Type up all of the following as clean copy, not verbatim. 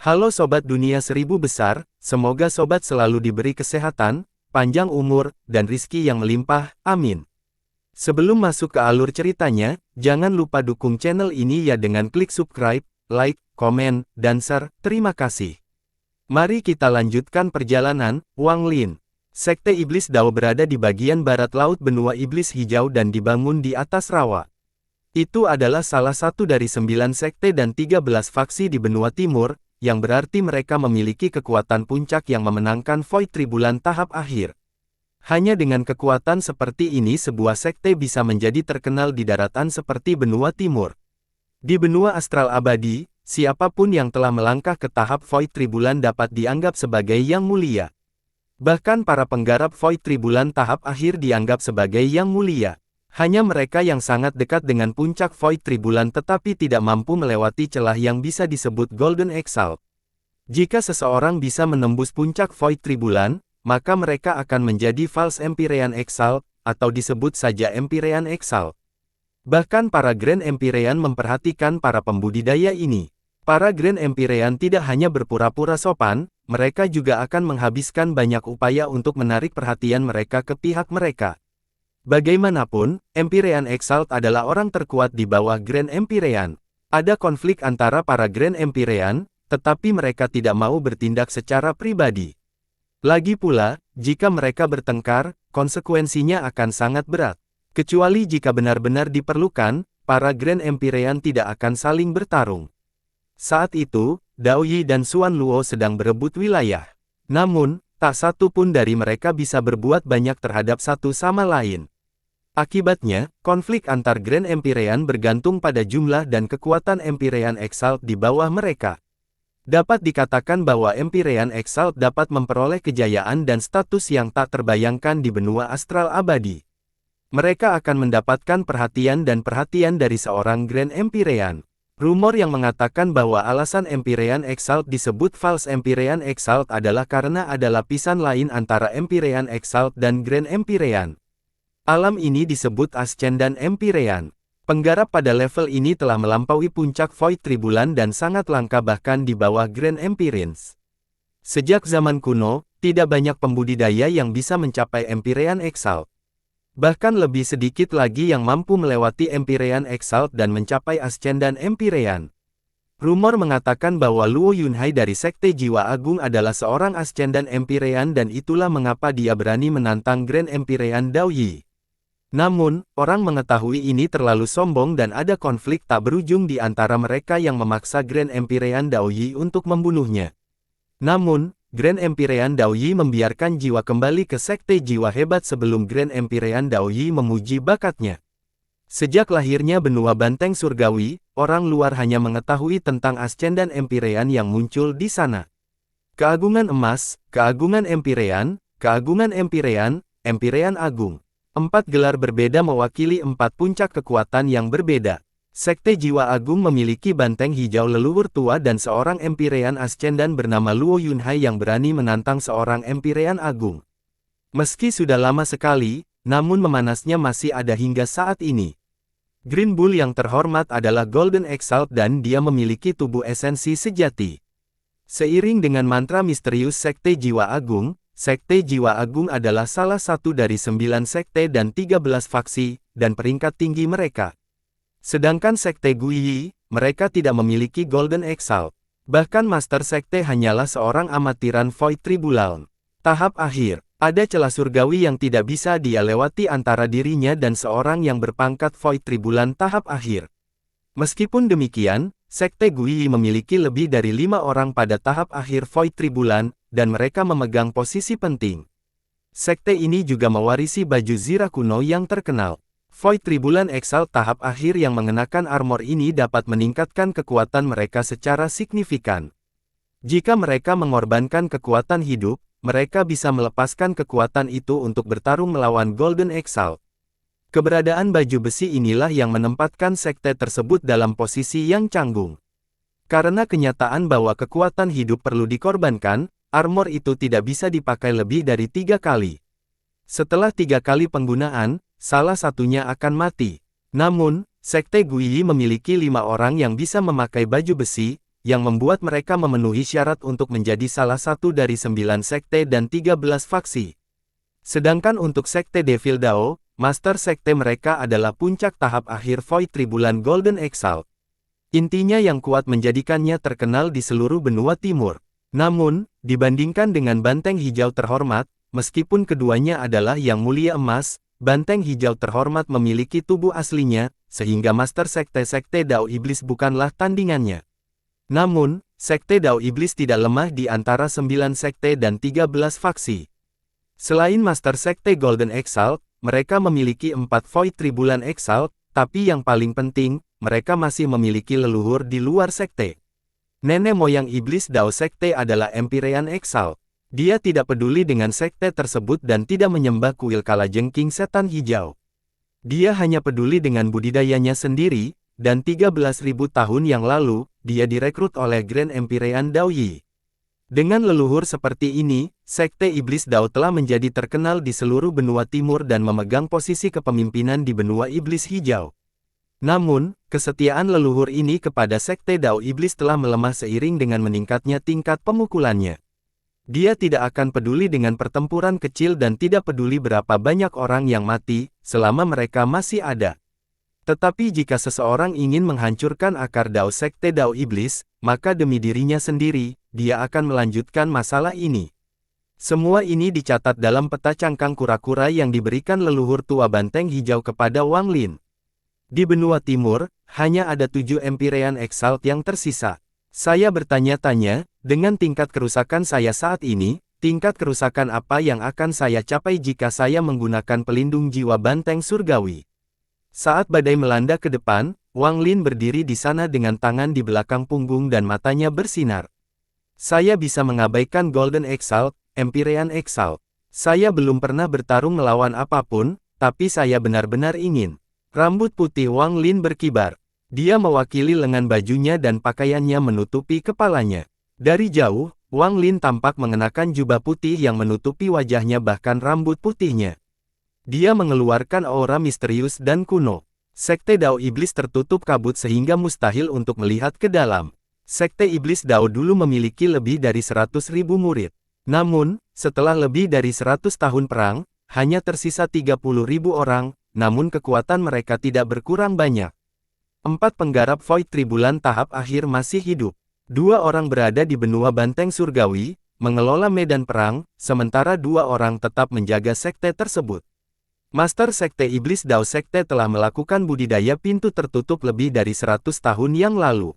Halo Sobat Dunia Seribu Besar, semoga Sobat selalu diberi kesehatan, panjang umur, dan rizki yang melimpah, amin. Sebelum masuk ke alur ceritanya, jangan lupa dukung channel ini ya dengan klik subscribe, like, komen, dan share, terima kasih. Mari kita lanjutkan perjalanan, Wang Lin. Sekte Iblis Dao berada di bagian barat laut benua Iblis Hijau dan dibangun di atas rawa. Itu adalah salah satu dari 9 sekte dan 13 faksi di benua timur, yang berarti mereka memiliki kekuatan puncak yang memenangkan Void Tribulan tahap akhir. Hanya dengan kekuatan seperti ini sebuah sekte bisa menjadi terkenal di daratan seperti benua timur. Di benua astral abadi, siapapun yang telah melangkah ke tahap Void Tribulan dapat dianggap sebagai yang mulia. Bahkan para penggarap Void Tribulan tahap akhir dianggap sebagai yang mulia. Hanya mereka yang sangat dekat dengan puncak Void Tribulan tetapi tidak mampu melewati celah yang bisa disebut Golden Exalt. Jika seseorang bisa menembus puncak Void Tribulan, maka mereka akan menjadi False Empyrean Exalt, atau disebut saja Empyrean Exalt. Bahkan para Grand Empyrean memperhatikan para pembudidaya ini. Para Grand Empyrean tidak hanya berpura-pura sopan, mereka juga akan menghabiskan banyak upaya untuk menarik perhatian mereka ke pihak mereka. Bagaimanapun, Empyrean Exalt adalah orang terkuat di bawah Grand Empyrean. Ada konflik antara para Grand Empyrean, tetapi mereka tidak mau bertindak secara pribadi. Lagi pula, jika mereka bertengkar, konsekuensinya akan sangat berat. Kecuali jika benar-benar diperlukan, para Grand Empyrean tidak akan saling bertarung. Saat itu, Dao Yi dan Xuan Luo sedang berebut wilayah. Namun, tak satu pun dari mereka bisa berbuat banyak terhadap satu sama lain. Akibatnya, konflik antar Grand Empyrean bergantung pada jumlah dan kekuatan Empyrean Exalt di bawah mereka. Dapat dikatakan bahwa Empyrean Exalt dapat memperoleh kejayaan dan status yang tak terbayangkan di benua astral abadi. Mereka akan mendapatkan perhatian dari seorang Grand Empyrean. Rumor yang mengatakan bahwa alasan Empyrean Exalt disebut False Empyrean Exalt adalah karena ada lapisan lain antara Empyrean Exalt dan Grand Empyrean. Alam ini disebut Ascendan Empyrean. Penggarap pada level ini telah melampaui puncak Void Tribulan dan sangat langka bahkan di bawah Grand Empyreans. Sejak zaman kuno, tidak banyak pembudidaya yang bisa mencapai Empyrean Exalt. Bahkan lebih sedikit lagi yang mampu melewati Empyrean Exalt dan mencapai Ascendan Empyrean. Rumor mengatakan bahwa Luo Yunhai dari Sekte Jiwa Agung adalah seorang Ascendan Empyrean dan itulah mengapa dia berani menantang Grand Empyrean Dao Yi. Namun, orang mengetahui ini terlalu sombong dan ada konflik tak berujung di antara mereka yang memaksa Grand Empyrean Dao Yi untuk membunuhnya. Namun, Grand Empyrean Dao Yi membiarkan jiwa kembali ke Sekte Jiwa Hebat sebelum Grand Empyrean Dao Yi memuji bakatnya. Sejak lahirnya benua banteng surgawi, orang luar hanya mengetahui tentang Ascendan Empyrean yang muncul di sana. Keagungan emas, keagungan Empyrean, keagungan Empyrean, Empyrean Agung. 4 gelar berbeda mewakili 4 puncak kekuatan yang berbeda. Sekte Jiwa Agung memiliki banteng hijau leluhur tua dan seorang Empyrean Ascendan bernama Luo Yunhai yang berani menantang seorang Empyrean Agung. Meski sudah lama sekali, namun memanasnya masih ada hingga saat ini. Green Bull yang terhormat adalah Golden Exalt dan dia memiliki tubuh esensi sejati. Seiring dengan mantra misterius Sekte Jiwa Agung, Sekte Jiwa Agung adalah salah satu dari 9 sekte dan 13 faksi, dan peringkat tinggi mereka. Sedangkan Sekte Guiyi, mereka tidak memiliki Golden Exalt. Bahkan Master Sekte hanyalah seorang amatiran Void Tribulan. Tahap akhir, ada celah surgawi yang tidak bisa dia lewati antara dirinya dan seorang yang berpangkat Void Tribulan tahap akhir. Meskipun demikian, Sekte Guiyi memiliki lebih dari 5 orang pada tahap akhir Void Tribulan, dan mereka memegang posisi penting. Sekte ini juga mewarisi baju zirah kuno yang terkenal. Void Tribulan Exalt tahap akhir yang mengenakan armor ini dapat meningkatkan kekuatan mereka secara signifikan. Jika mereka mengorbankan kekuatan hidup, mereka bisa melepaskan kekuatan itu untuk bertarung melawan Golden Exalt. Keberadaan baju besi inilah yang menempatkan sekte tersebut dalam posisi yang canggung. Karena kenyataan bahwa kekuatan hidup perlu dikorbankan, armor itu tidak bisa dipakai lebih dari 3 kali. Setelah 3 kali penggunaan, salah satunya akan mati. Namun, Sekte Guiyi memiliki 5 orang yang bisa memakai baju besi, yang membuat mereka memenuhi syarat untuk menjadi salah satu dari 9 sekte dan 13 faksi. Sedangkan untuk sekte Devil Dao, master sekte mereka adalah puncak tahap akhir Void Tribulan Golden Exalt. Intinya yang kuat menjadikannya terkenal di seluruh benua timur. Namun, dibandingkan dengan Banteng Hijau Terhormat, meskipun keduanya adalah yang mulia emas, Banteng Hijau Terhormat memiliki tubuh aslinya, sehingga master sekte-sekte Dao Iblis bukanlah tandingannya. Namun, sekte Dao Iblis tidak lemah di antara 9 sekte dan 13 faksi. Selain master sekte Golden Exalt, mereka memiliki 4 Void Tribulan Exalt, tapi yang paling penting, mereka masih memiliki leluhur di luar sekte. Nenek moyang Iblis Dao Sekte adalah Empyrean Exalt. Dia tidak peduli dengan sekte tersebut dan tidak menyembah kuil kalajengking setan hijau. Dia hanya peduli dengan budidayanya sendiri, dan 13.000 tahun yang lalu, dia direkrut oleh Grand Empyrean Dao Yi. Dengan leluhur seperti ini, sekte Iblis Dao telah menjadi terkenal di seluruh benua timur dan memegang posisi kepemimpinan di benua Iblis Hijau. Namun, kesetiaan leluhur ini kepada sekte Dao Iblis telah melemah seiring dengan meningkatnya tingkat pemukulannya. Dia tidak akan peduli dengan pertempuran kecil dan tidak peduli berapa banyak orang yang mati, selama mereka masih ada. Tetapi jika seseorang ingin menghancurkan akar Dao Sekte Dao Iblis, maka demi dirinya sendiri, dia akan melanjutkan masalah ini. Semua ini dicatat dalam peta cangkang kura-kura yang diberikan leluhur tua Banteng Hijau kepada Wang Lin. Di benua timur, hanya ada 7 Empyrean Exalt yang tersisa. Saya bertanya-tanya, dengan tingkat kerusakan saya saat ini, tingkat kerusakan apa yang akan saya capai jika saya menggunakan pelindung jiwa Banteng Surgawi? Saat badai melanda ke depan, Wang Lin berdiri di sana dengan tangan di belakang punggung dan matanya bersinar. Saya bisa mengabaikan Golden Exalt, Empyrean Exalt. Saya belum pernah bertarung melawan apapun, tapi saya benar-benar ingin. Rambut putih Wang Lin berkibar. Dia mewakili lengan bajunya dan pakaiannya menutupi kepalanya. Dari jauh, Wang Lin tampak mengenakan jubah putih yang menutupi wajahnya bahkan rambut putihnya. Dia mengeluarkan aura misterius dan kuno. Sekte Dao Iblis tertutup kabut sehingga mustahil untuk melihat ke dalam. Sekte Iblis Dao dulu memiliki lebih dari 100.000 murid. Namun, setelah lebih dari 100 tahun perang, hanya tersisa 30.000 orang, namun kekuatan mereka tidak berkurang banyak. 4 penggarap Void Tribulan tahap akhir masih hidup. 2 orang berada di benua Banteng Surgawi, mengelola medan perang, sementara 2 orang tetap menjaga sekte tersebut. Master Sekte Iblis Dao Sekte telah melakukan budidaya pintu tertutup lebih dari 100 tahun yang lalu.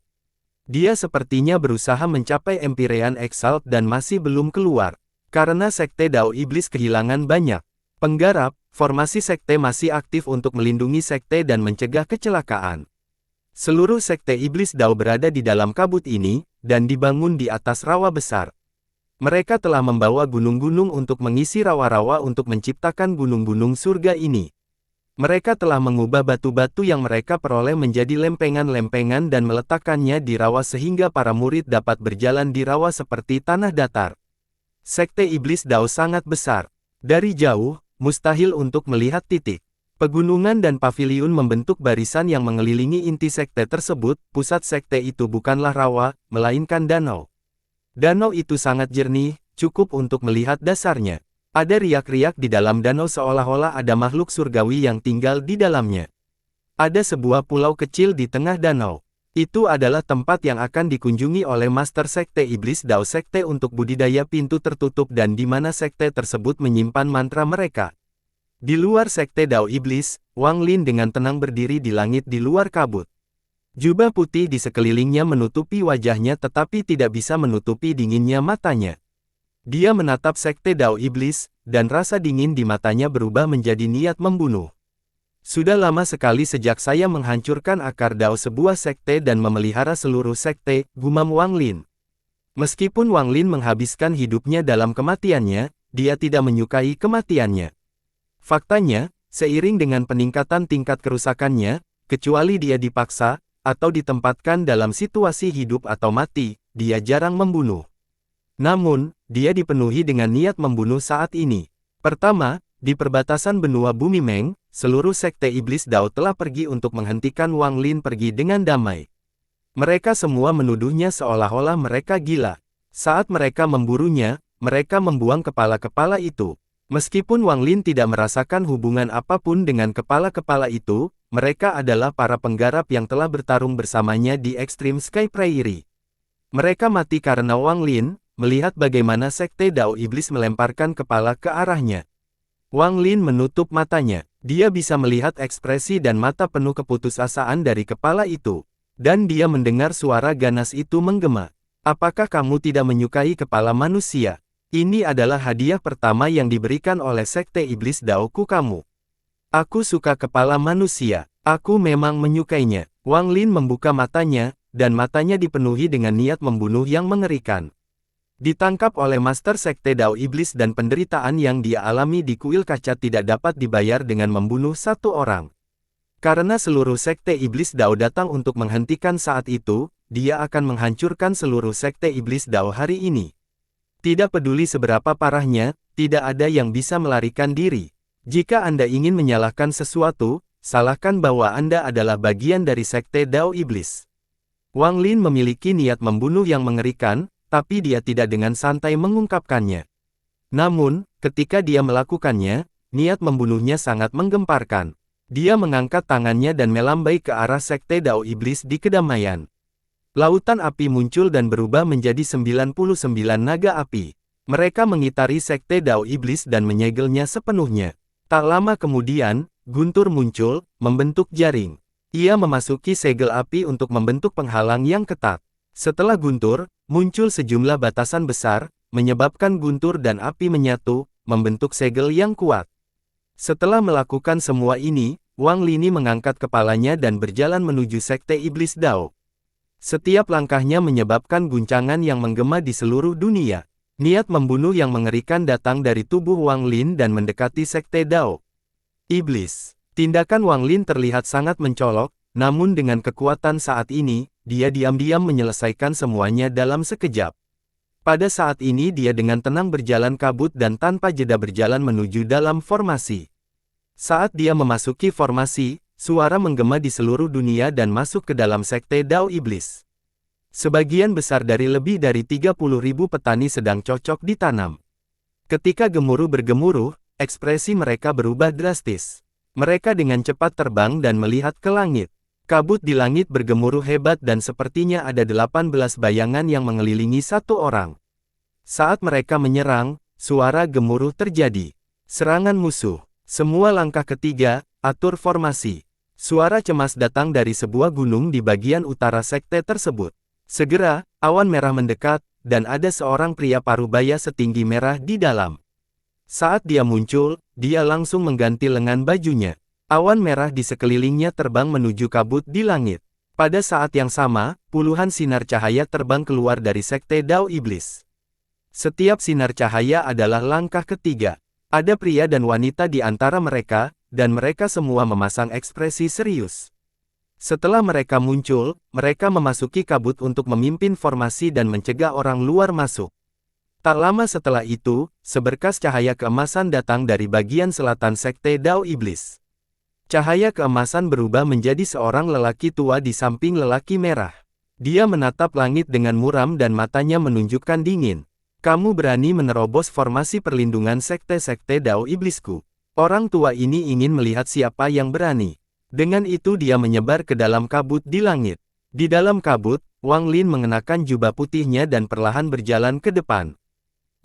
Dia sepertinya berusaha mencapai Empyrean Exalt dan masih belum keluar. Karena Sekte Dao Iblis kehilangan banyak penggarap, formasi sekte masih aktif untuk melindungi sekte dan mencegah kecelakaan. Seluruh Sekte Iblis Dao berada di dalam kabut ini, dan dibangun di atas rawa besar. Mereka telah membawa gunung-gunung untuk mengisi rawa-rawa untuk menciptakan gunung-gunung surga ini. Mereka telah mengubah batu-batu yang mereka peroleh menjadi lempengan-lempengan dan meletakkannya di rawa sehingga para murid dapat berjalan di rawa seperti tanah datar. Sekte Iblis Dao sangat besar. Dari jauh, mustahil untuk melihat titik. Pegunungan dan paviliun membentuk barisan yang mengelilingi inti sekte tersebut. Pusat sekte itu bukanlah rawa, melainkan danau. Danau itu sangat jernih, cukup untuk melihat dasarnya. Ada riak-riak di dalam danau seolah-olah ada makhluk surgawi yang tinggal di dalamnya. Ada sebuah pulau kecil di tengah danau. Itu adalah tempat yang akan dikunjungi oleh Master Sekte Iblis Dao Sekte untuk budidaya pintu tertutup dan di mana sekte tersebut menyimpan mantra mereka. Di luar Sekte Dao Iblis, Wang Lin dengan tenang berdiri di langit di luar kabut. Jubah putih di sekelilingnya menutupi wajahnya tetapi tidak bisa menutupi dinginnya matanya. Dia menatap Sekte Dao Iblis, dan rasa dingin di matanya berubah menjadi niat membunuh. Sudah lama sekali sejak saya menghancurkan akar Dao sebuah sekte dan memelihara seluruh sekte, gumam Wang Lin. Meskipun Wang Lin menghabiskan hidupnya dalam kematiannya, dia tidak menyukai kematiannya. Faktanya, seiring dengan peningkatan tingkat kerusakannya, kecuali dia dipaksa, atau ditempatkan dalam situasi hidup atau mati, dia jarang membunuh. Namun, dia dipenuhi dengan niat membunuh saat ini. Pertama, di perbatasan benua Bumi Meng, seluruh sekte Iblis Dao telah pergi untuk menghentikan Wang Lin pergi dengan damai. Mereka semua menuduhnya seolah-olah mereka gila. Saat mereka memburunya, mereka membuang kepala-kepala itu. Meskipun Wang Lin tidak merasakan hubungan apapun dengan kepala-kepala itu, mereka adalah para penggarap yang telah bertarung bersamanya di Extreme Sky Prairie. Mereka mati karena Wang Lin melihat bagaimana Sekte Dao Iblis melemparkan kepala ke arahnya. Wang Lin menutup matanya. Dia bisa melihat ekspresi dan mata penuh keputusasaan dari kepala itu. Dan dia mendengar suara ganas itu menggema. Apakah kamu tidak menyukai kepala manusia? Ini adalah hadiah pertama yang diberikan oleh Sekte Iblis Daoku kamu. Aku suka kepala manusia. Aku memang menyukainya. Wang Lin membuka matanya, dan matanya dipenuhi dengan niat membunuh yang mengerikan. Ditangkap oleh Master Sekte Dao Iblis dan penderitaan yang dia alami di kuil kaca tidak dapat dibayar dengan membunuh satu orang. Karena seluruh Sekte Iblis Dao datang untuk menghentikan saat itu, dia akan menghancurkan seluruh Sekte Iblis Dao hari ini. Tidak peduli seberapa parahnya, tidak ada yang bisa melarikan diri. Jika Anda ingin menyalahkan sesuatu, salahkan bahwa Anda adalah bagian dari Sekte Dao Iblis. Wang Lin memiliki niat membunuh yang mengerikan, tapi dia tidak dengan santai mengungkapkannya. Namun, ketika dia melakukannya, niat membunuhnya sangat menggemparkan. Dia mengangkat tangannya dan melambai ke arah Sekte Dao Iblis di kedamaian. Lautan api muncul dan berubah menjadi 99 naga api. Mereka mengitari Sekte Dao Iblis dan menyegelnya sepenuhnya. Tak lama kemudian, guntur muncul, membentuk jaring. Ia memasuki segel api untuk membentuk penghalang yang ketat. Setelah guntur, muncul sejumlah batasan besar, menyebabkan guntur dan api menyatu, membentuk segel yang kuat. Setelah melakukan semua ini, Wang Lini mengangkat kepalanya dan berjalan menuju Sekte Iblis Dao. Setiap langkahnya menyebabkan guncangan yang menggema di seluruh dunia. Niat membunuh yang mengerikan datang dari tubuh Wang Lin dan mendekati Sekte Dao Iblis. Tindakan Wang Lin terlihat sangat mencolok, namun dengan kekuatan saat ini, dia diam-diam menyelesaikan semuanya dalam sekejap. Pada saat ini dia dengan tenang berjalan kabut dan tanpa jeda berjalan menuju dalam formasi. Saat dia memasuki formasi, suara menggema di seluruh dunia dan masuk ke dalam Sekte Dao Iblis. Sebagian besar dari lebih dari 30.000 petani sedang cocok ditanam. Ketika gemuruh bergemuruh, ekspresi mereka berubah drastis. Mereka dengan cepat terbang dan melihat ke langit. Kabut di langit bergemuruh hebat dan sepertinya ada 18 bayangan yang mengelilingi satu orang. Saat mereka menyerang, suara gemuruh terjadi. Serangan musuh. Semua langkah ketiga, atur formasi. Suara cemas datang dari sebuah gunung di bagian utara sekte tersebut. Segera, awan merah mendekat, dan ada seorang pria parubaya setinggi merah di dalam. Saat dia muncul, dia langsung mengganti lengan bajunya. Awan merah di sekelilingnya terbang menuju kabut di langit. Pada saat yang sama, puluhan sinar cahaya terbang keluar dari Sekte Dao Iblis. Setiap sinar cahaya adalah langkah ketiga. Ada pria dan wanita di antara mereka, dan mereka semua memasang ekspresi serius. Setelah mereka muncul, mereka memasuki kabut untuk memimpin formasi dan mencegah orang luar masuk. Tak lama setelah itu, seberkas cahaya keemasan datang dari bagian selatan Sekte Dao Iblis. Cahaya keemasan berubah menjadi seorang lelaki tua di samping lelaki merah. Dia menatap langit dengan muram dan matanya menunjukkan dingin. Kamu berani menerobos formasi perlindungan sekte-sekte Dao Iblisku. Orang tua ini ingin melihat siapa yang berani. Dengan itu dia menyebar ke dalam kabut di langit. Di dalam kabut, Wang Lin mengenakan jubah putihnya dan perlahan berjalan ke depan.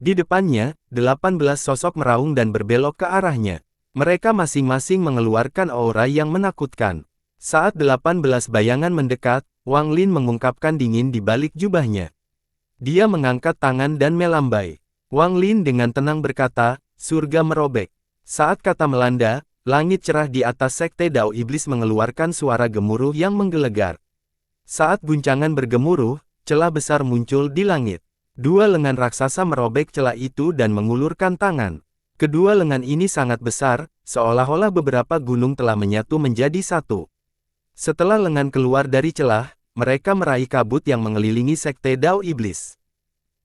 Di depannya, 18 sosok meraung dan berbelok ke arahnya. Mereka masing-masing mengeluarkan aura yang menakutkan. Saat 18 bayangan mendekat, Wang Lin mengungkapkan dingin di balik jubahnya. Dia mengangkat tangan dan melambai. Wang Lin dengan tenang berkata, surga merobek. Saat kata melanda, langit cerah di atas Sekte Dao Iblis mengeluarkan suara gemuruh yang menggelegar. Saat guncangan bergemuruh, celah besar muncul di langit. Dua lengan raksasa merobek celah itu dan mengulurkan tangan. Kedua lengan ini sangat besar, seolah-olah beberapa gunung telah menyatu menjadi satu. Setelah lengan keluar dari celah, mereka meraih kabut yang mengelilingi Sekte Dao Iblis.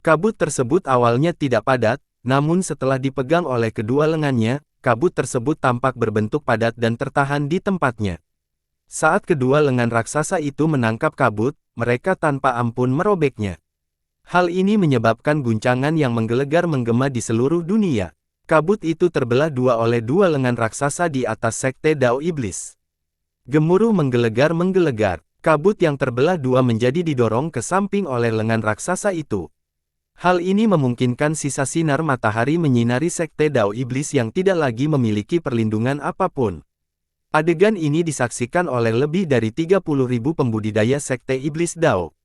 Kabut tersebut awalnya tidak padat, namun setelah dipegang oleh kedua lengannya, kabut tersebut tampak berbentuk padat dan tertahan di tempatnya. Saat kedua lengan raksasa itu menangkap kabut, mereka tanpa ampun merobeknya. Hal ini menyebabkan guncangan yang menggelegar-menggema di seluruh dunia. Kabut itu terbelah dua oleh dua lengan raksasa di atas sekte Dao Iblis. Gemuruh menggelegar-menggelegar. Kabut yang terbelah dua menjadi didorong ke samping oleh lengan raksasa itu. Hal ini memungkinkan sisa sinar matahari menyinari sekte Dao Iblis yang tidak lagi memiliki perlindungan apapun. Adegan ini disaksikan oleh lebih dari 30.000 pembudidaya sekte Iblis Dao.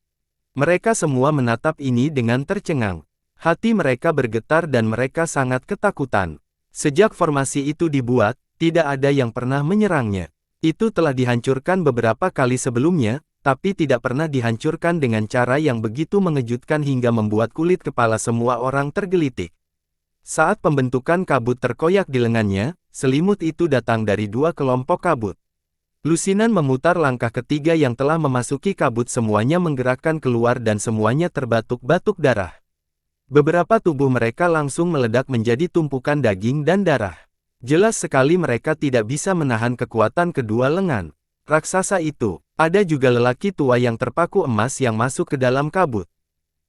Mereka semua menatap ini dengan tercengang. Hati mereka bergetar dan mereka sangat ketakutan. Sejak formasi itu dibuat, tidak ada yang pernah menyerangnya. Itu telah dihancurkan beberapa kali sebelumnya, tapi tidak pernah dihancurkan dengan cara yang begitu mengejutkan hingga membuat kulit kepala semua orang tergelitik. Saat pembentukan kabut terkoyak di lengannya, selimut itu datang dari dua kelompok kabut. Lusinan memutar langkah ketiga yang telah memasuki kabut, semuanya menggerakkan keluar dan semuanya terbatuk-batuk darah. Beberapa tubuh mereka langsung meledak menjadi tumpukan daging dan darah. Jelas sekali mereka tidak bisa menahan kekuatan kedua lengan raksasa itu. Ada juga lelaki tua yang terpaku emas yang masuk ke dalam kabut.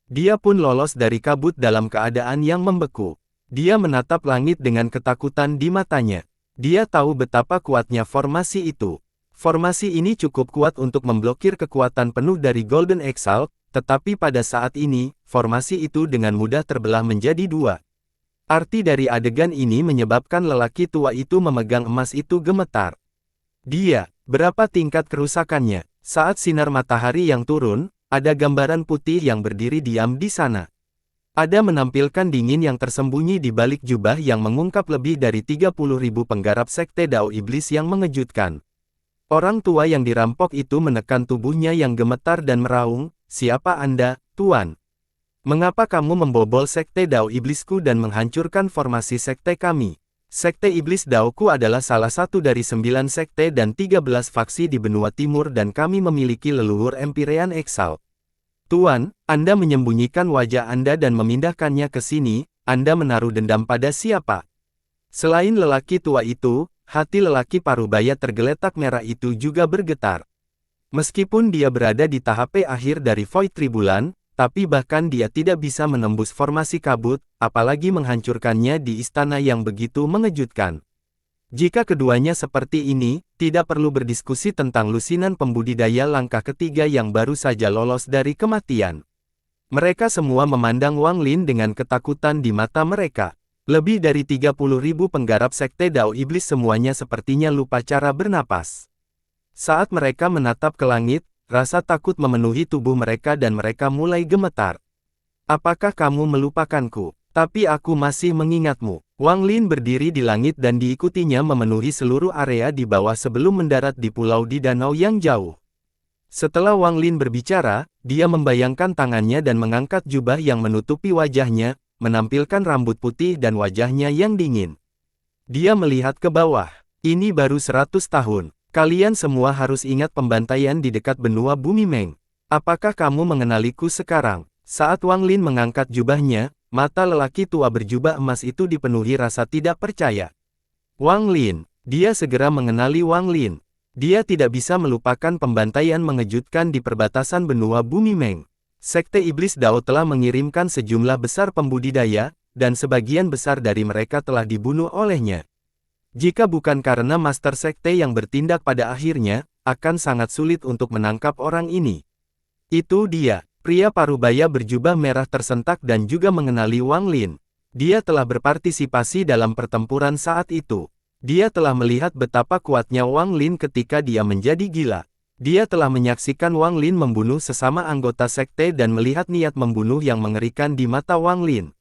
Dia pun lolos dari kabut dalam keadaan yang membeku. Dia menatap langit dengan ketakutan di matanya. Dia tahu betapa kuatnya formasi itu. Formasi ini cukup kuat untuk memblokir kekuatan penuh dari Golden Exalt, tetapi pada saat ini, formasi itu dengan mudah terbelah menjadi dua. Arti dari adegan ini menyebabkan lelaki tua itu memegang emas itu gemetar. Dia, berapa tingkat kerusakannya? Saat sinar matahari yang turun, ada gambaran putih yang berdiri diam di sana. Ada menampilkan dingin yang tersembunyi di balik jubah yang mengungkap lebih dari 30.000 penggarap sekte Dao Iblis yang mengejutkan. Orang tua yang dirampok itu menekan tubuhnya yang gemetar dan meraung, "Siapa Anda, Tuan? Mengapa kamu membobol sekte Dao Iblisku dan menghancurkan formasi sekte kami?" Sekte Iblis Daoku adalah salah satu dari 9 sekte dan 13 faksi di benua timur dan kami memiliki leluhur Empyrean Exalt. Tuan, Anda menyembunyikan wajah Anda dan memindahkannya ke sini, Anda menaruh dendam pada siapa? Selain lelaki tua itu, hati lelaki parubaya tergeletak merah itu juga bergetar. Meskipun dia berada di tahap akhir dari Void Tribulan, tapi bahkan dia tidak bisa menembus formasi kabut, apalagi menghancurkannya di istana yang begitu mengejutkan. Jika keduanya seperti ini, tidak perlu berdiskusi tentang lusinan pembudidaya langkah ketiga yang baru saja lolos dari kematian. Mereka semua memandang Wang Lin dengan ketakutan di mata mereka. Lebih dari 30.000 penggarap sekte Dao Iblis semuanya sepertinya lupa cara bernapas. Saat mereka menatap ke langit, rasa takut memenuhi tubuh mereka dan mereka mulai gemetar. "Apakah kamu melupakanku? Tapi aku masih mengingatmu." Wang Lin berdiri di langit dan diikutinya memenuhi seluruh area di bawah sebelum mendarat di pulau di danau yang jauh. Setelah Wang Lin berbicara, dia membayangkan tangannya dan mengangkat jubah yang menutupi wajahnya, menampilkan rambut putih dan wajahnya yang dingin. Dia melihat ke bawah. "Ini baru 100 tahun. Kalian semua harus ingat pembantaian di dekat benua Bumi Meng. Apakah kamu mengenaliku sekarang?" Saat Wang Lin mengangkat jubahnya, mata lelaki tua berjubah emas itu dipenuhi rasa tidak percaya. Wang Lin, dia segera mengenali Wang Lin. Dia tidak bisa melupakan pembantaian mengejutkan di perbatasan benua Bumi Meng. Sekte Iblis Dao telah mengirimkan sejumlah besar pembudidaya, dan sebagian besar dari mereka telah dibunuh olehnya. Jika bukan karena Master Sekte yang bertindak pada akhirnya, akan sangat sulit untuk menangkap orang ini. Itu dia, pria parubaya berjubah merah tersentak dan juga mengenali Wang Lin. Dia telah berpartisipasi dalam pertempuran saat itu. Dia telah melihat betapa kuatnya Wang Lin ketika dia menjadi gila. Dia telah menyaksikan Wang Lin membunuh sesama anggota sekte dan melihat niat membunuh yang mengerikan di mata Wang Lin.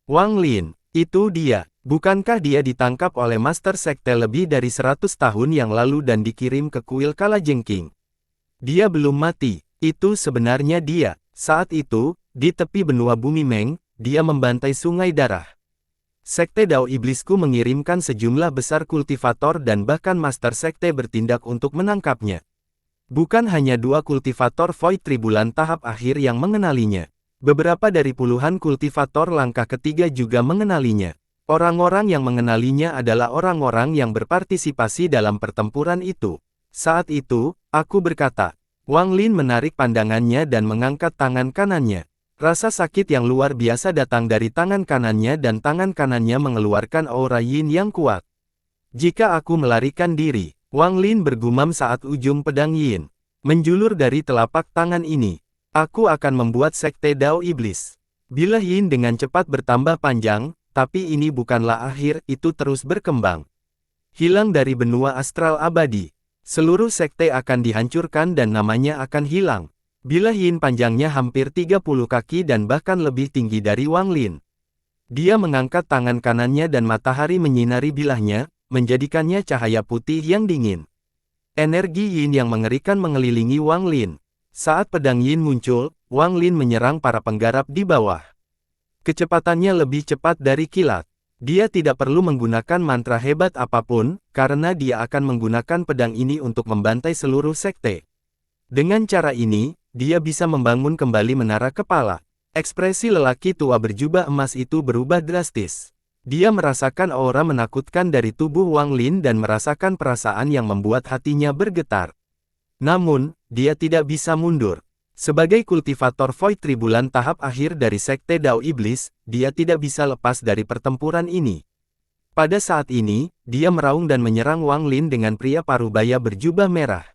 Wang Lin, itu dia. Bukankah dia ditangkap oleh Master Sekte lebih dari 100 tahun yang lalu dan dikirim ke kuil Kalajengking? Dia belum mati, itu sebenarnya dia. Saat itu, di tepi benua Bumi Meng, dia membantai sungai darah. Sekte Dao Iblisku mengirimkan sejumlah besar kultivator dan bahkan Master Sekte bertindak untuk menangkapnya. Bukan hanya 2 kultivator Void Tribulan tahap akhir yang mengenalinya. Beberapa dari puluhan kultivator langkah ketiga juga mengenalinya. Orang-orang yang mengenalinya adalah orang-orang yang berpartisipasi dalam pertempuran itu. Saat itu, aku berkata. Wang Lin menarik pandangannya dan mengangkat tangan kanannya. Rasa sakit yang luar biasa datang dari tangan kanannya dan tangan kanannya mengeluarkan aura yin yang kuat. Jika aku melarikan diri, Wang Lin bergumam saat ujung pedang yin menjulur dari telapak tangan ini. Aku akan membuat sekte Dao Iblis. Bila yin dengan cepat bertambah panjang, tapi ini bukanlah akhir, itu terus berkembang. Hilang dari benua astral abadi. Seluruh sekte akan dihancurkan dan namanya akan hilang. Bila yin panjangnya hampir 30 kaki dan bahkan lebih tinggi dari Wang Lin. Dia mengangkat tangan kanannya dan matahari menyinari bilahnya, menjadikannya cahaya putih yang dingin. Energi yin yang mengerikan mengelilingi Wang Lin. Saat pedang yin muncul, Wang Lin menyerang para penggarap di bawah. Kecepatannya lebih cepat dari kilat. Dia tidak perlu menggunakan mantra hebat apapun, karena dia akan menggunakan pedang ini untuk membantai seluruh sekte. Dengan cara ini, dia bisa membangun kembali menara kepala. Ekspresi lelaki tua berjubah emas itu berubah drastis. Dia merasakan aura menakutkan dari tubuh Wang Lin dan merasakan perasaan yang membuat hatinya bergetar. Namun, dia tidak bisa mundur. Sebagai kultivator Void Tribulan tahap akhir dari Sekte Dao Iblis, dia tidak bisa lepas dari pertempuran ini. Pada saat ini, dia meraung dan menyerang Wang Lin dengan pria parubaya berjubah merah.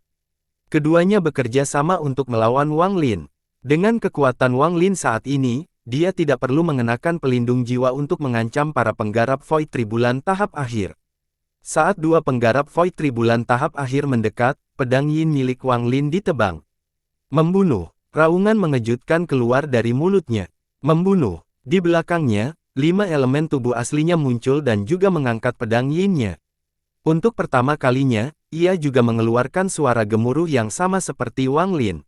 Keduanya bekerja sama untuk melawan Wang Lin. Dengan kekuatan Wang Lin saat ini, dia tidak perlu mengenakan pelindung jiwa untuk mengancam para penggarap Void Tribulan tahap akhir. Saat dua penggarap Void Tribulan tahap akhir mendekat, pedang yin milik Wang Lin ditebang. Membunuh. Raungan mengejutkan keluar dari mulutnya. Membunuh. Di belakangnya, 5 elemen tubuh aslinya muncul dan juga mengangkat pedang yin-nya. Untuk pertama kalinya, ia juga mengeluarkan suara gemuruh yang sama seperti Wang Lin.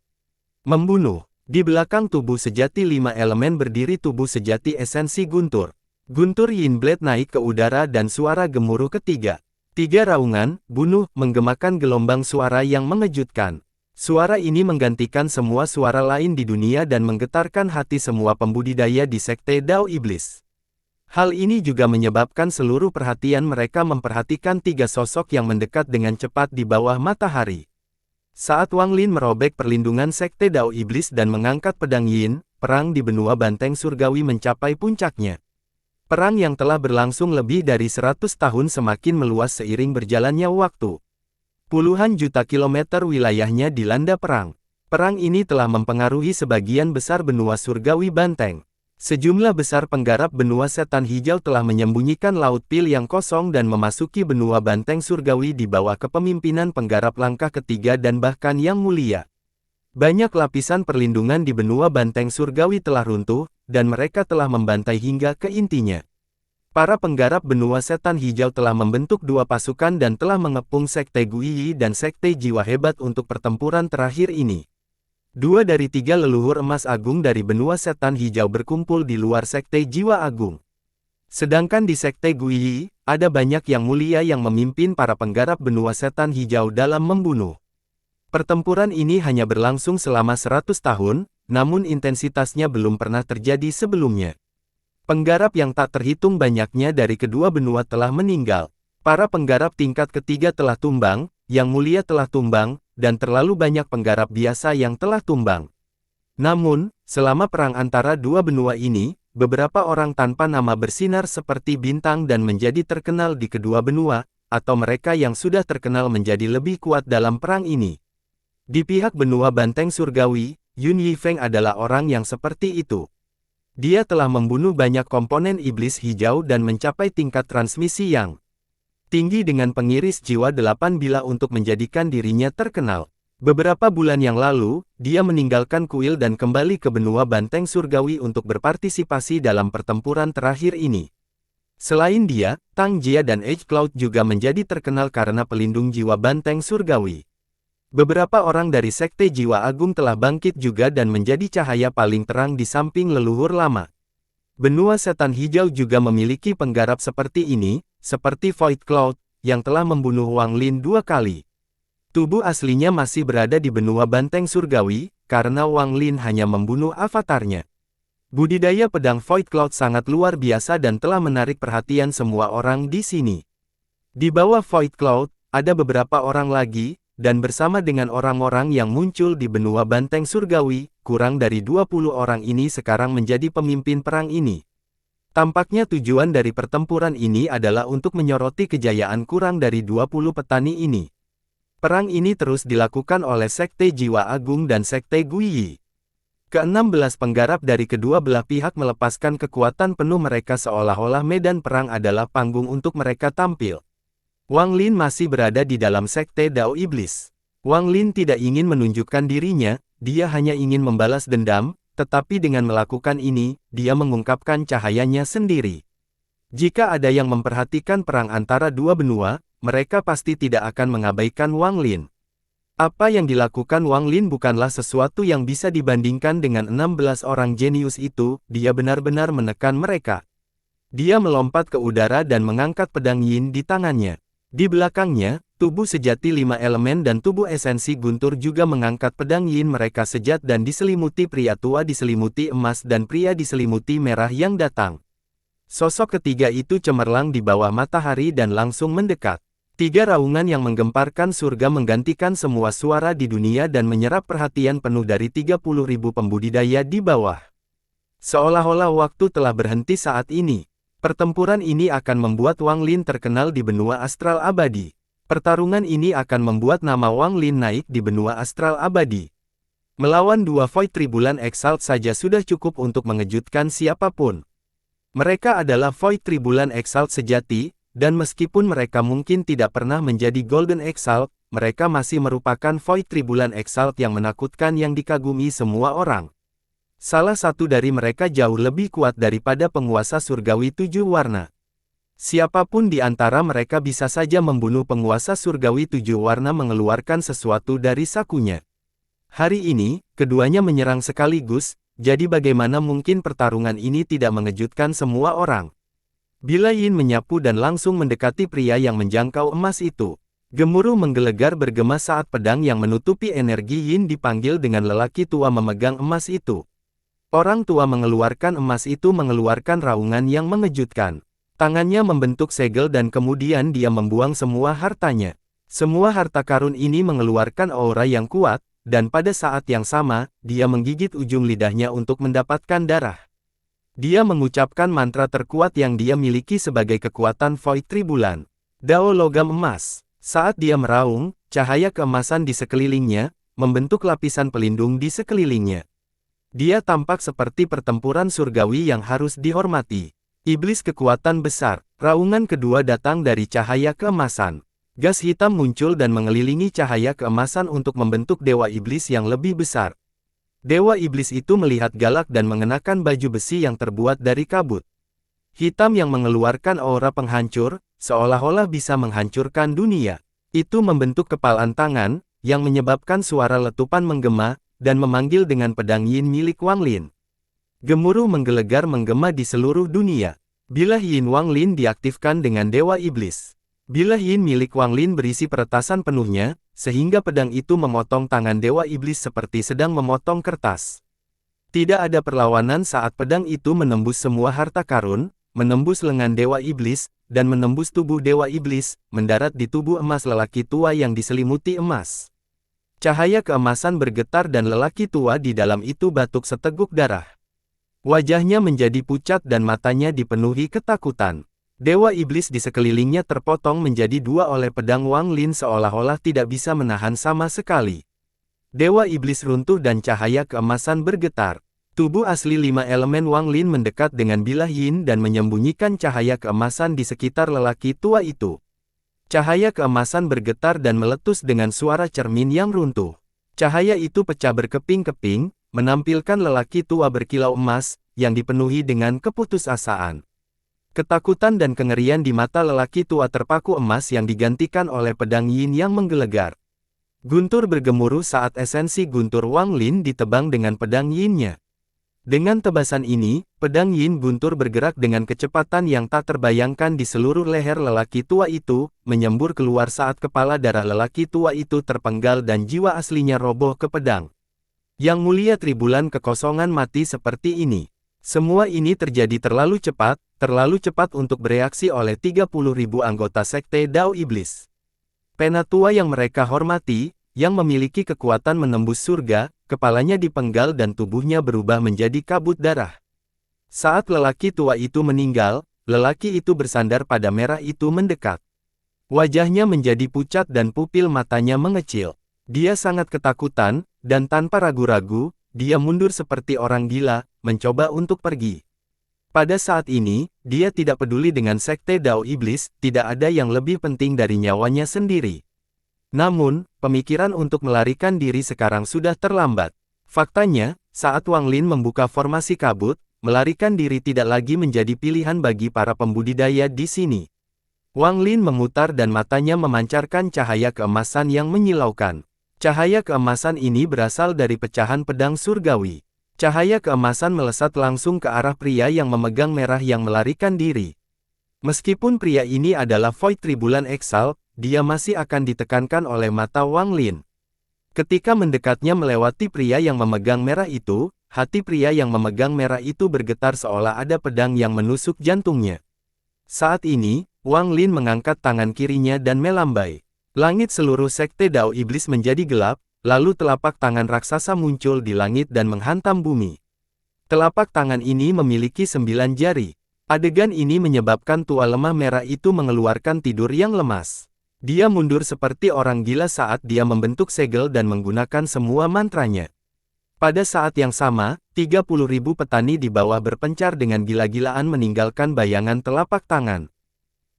Membunuh. Di belakang tubuh sejati 5 elemen berdiri tubuh sejati esensi guntur. Guntur Yin Blade naik ke udara dan suara gemuruh ketiga. 3 raungan, bunuh, menggemakan gelombang suara yang mengejutkan. Suara ini menggantikan semua suara lain di dunia dan menggetarkan hati semua pembudidaya di Sekte Dao Iblis. Hal ini juga menyebabkan seluruh perhatian mereka memperhatikan 3 sosok yang mendekat dengan cepat di bawah matahari. Saat Wang Lin merobek perlindungan Sekte Dao Iblis dan mengangkat pedang yin, perang di benua banteng surgawi mencapai puncaknya. Perang yang telah berlangsung lebih dari 100 tahun semakin meluas seiring berjalannya waktu. Puluhan juta kilometer wilayahnya dilanda perang. Perang ini telah mempengaruhi sebagian besar benua surgawi banteng. Sejumlah besar penggarap benua setan hijau telah menyembunyikan laut pil yang kosong dan memasuki benua banteng surgawi di bawah kepemimpinan penggarap langkah ketiga dan bahkan yang mulia. Banyak lapisan perlindungan di benua banteng surgawi telah runtuh, dan mereka telah membantai hingga ke intinya. Para penggarap benua setan hijau telah membentuk 2 pasukan dan telah mengepung Sekte Guiyi dan Sekte Jiwa Hebat untuk pertempuran terakhir ini. 2 dari 3 leluhur emas agung dari benua setan hijau berkumpul di luar Sekte Jiwa Agung. Sedangkan di Sekte Guiyi, ada banyak yang mulia yang memimpin para penggarap benua setan hijau dalam membunuh. Pertempuran ini hanya berlangsung selama 100 tahun, namun intensitasnya belum pernah terjadi sebelumnya. Penggarap yang tak terhitung banyaknya dari kedua benua telah meninggal. Para penggarap tingkat ketiga telah tumbang, yang mulia telah tumbang, dan terlalu banyak penggarap biasa yang telah tumbang. Namun, selama perang antara dua benua ini, beberapa orang tanpa nama bersinar seperti bintang dan menjadi terkenal di kedua benua, atau mereka yang sudah terkenal menjadi lebih kuat dalam perang ini. Di pihak benua banteng surgawi, Yun Yifeng adalah orang yang seperti itu. Dia telah membunuh banyak komponen iblis hijau dan mencapai tingkat transmisi yang tinggi dengan pengiris jiwa 8 bila untuk menjadikan dirinya terkenal. Beberapa bulan yang lalu, dia meninggalkan kuil dan kembali ke benua banteng surgawi untuk berpartisipasi dalam pertempuran terakhir ini. Selain dia, Tang Jia dan Edge Cloud juga menjadi terkenal karena pelindung jiwa banteng surgawi. Beberapa orang dari Sekte Jiwa Agung telah bangkit juga dan menjadi cahaya paling terang di samping leluhur lama. Benua setan hijau juga memiliki penggarap seperti ini, seperti Void Cloud, yang telah membunuh Wang Lin 2 kali. Tubuh aslinya masih berada di benua banteng surgawi, karena Wang Lin hanya membunuh avatarnya. Budidaya pedang Void Cloud sangat luar biasa dan telah menarik perhatian semua orang di sini. Di bawah Void Cloud, ada beberapa orang lagi, dan bersama dengan orang-orang yang muncul di benua banteng surgawi, kurang dari 20 orang ini sekarang menjadi pemimpin perang ini. Tampaknya tujuan dari pertempuran ini adalah untuk menyoroti kejayaan kurang dari 20 petani ini. Perang ini terus dilakukan oleh Sekte Jiwa Agung dan Sekte Guiyi. Ke-16 penggarap dari kedua belah pihak melepaskan kekuatan penuh mereka seolah-olah medan perang adalah panggung untuk mereka tampil. Wang Lin masih berada di dalam Sekte Dao Iblis. Wang Lin tidak ingin menunjukkan dirinya, dia hanya ingin membalas dendam, tetapi dengan melakukan ini, dia mengungkapkan cahayanya sendiri. Jika ada yang memperhatikan perang antara dua benua, mereka pasti tidak akan mengabaikan Wang Lin. Apa yang dilakukan Wang Lin bukanlah sesuatu yang bisa dibandingkan dengan 16 orang jenius itu, dia benar-benar menekan mereka. Dia melompat ke udara dan mengangkat pedang Yin di tangannya. Di belakangnya, tubuh sejati 5 elemen dan tubuh esensi guntur juga mengangkat pedang Yin mereka sejat dan diselimuti pria tua diselimuti emas dan pria diselimuti merah yang datang. Sosok ketiga itu cemerlang di bawah matahari dan langsung mendekat. 3 raungan yang menggemparkan surga menggantikan semua suara di dunia dan menyerap perhatian penuh dari 30.000 pembudidaya di bawah. Seolah-olah waktu telah berhenti saat ini. Pertempuran ini akan membuat Wang Lin terkenal di benua astral abadi. Pertarungan ini akan membuat nama Wang Lin naik di benua astral abadi. Melawan 2 Void Tribulan Exalt saja sudah cukup untuk mengejutkan siapapun. Mereka adalah Void Tribulan Exalt sejati, dan meskipun mereka mungkin tidak pernah menjadi Golden Exalt, mereka masih merupakan Void Tribulan Exalt yang menakutkan yang dikagumi semua orang. Salah satu dari mereka jauh lebih kuat daripada penguasa surgawi 7 warna. Siapapun di antara mereka bisa saja membunuh penguasa surgawi 7 warna mengeluarkan sesuatu dari sakunya. Hari ini, keduanya menyerang sekaligus, jadi bagaimana mungkin pertarungan ini tidak mengejutkan semua orang. Bila Yin menyapu dan langsung mendekati pria yang menjangkau emas itu. Gemuruh menggelegar bergema saat pedang yang menutupi energi Yin dipanggil dengan lelaki tua memegang emas itu. Orang tua mengeluarkan emas itu mengeluarkan raungan yang mengejutkan. Tangannya membentuk segel dan kemudian dia membuang semua hartanya. Semua harta karun ini mengeluarkan aura yang kuat, dan pada saat yang sama, dia menggigit ujung lidahnya untuk mendapatkan darah. Dia mengucapkan mantra terkuat yang dia miliki sebagai kekuatan Void Tribulan. Dao logam emas. Saat dia meraung, cahaya keemasan di sekelilingnya, membentuk lapisan pelindung di sekelilingnya. Dia tampak seperti pertempuran surgawi yang harus dihormati. Iblis kekuatan besar, raungan kedua datang dari cahaya keemasan. Gas hitam muncul dan mengelilingi cahaya keemasan untuk membentuk dewa iblis yang lebih besar. Dewa iblis itu melihat galak dan mengenakan baju besi yang terbuat dari kabut hitam yang mengeluarkan aura penghancur, seolah-olah bisa menghancurkan dunia. Itu membentuk kepalan tangan, yang menyebabkan suara letupan menggema, dan memanggil dengan pedang Yin milik Wang Lin. Gemuruh menggelegar menggema di seluruh dunia. Bilah Yin Wang Lin diaktifkan dengan Dewa Iblis. Bilah Yin milik Wang Lin berisi peretasan penuhnya, sehingga pedang itu memotong tangan Dewa Iblis seperti sedang memotong kertas. Tidak ada perlawanan saat pedang itu menembus semua harta karun, menembus lengan Dewa Iblis, dan menembus tubuh Dewa Iblis, mendarat di tubuh emas lelaki tua yang diselimuti emas. Cahaya keemasan bergetar dan lelaki tua di dalam itu batuk seteguk darah. Wajahnya menjadi pucat dan matanya dipenuhi ketakutan. Dewa Iblis di sekelilingnya terpotong menjadi 2 oleh pedang Wang Lin seolah-olah tidak bisa menahan sama sekali. Dewa Iblis runtuh dan cahaya keemasan bergetar. Tubuh asli 5 elemen Wang Lin mendekat dengan bilah Yin dan menyembunyikan cahaya keemasan di sekitar lelaki tua itu. Cahaya keemasan bergetar dan meletus dengan suara cermin yang runtuh. Cahaya itu pecah berkeping-keping, menampilkan lelaki tua berkilau emas, yang dipenuhi dengan keputusasaan. Ketakutan dan kengerian di mata lelaki tua terpaku emas yang digantikan oleh pedang Yin yang menggelegar. Guntur bergemuruh saat esensi guntur Wang Lin ditebang dengan pedang Yin-nya. Dengan tebasan ini, pedang Yin guntur bergerak dengan kecepatan yang tak terbayangkan di seluruh leher lelaki tua itu, menyembur keluar saat kepala darah lelaki tua itu terpenggal dan jiwa aslinya roboh ke pedang. Yang mulia Tribulan kekosongan mati seperti ini. Semua ini terjadi terlalu cepat untuk bereaksi oleh 30.000 anggota Sekte Dao Iblis. Penatua yang mereka hormati, yang memiliki kekuatan menembus surga, kepalanya dipenggal dan tubuhnya berubah menjadi kabut darah. Saat lelaki tua itu meninggal, lelaki itu bersandar pada merah itu mendekat. Wajahnya menjadi pucat dan pupil matanya mengecil. Dia sangat ketakutan, dan tanpa ragu-ragu, dia mundur seperti orang gila, mencoba untuk pergi. Pada saat ini, dia tidak peduli dengan sekte Dao Iblis, tidak ada yang lebih penting dari nyawanya sendiri. Namun, pemikiran untuk melarikan diri sekarang sudah terlambat. Faktanya, saat Wang Lin membuka formasi kabut, melarikan diri tidak lagi menjadi pilihan bagi para pembudidaya di sini. Wang Lin memutar dan matanya memancarkan cahaya keemasan yang menyilaukan. Cahaya keemasan ini berasal dari pecahan pedang surgawi. Cahaya keemasan melesat langsung ke arah pria yang memegang merah yang melarikan diri. Meskipun pria ini adalah Void Tribulan Exalt, dia masih akan ditekankan oleh mata Wang Lin. Ketika mendekatnya melewati pria yang memegang merah itu, hati pria yang memegang merah itu bergetar seolah ada pedang yang menusuk jantungnya. Saat ini, Wang Lin mengangkat tangan kirinya dan melambai. Langit seluruh sekte Dao Iblis menjadi gelap, lalu telapak tangan raksasa muncul di langit dan menghantam bumi. Telapak tangan ini memiliki 9 jari. Adegan ini menyebabkan tua lemah merah itu mengeluarkan tidur yang lemas. Dia mundur seperti orang gila saat dia membentuk segel dan menggunakan semua mantranya. Pada saat yang sama, 30.000 petani di bawah berpencar dengan gila-gilaan meninggalkan bayangan telapak tangan.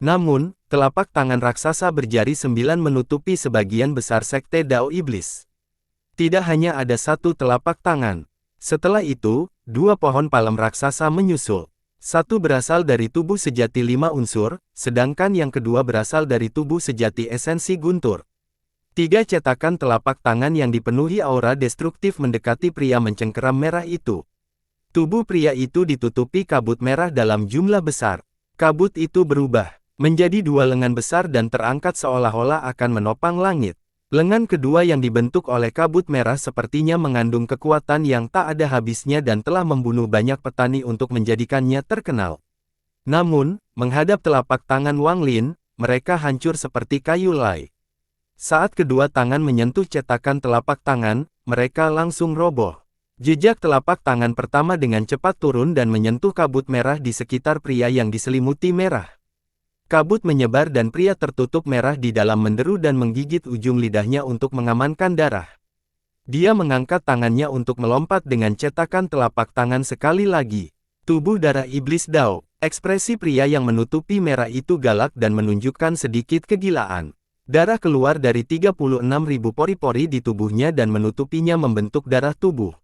Namun, telapak tangan raksasa berjari 9 menutupi sebagian besar sekte Dao Iblis. Tidak hanya ada satu telapak tangan. Setelah itu, 2 pohon palem raksasa menyusul. Satu berasal dari tubuh sejati 5 unsur, sedangkan yang kedua berasal dari tubuh sejati esensi guntur. 3 cetakan telapak tangan yang dipenuhi aura destruktif mendekati pria mencengkeram merah itu. Tubuh pria itu ditutupi kabut merah dalam jumlah besar. Kabut itu berubah menjadi 2 lengan besar dan terangkat seolah-olah akan menopang langit. Lengan kedua yang dibentuk oleh kabut merah sepertinya mengandung kekuatan yang tak ada habisnya dan telah membunuh banyak petani untuk menjadikannya terkenal. Namun, menghadap telapak tangan Wang Lin, mereka hancur seperti kayu lai. Saat kedua tangan menyentuh cetakan telapak tangan, mereka langsung roboh. Jejak telapak tangan pertama dengan cepat turun dan menyentuh kabut merah di sekitar pria yang diselimuti merah. Kabut menyebar dan pria tertutup merah di dalam menderu dan menggigit ujung lidahnya untuk mengamankan darah. Dia mengangkat tangannya untuk melompat dengan cetakan telapak tangan sekali lagi. Tubuh darah iblis Dao. Ekspresi pria yang menutupi merah itu galak dan menunjukkan sedikit kegilaan. Darah keluar dari 36.000 pori-pori di tubuhnya dan menutupinya membentuk darah tubuh.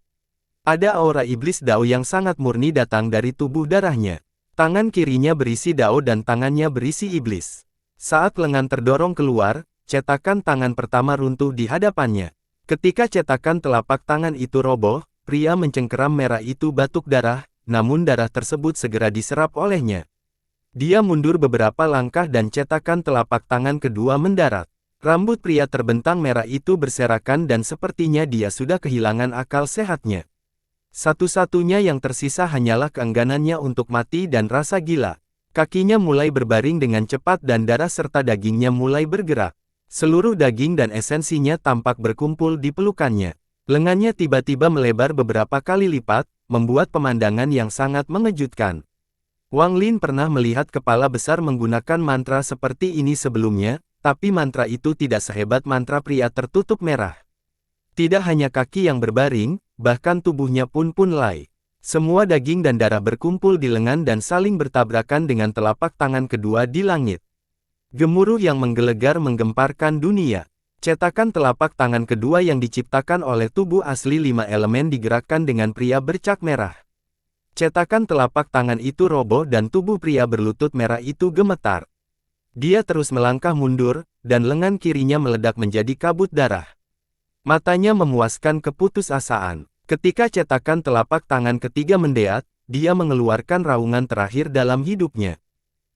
Ada aura iblis Dao yang sangat murni datang dari tubuh darahnya. Tangan kirinya berisi Dao dan tangannya berisi iblis. Saat lengan terdorong keluar, cetakan tangan pertama runtuh di hadapannya. Ketika cetakan telapak tangan itu roboh, pria mencengkeram merah itu batuk darah, namun darah tersebut segera diserap olehnya. Dia mundur beberapa langkah dan cetakan telapak tangan kedua mendarat. Rambut pria terbentang merah itu berserakan dan sepertinya dia sudah kehilangan akal sehatnya. Satu-satunya yang tersisa hanyalah keengganannya untuk mati dan rasa gila. Kakinya mulai berbaring dengan cepat dan darah serta dagingnya mulai bergerak. Seluruh daging dan esensinya tampak berkumpul di pelukannya. Lengannya tiba-tiba melebar beberapa kali lipat, membuat pemandangan yang sangat mengejutkan. Wang Lin pernah melihat kepala besar menggunakan mantra seperti ini sebelumnya, tapi mantra itu tidak sehebat mantra pria tertutup merah. Tidak hanya kaki yang berbaring, bahkan tubuhnya pun lai. Semua daging dan darah berkumpul di lengan dan saling bertabrakan dengan telapak tangan kedua di langit. Gemuruh yang menggelegar menggemparkan dunia. Cetakan telapak tangan kedua yang diciptakan oleh tubuh asli 5 elemen digerakkan dengan pria bercak merah. Cetakan telapak tangan itu roboh dan tubuh pria berlutut merah itu gemetar. Dia terus melangkah mundur, dan lengan kirinya meledak menjadi kabut darah. Matanya memuaskan keputusasaan. Ketika cetakan telapak tangan ketiga mendeat, dia mengeluarkan raungan terakhir dalam hidupnya.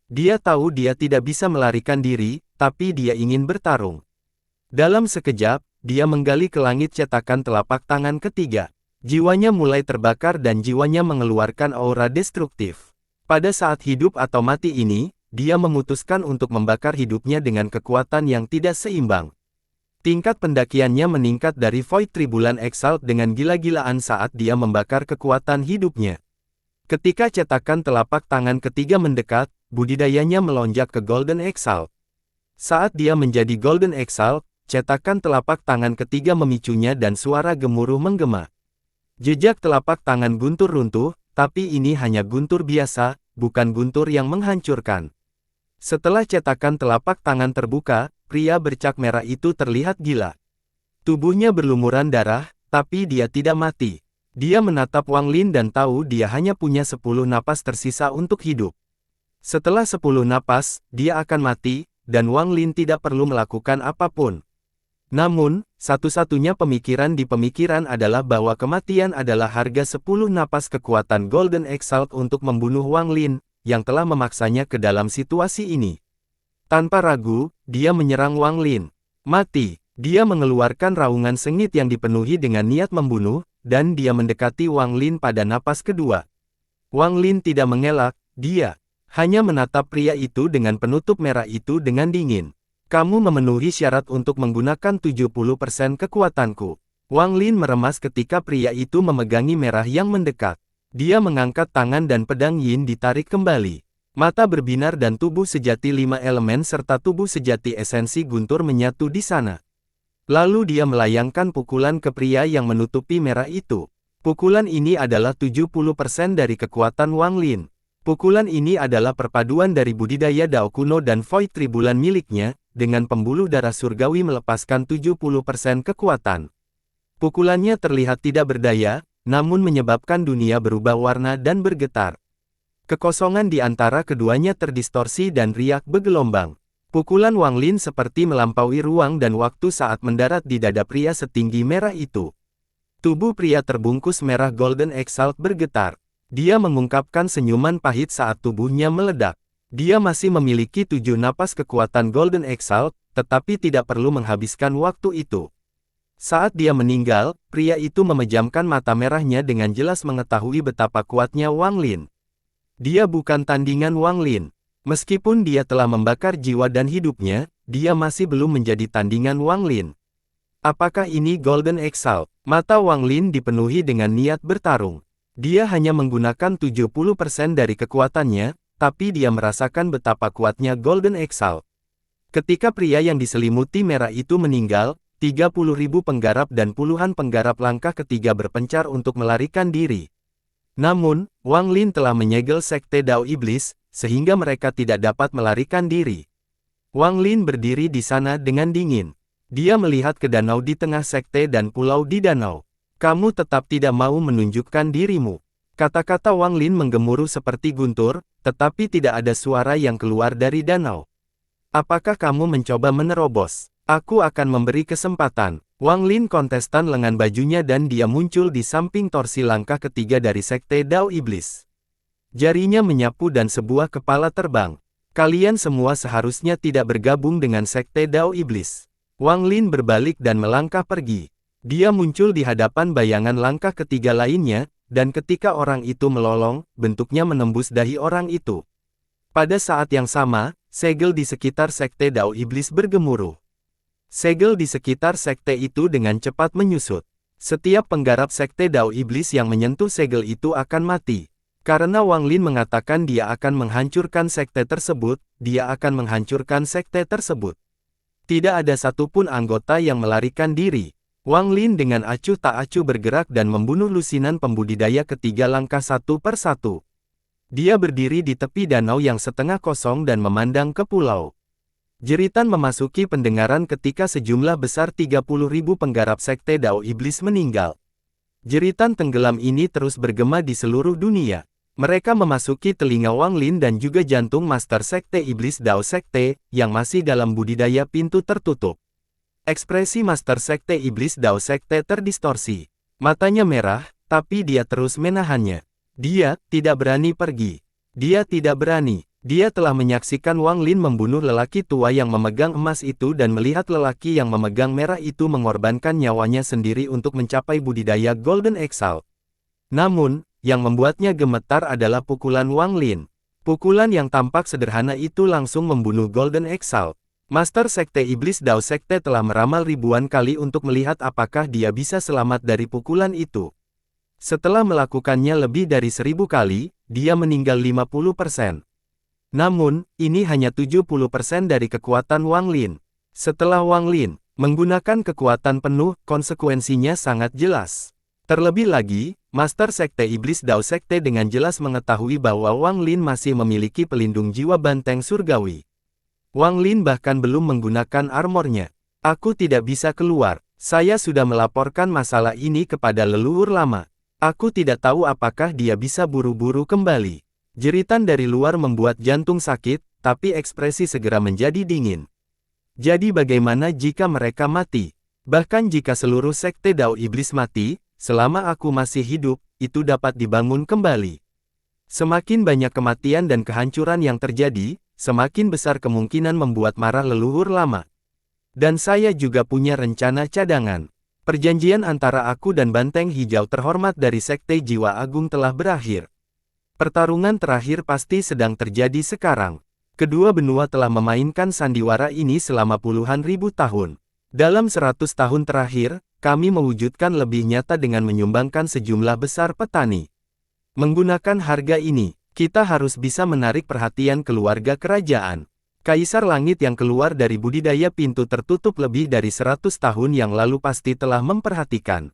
Dia tahu dia tidak bisa melarikan diri, tapi dia ingin bertarung. Dalam sekejap, dia menggali ke langit cetakan telapak tangan ketiga. Jiwanya mulai terbakar dan jiwanya mengeluarkan aura destruktif. Pada saat hidup atau mati ini, dia memutuskan untuk membakar hidupnya dengan kekuatan yang tidak seimbang. Tingkat pendakiannya meningkat dari Void Tribulan Exalt dengan gila-gilaan saat dia membakar kekuatan hidupnya. Ketika cetakan telapak tangan ketiga mendekat, budidayanya melonjak ke Golden Exalt. Saat dia menjadi Golden Exalt, cetakan telapak tangan ketiga memicunya dan suara gemuruh menggema. Jejak telapak tangan guntur runtuh, tapi ini hanya guntur biasa, bukan guntur yang menghancurkan. Setelah cetakan telapak tangan terbuka, pria bercak merah itu terlihat gila. Tubuhnya berlumuran darah, tapi dia tidak mati. Dia menatap Wang Lin dan tahu dia hanya punya 10 napas tersisa untuk hidup. Setelah 10 napas, dia akan mati, dan Wang Lin tidak perlu melakukan apapun. Namun, satu-satunya pemikiran di pemikiran adalah bahwa kematian adalah harga 10 napas kekuatan Golden Exalt untuk membunuh Wang Lin, yang telah memaksanya ke dalam situasi ini. Tanpa ragu, dia menyerang Wang Lin. Mati. Dia mengeluarkan raungan sengit yang dipenuhi dengan niat membunuh, dan dia mendekati Wang Lin pada napas kedua. Wang Lin tidak mengelak, dia hanya menatap pria itu dengan penutup merah itu dengan dingin. Kamu memenuhi syarat untuk menggunakan 70% kekuatanku. Wang Lin meremas ketika pria itu memegangi merah yang mendekat. Dia mengangkat tangan dan pedang Yin ditarik kembali. Mata berbinar dan tubuh sejati 5 elemen serta tubuh sejati esensi guntur menyatu di sana. Lalu dia melayangkan pukulan ke pria yang menutupi merah itu. Pukulan ini adalah 70% dari kekuatan Wang Lin. Pukulan ini adalah perpaduan dari budidaya Dao kuno dan Void Tribulan miliknya, dengan pembuluh darah surgawi melepaskan 70% kekuatan. Pukulannya terlihat tidak berdaya, namun menyebabkan dunia berubah warna dan bergetar. Kekosongan di antara keduanya terdistorsi dan riak bergelombang. Pukulan Wang Lin seperti melampaui ruang dan waktu saat mendarat di dada pria setinggi merah itu. Tubuh pria terbungkus merah Golden Exalt bergetar. Dia mengungkapkan senyuman pahit saat tubuhnya meledak. Dia masih memiliki 7 napas kekuatan Golden Exalt, tetapi tidak perlu menghabiskan waktu itu. Saat dia meninggal, pria itu memejamkan mata merahnya dengan jelas mengetahui betapa kuatnya Wang Lin. Dia bukan tandingan Wang Lin. Meskipun dia telah membakar jiwa dan hidupnya, dia masih belum menjadi tandingan Wang Lin. Apakah ini Golden Exalt? Mata Wang Lin dipenuhi dengan niat bertarung. Dia hanya menggunakan 70% dari kekuatannya, tapi dia merasakan betapa kuatnya Golden Exalt. Ketika pria yang diselimuti merah itu meninggal, 30.000 penggarap dan puluhan penggarap langkah ketiga berpencar untuk melarikan diri. Namun, Wang Lin telah menyegel Sekte Dao Iblis, sehingga mereka tidak dapat melarikan diri. Wang Lin berdiri di sana dengan dingin. Dia melihat ke danau di tengah sekte dan pulau di danau. Kamu tetap tidak mau menunjukkan dirimu. Kata-kata Wang Lin menggemuruh seperti guntur, tetapi tidak ada suara yang keluar dari danau. Apakah kamu mencoba menerobos? Aku akan memberi kesempatan. Wang Lin kontestan lengan bajunya dan dia muncul di samping torsi langkah ketiga dari Sekte Dao Iblis. Jarinya menyapu dan sebuah kepala terbang. Kalian semua seharusnya tidak bergabung dengan Sekte Dao Iblis. Wang Lin berbalik dan melangkah pergi. Dia muncul di hadapan bayangan langkah ketiga lainnya, dan ketika orang itu melolong, bentuknya menembus dahi orang itu. Pada saat yang sama, segel di sekitar Sekte Dao Iblis bergemuruh. Segel di sekitar sekte itu dengan cepat menyusut. Setiap penggarap Sekte Dao Iblis yang menyentuh segel itu akan mati. Karena Wang Lin mengatakan dia akan menghancurkan sekte tersebut, dia akan menghancurkan sekte tersebut. Tidak ada satupun anggota yang melarikan diri. Wang Lin dengan acuh tak acuh bergerak dan membunuh lusinan pembudidaya ketiga langkah satu per satu. Dia berdiri di tepi danau yang setengah kosong dan memandang ke pulau. Jeritan memasuki pendengaran ketika sejumlah besar 30.000 penggarap Sekte Dao Iblis meninggal. Jeritan tenggelam ini terus bergema di seluruh dunia. Mereka memasuki telinga Wang Lin dan juga jantung Master Sekte Iblis Dao Sekte, yang masih dalam budidaya pintu tertutup. Ekspresi Master Sekte Iblis Dao Sekte terdistorsi. Matanya merah, tapi dia terus menahannya. Dia tidak berani pergi. Dia tidak berani. Dia telah menyaksikan Wang Lin membunuh lelaki tua yang memegang emas itu dan melihat lelaki yang memegang merah itu mengorbankan nyawanya sendiri untuk mencapai budidaya Golden Exalt. Namun, yang membuatnya gemetar adalah pukulan Wang Lin. Pukulan yang tampak sederhana itu langsung membunuh Golden Exalt. Master Sekte Iblis Dao Sekte telah meramal ribuan kali untuk melihat apakah dia bisa selamat dari pukulan itu. Setelah melakukannya lebih dari 1000 kali, dia meninggal 50%. Namun, ini hanya 70% dari kekuatan Wang Lin. Setelah Wang Lin menggunakan kekuatan penuh, konsekuensinya sangat jelas. Terlebih lagi, Master Sekte Iblis Dao Sekte dengan jelas mengetahui bahwa Wang Lin masih memiliki pelindung jiwa banteng surgawi. Wang Lin bahkan belum menggunakan armornya. Aku tidak bisa keluar. Saya sudah melaporkan masalah ini kepada leluhur lama. Aku tidak tahu apakah dia bisa buru-buru kembali. Jeritan dari luar membuat jantung sakit, tapi ekspresi segera menjadi dingin. Jadi bagaimana jika mereka mati? Bahkan jika seluruh Sekte Dao Iblis mati, selama aku masih hidup, itu dapat dibangun kembali. Semakin banyak kematian dan kehancuran yang terjadi, semakin besar kemungkinan membuat marah leluhur lama. Dan saya juga punya rencana cadangan. Perjanjian antara aku dan Banteng Hijau terhormat dari Sekte Jiwa Agung telah berakhir. Pertarungan terakhir pasti sedang terjadi sekarang. Kedua benua telah memainkan sandiwara ini selama puluhan ribu tahun. Dalam 100 tahun terakhir, kami mewujudkan lebih nyata dengan menyumbangkan sejumlah besar petani. Menggunakan harga ini, kita harus bisa menarik perhatian keluarga kerajaan. Kaisar Langit yang keluar dari budidaya pintu tertutup lebih dari 100 tahun yang lalu pasti telah memperhatikan.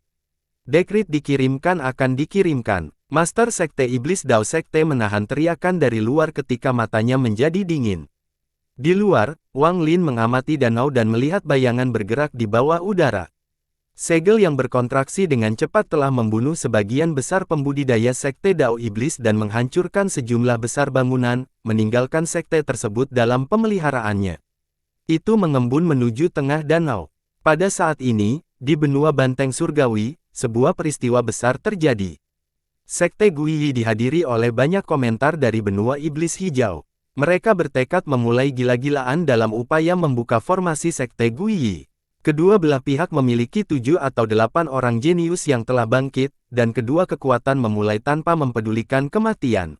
Dekrit dikirimkan akan dikirimkan. Master Sekte Iblis Dao Sekte menahan teriakan dari luar ketika matanya menjadi dingin. Di luar, Wang Lin mengamati danau dan melihat bayangan bergerak di bawah udara. Segel yang berkontraksi dengan cepat telah membunuh sebagian besar pembudidaya Sekte Dao Iblis dan menghancurkan sejumlah besar bangunan, meninggalkan sekte tersebut dalam pemeliharaannya. Itu mengembun menuju tengah danau. Pada saat ini, di benua Banteng Surgawi, sebuah peristiwa besar terjadi. Sekte Guiyi dihadiri oleh banyak komentar dari benua Iblis Hijau. Mereka bertekad memulai gila-gilaan dalam upaya membuka formasi Sekte Guiyi. Kedua belah pihak memiliki 7 atau 8 orang jenius yang telah bangkit, dan kedua kekuatan memulai tanpa mempedulikan kematian.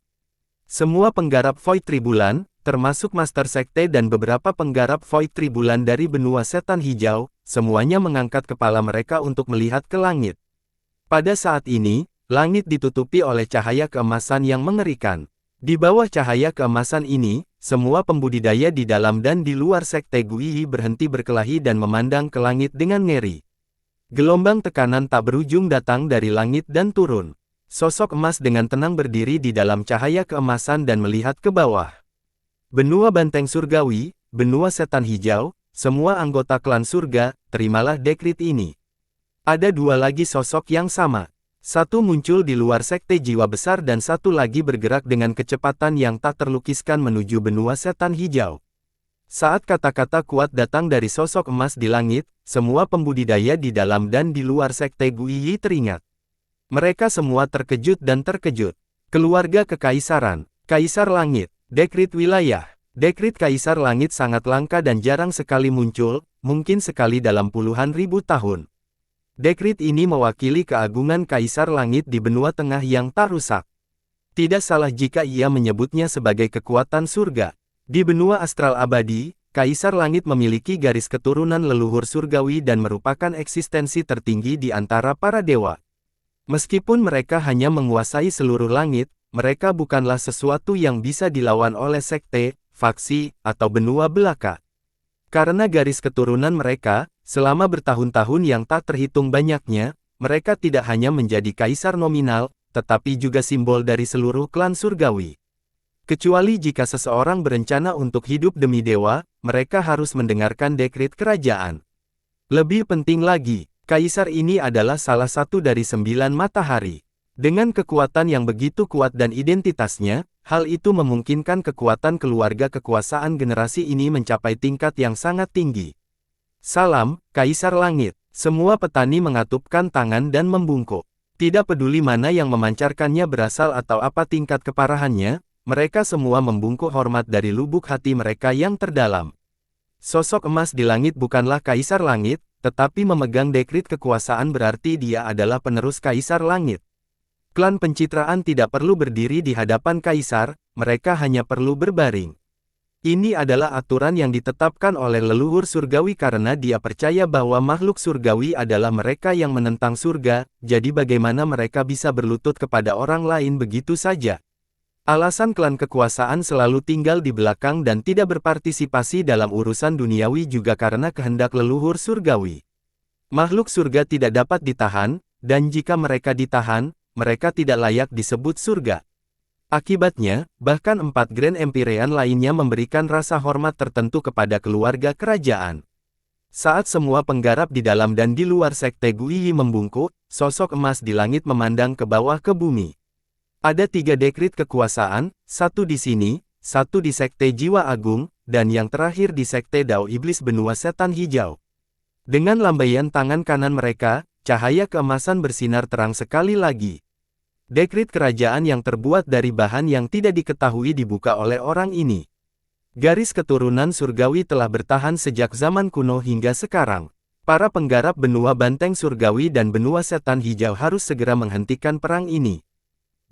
Semua penggarap Void Tribulan, termasuk Master Sekte dan beberapa penggarap Void Tribulan dari benua Setan Hijau, semuanya mengangkat kepala mereka untuk melihat ke langit. Pada saat ini, langit ditutupi oleh cahaya keemasan yang mengerikan. Di bawah cahaya keemasan ini, semua pembudidaya di dalam dan di luar Sekte Guiyi berhenti berkelahi dan memandang ke langit dengan ngeri. Gelombang tekanan tak berujung datang dari langit dan turun. Sosok emas dengan tenang berdiri di dalam cahaya keemasan dan melihat ke bawah. Benua Banteng Surgawi, benua Setan Hijau, semua anggota klan surga, terimalah dekrit ini. Ada dua lagi sosok yang sama. Satu muncul di luar Sekte Jiwa Besar dan satu lagi bergerak dengan kecepatan yang tak terlukiskan menuju benua Setan Hijau. Saat kata-kata kuat datang dari sosok emas di langit, semua pembudidaya di dalam dan di luar Sekte Guiyi teringat. Mereka semua terkejut dan terkejut. Keluarga Kekaisaran, Kaisar Langit, dekrit wilayah. Dekrit Kaisar Langit sangat langka dan jarang sekali muncul, mungkin sekali dalam puluhan ribu tahun. Dekrit ini mewakili keagungan Kaisar Langit di benua tengah yang tak rusak. Tidak salah jika ia menyebutnya sebagai kekuatan surga. Di benua astral abadi, Kaisar Langit memiliki garis keturunan leluhur surgawi dan merupakan eksistensi tertinggi di antara para dewa. Meskipun mereka hanya menguasai seluruh langit, mereka bukanlah sesuatu yang bisa dilawan oleh sekte, faksi, atau benua belaka. Karena garis keturunan mereka, selama bertahun-tahun yang tak terhitung banyaknya, mereka tidak hanya menjadi kaisar nominal, tetapi juga simbol dari seluruh klan surgawi. Kecuali jika seseorang berencana untuk hidup demi dewa, mereka harus mendengarkan dekrit kerajaan. Lebih penting lagi, kaisar ini adalah salah satu dari 9 matahari. Dengan kekuatan yang begitu kuat dan identitasnya, hal itu memungkinkan kekuatan keluarga kekuasaan generasi ini mencapai tingkat yang sangat tinggi. Salam, Kaisar Langit. Semua petani mengatupkan tangan dan membungkuk. Tidak peduli mana yang memancarkannya berasal atau apa tingkat keparahannya, mereka semua membungkuk hormat dari lubuk hati mereka yang terdalam. Sosok emas di langit bukanlah Kaisar Langit, tetapi memegang dekrit kekuasaan berarti dia adalah penerus Kaisar Langit. Klan pencitraan tidak perlu berdiri di hadapan kaisar, mereka hanya perlu berbaring. Ini adalah aturan yang ditetapkan oleh leluhur surgawi karena dia percaya bahwa makhluk surgawi adalah mereka yang menentang surga, jadi bagaimana mereka bisa berlutut kepada orang lain begitu saja? Alasan klan kekuasaan selalu tinggal di belakang dan tidak berpartisipasi dalam urusan duniawi juga karena kehendak leluhur surgawi. Makhluk surga tidak dapat ditahan, dan jika mereka ditahan, mereka tidak layak disebut surga. Akibatnya, bahkan 4 Grand Empyrean lainnya memberikan rasa hormat tertentu kepada keluarga kerajaan. Saat semua penggarap di dalam dan di luar sekte Guiyi membungkuk, sosok emas di langit memandang ke bawah ke bumi. Ada 3 dekrit kekuasaan, satu di sini, satu di sekte Jiwa Agung, dan yang terakhir di sekte Dao Iblis Benua Setan Hijau. Dengan lambaian tangan kanan mereka, cahaya keemasan bersinar terang sekali lagi. Dekrit kerajaan yang terbuat dari bahan yang tidak diketahui dibuka oleh orang ini. Garis keturunan surgawi telah bertahan sejak zaman kuno hingga sekarang. Para penggarap benua banteng surgawi dan benua setan hijau harus segera menghentikan perang ini.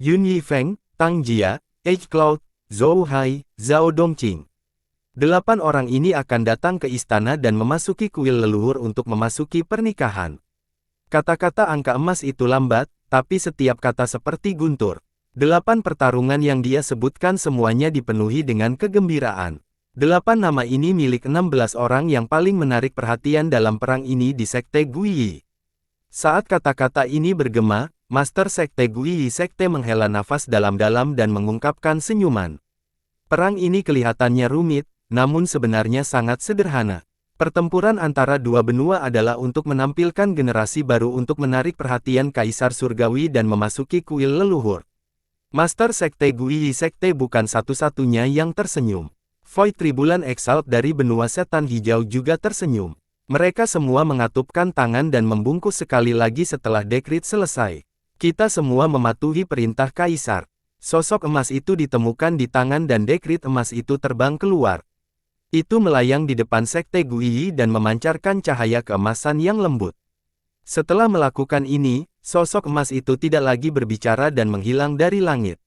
Yun Yifeng, Tang Jia, H. Cloud, Zhou Hai, Zhao Dongqing. 8 orang ini akan datang ke istana dan memasuki kuil leluhur untuk memasuki pernikahan. Kata-kata angka emas itu lambat, tapi setiap kata seperti guntur. 8 pertarungan yang dia sebutkan semuanya dipenuhi dengan kegembiraan. 8 nama ini milik 16 orang yang paling menarik perhatian dalam perang ini di sekte Guiyi. Saat kata-kata ini bergema, Master Sekte Guiyi Sekte menghela nafas dalam-dalam dan mengungkapkan senyuman. Perang ini kelihatannya rumit, namun sebenarnya sangat sederhana. Pertempuran antara dua benua adalah untuk menampilkan generasi baru untuk menarik perhatian Kaisar Surgawi dan memasuki kuil leluhur. Master Sekte Guiyi Sekte bukan satu-satunya yang tersenyum. Void Tribulan Exalt dari benua setan hijau juga tersenyum. Mereka semua mengatupkan tangan dan membungkuk sekali lagi setelah dekrit selesai. Kita semua mematuhi perintah Kaisar. Sosok emas itu ditemukan di tangan dan dekrit emas itu terbang keluar. Itu melayang di depan sekte Guiyi dan memancarkan cahaya keemasan yang lembut. Setelah melakukan ini, sosok emas itu tidak lagi berbicara dan menghilang dari langit.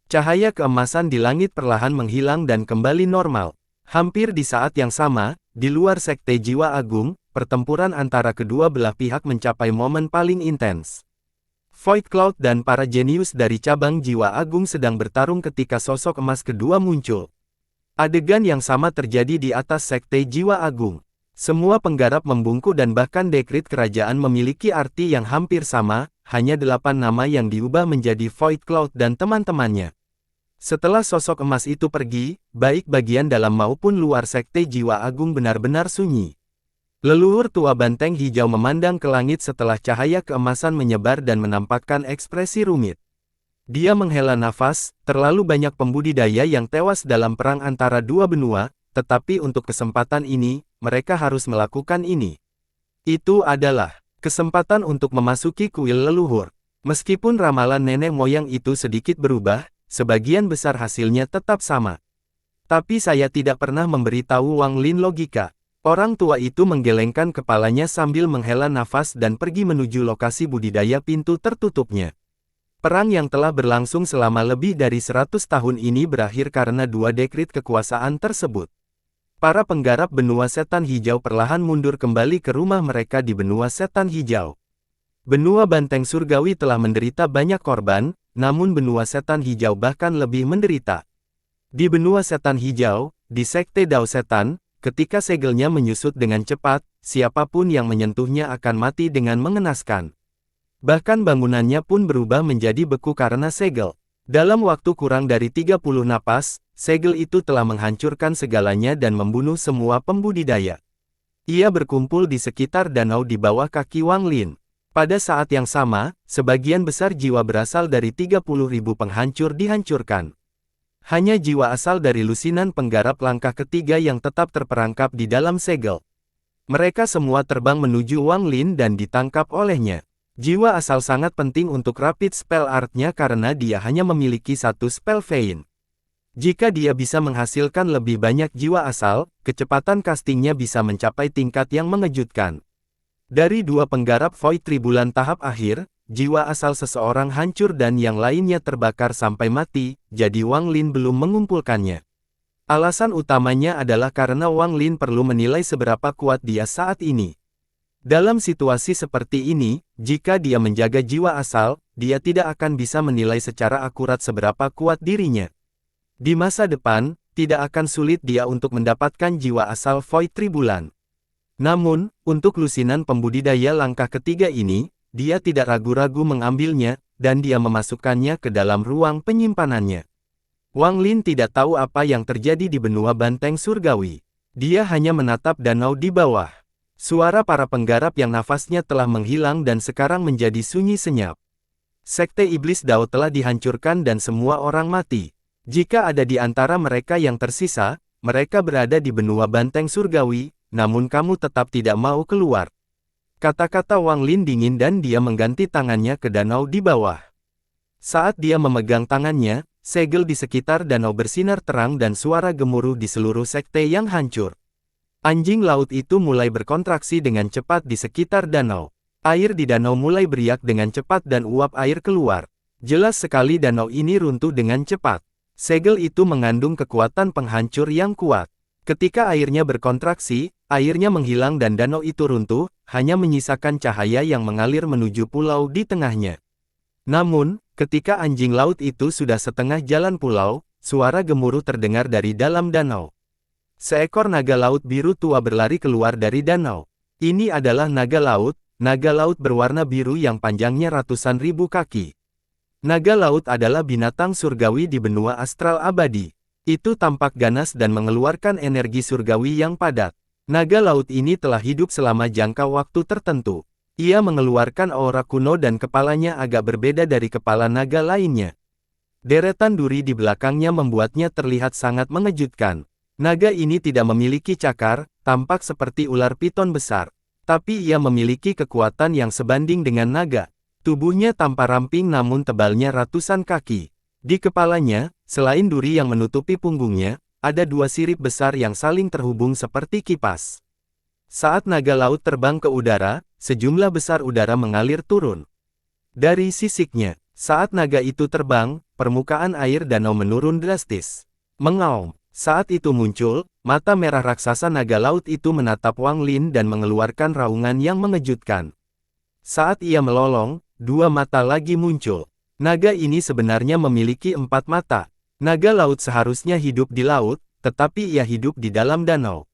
Cahaya keemasan di langit perlahan menghilang dan kembali normal. Hampir di saat yang sama, di luar sekte Jiwa Agung, pertempuran antara kedua belah pihak mencapai momen paling intens. Void Cloud dan para jenius dari cabang Jiwa Agung sedang bertarung ketika sosok emas kedua muncul. Adegan yang sama terjadi di atas sekte Jiwa Agung. Semua penggarap membungkuk dan bahkan dekrit kerajaan memiliki arti yang hampir sama, hanya 8 nama yang diubah menjadi Void Cloud dan teman-temannya. Setelah sosok emas itu pergi, baik bagian dalam maupun luar sekte Jiwa Agung benar-benar sunyi. Leluhur tua banteng hijau memandang ke langit setelah cahaya keemasan menyebar dan menampakkan ekspresi rumit. Dia menghela nafas, terlalu banyak pembudidaya yang tewas dalam perang antara dua benua, tetapi untuk kesempatan ini, mereka harus melakukan ini. Itu adalah kesempatan untuk memasuki kuil leluhur. Meskipun ramalan nenek moyang itu sedikit berubah, sebagian besar hasilnya tetap sama. Tapi saya tidak pernah memberitahu Wang Lin logika. Orang tua itu menggelengkan kepalanya sambil menghela nafas dan pergi menuju lokasi budidaya pintu tertutupnya. Perang yang telah berlangsung selama lebih dari 100 tahun ini berakhir karena dua dekrit kekuasaan tersebut. Para penggarap benua setan hijau perlahan mundur kembali ke rumah mereka di benua setan hijau. Benua banteng surgawi telah menderita banyak korban, namun benua setan hijau bahkan lebih menderita. Di benua setan hijau, di sekte Dao Setan, ketika segelnya menyusut dengan cepat, siapapun yang menyentuhnya akan mati dengan mengenaskan. Bahkan bangunannya pun berubah menjadi beku karena segel. Dalam waktu kurang dari 30 napas, segel itu telah menghancurkan segalanya dan membunuh semua pembudidaya. Ia berkumpul di sekitar danau di bawah kaki Wang Lin. Pada saat yang sama, sebagian besar jiwa berasal dari 30.000 penghancur dihancurkan. Hanya jiwa asal dari lusinan penggarap langkah ketiga yang tetap terperangkap di dalam segel. Mereka semua terbang menuju Wang Lin dan ditangkap olehnya. Jiwa asal sangat penting untuk rapid spell art-nya karena dia hanya memiliki satu spell vein. Jika dia bisa menghasilkan lebih banyak jiwa asal, kecepatan castingnya bisa mencapai tingkat yang mengejutkan. Dari dua penggarap Void Tribulan tahap akhir, jiwa asal seseorang hancur dan yang lainnya terbakar sampai mati, jadi Wang Lin belum mengumpulkannya. Alasan utamanya adalah karena Wang Lin perlu menilai seberapa kuat dia saat ini. Dalam situasi seperti ini, jika dia menjaga jiwa asal, dia tidak akan bisa menilai secara akurat seberapa kuat dirinya. Di masa depan, tidak akan sulit dia untuk mendapatkan jiwa asal Void Tribulan. Namun, untuk lusinan pembudidaya langkah ketiga ini, dia tidak ragu-ragu mengambilnya, dan dia memasukkannya ke dalam ruang penyimpanannya. Wang Lin tidak tahu apa yang terjadi di benua banteng surgawi. Dia hanya menatap danau di bawah. Suara para penggarap yang nafasnya telah menghilang dan sekarang menjadi sunyi senyap. Sekte Iblis Dao telah dihancurkan dan semua orang mati. Jika ada di antara mereka yang tersisa, mereka berada di benua banteng surgawi, namun kamu tetap tidak mau keluar. Kata-kata Wang Lin dingin dan dia mengganti tangannya ke danau di bawah. Saat dia memegang tangannya, segel di sekitar danau bersinar terang dan suara gemuruh di seluruh sekte yang hancur. Anjing laut itu mulai berkontraksi dengan cepat di sekitar danau. Air di danau mulai beriak dengan cepat dan uap air keluar. Jelas sekali danau ini runtuh dengan cepat. Segel itu mengandung kekuatan penghancur yang kuat. Ketika airnya berkontraksi, airnya menghilang dan danau itu runtuh, hanya menyisakan cahaya yang mengalir menuju pulau di tengahnya. Namun, ketika anjing laut itu sudah setengah jalan pulau, suara gemuruh terdengar dari dalam danau. Seekor naga laut biru tua berlari keluar dari danau. Ini adalah naga laut berwarna biru yang panjangnya ratusan ribu kaki. Naga laut adalah binatang surgawi di benua astral abadi. Itu tampak ganas dan mengeluarkan energi surgawi yang padat. Naga laut ini telah hidup selama jangka waktu tertentu. Ia mengeluarkan aura kuno dan kepalanya agak berbeda dari kepala naga lainnya. Deretan duri di belakangnya membuatnya terlihat sangat mengejutkan. Naga ini tidak memiliki cakar, tampak seperti ular piton besar. Tapi ia memiliki kekuatan yang sebanding dengan naga. Tubuhnya tampak ramping namun tebalnya ratusan kaki. Di kepalanya, selain duri yang menutupi punggungnya, ada dua sirip besar yang saling terhubung seperti kipas. Saat naga laut terbang ke udara, sejumlah besar udara mengalir turun dari sisiknya. Saat naga itu terbang, permukaan air danau menurun drastis. Mengaum. Saat itu muncul, mata merah raksasa naga laut itu menatap Wang Lin dan mengeluarkan raungan yang mengejutkan. Saat ia melolong, dua mata lagi muncul. Naga ini sebenarnya memiliki 4 mata. Naga laut seharusnya hidup di laut, tetapi ia hidup di dalam danau.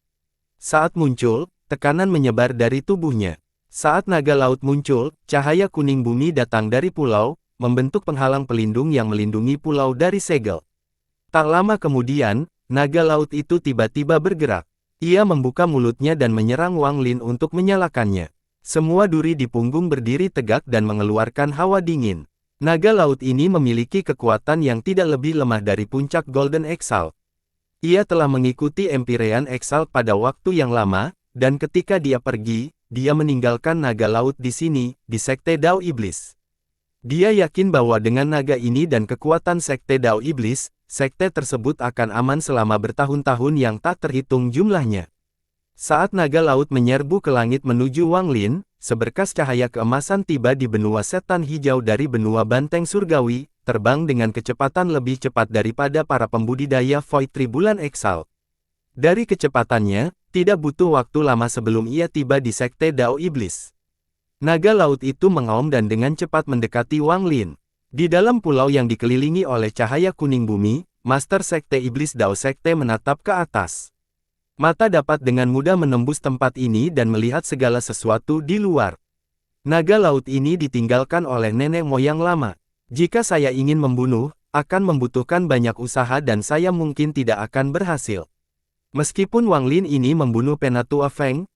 Saat muncul, tekanan menyebar dari tubuhnya. Saat naga laut muncul, cahaya kuning bumi datang dari pulau, membentuk penghalang pelindung yang melindungi pulau dari segel. Tak lama kemudian, naga laut itu tiba-tiba bergerak. Ia membuka mulutnya dan menyerang Wang Lin untuk menyalakannya. Semua duri di punggung berdiri tegak dan mengeluarkan hawa dingin. Naga laut ini memiliki kekuatan yang tidak lebih lemah dari puncak Golden Exalt. Ia telah mengikuti Empyrean Exalt pada waktu yang lama, dan ketika dia pergi, dia meninggalkan naga laut di sini, di Sekte Dao Iblis. Dia yakin bahwa dengan naga ini dan kekuatan Sekte Dao Iblis, sekte tersebut akan aman selama bertahun-tahun yang tak terhitung jumlahnya. Saat naga laut menyerbu ke langit menuju Wang Lin, seberkas cahaya keemasan tiba di benua setan hijau dari benua banteng surgawi, terbang dengan kecepatan lebih cepat daripada para pembudidaya Void Tribulan Exalt. Dari kecepatannya, tidak butuh waktu lama sebelum ia tiba di Sekte Dao Iblis. Naga laut itu mengaum dan dengan cepat mendekati Wang Lin. Di dalam pulau yang dikelilingi oleh cahaya kuning bumi, Master Sekte Iblis Dao Sekte menatap ke atas. Mata dapat dengan mudah menembus tempat ini dan melihat segala sesuatu di luar. Naga laut ini ditinggalkan oleh nenek moyang lama. Jika saya ingin membunuh, akan membutuhkan banyak usaha dan saya mungkin tidak akan berhasil. Meskipun Wang Lin ini membunuh Penatua Feng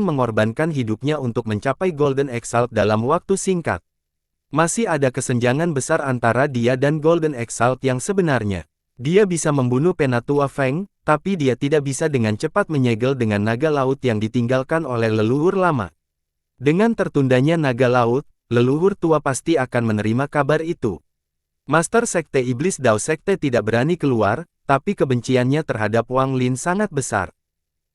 mengorbankan hidupnya untuk mencapai Golden Exalt dalam waktu singkat. Masih ada kesenjangan besar antara dia dan Golden Exalt yang sebenarnya. Dia bisa membunuh Penatua Feng, tapi dia tidak bisa dengan cepat menyegel dengan naga laut yang ditinggalkan oleh leluhur lama. Dengan tertundanya naga laut, leluhur tua pasti akan menerima kabar itu. Master Sekte Iblis Dao Sekte tidak berani keluar, tapi kebenciannya terhadap Wang Lin sangat besar.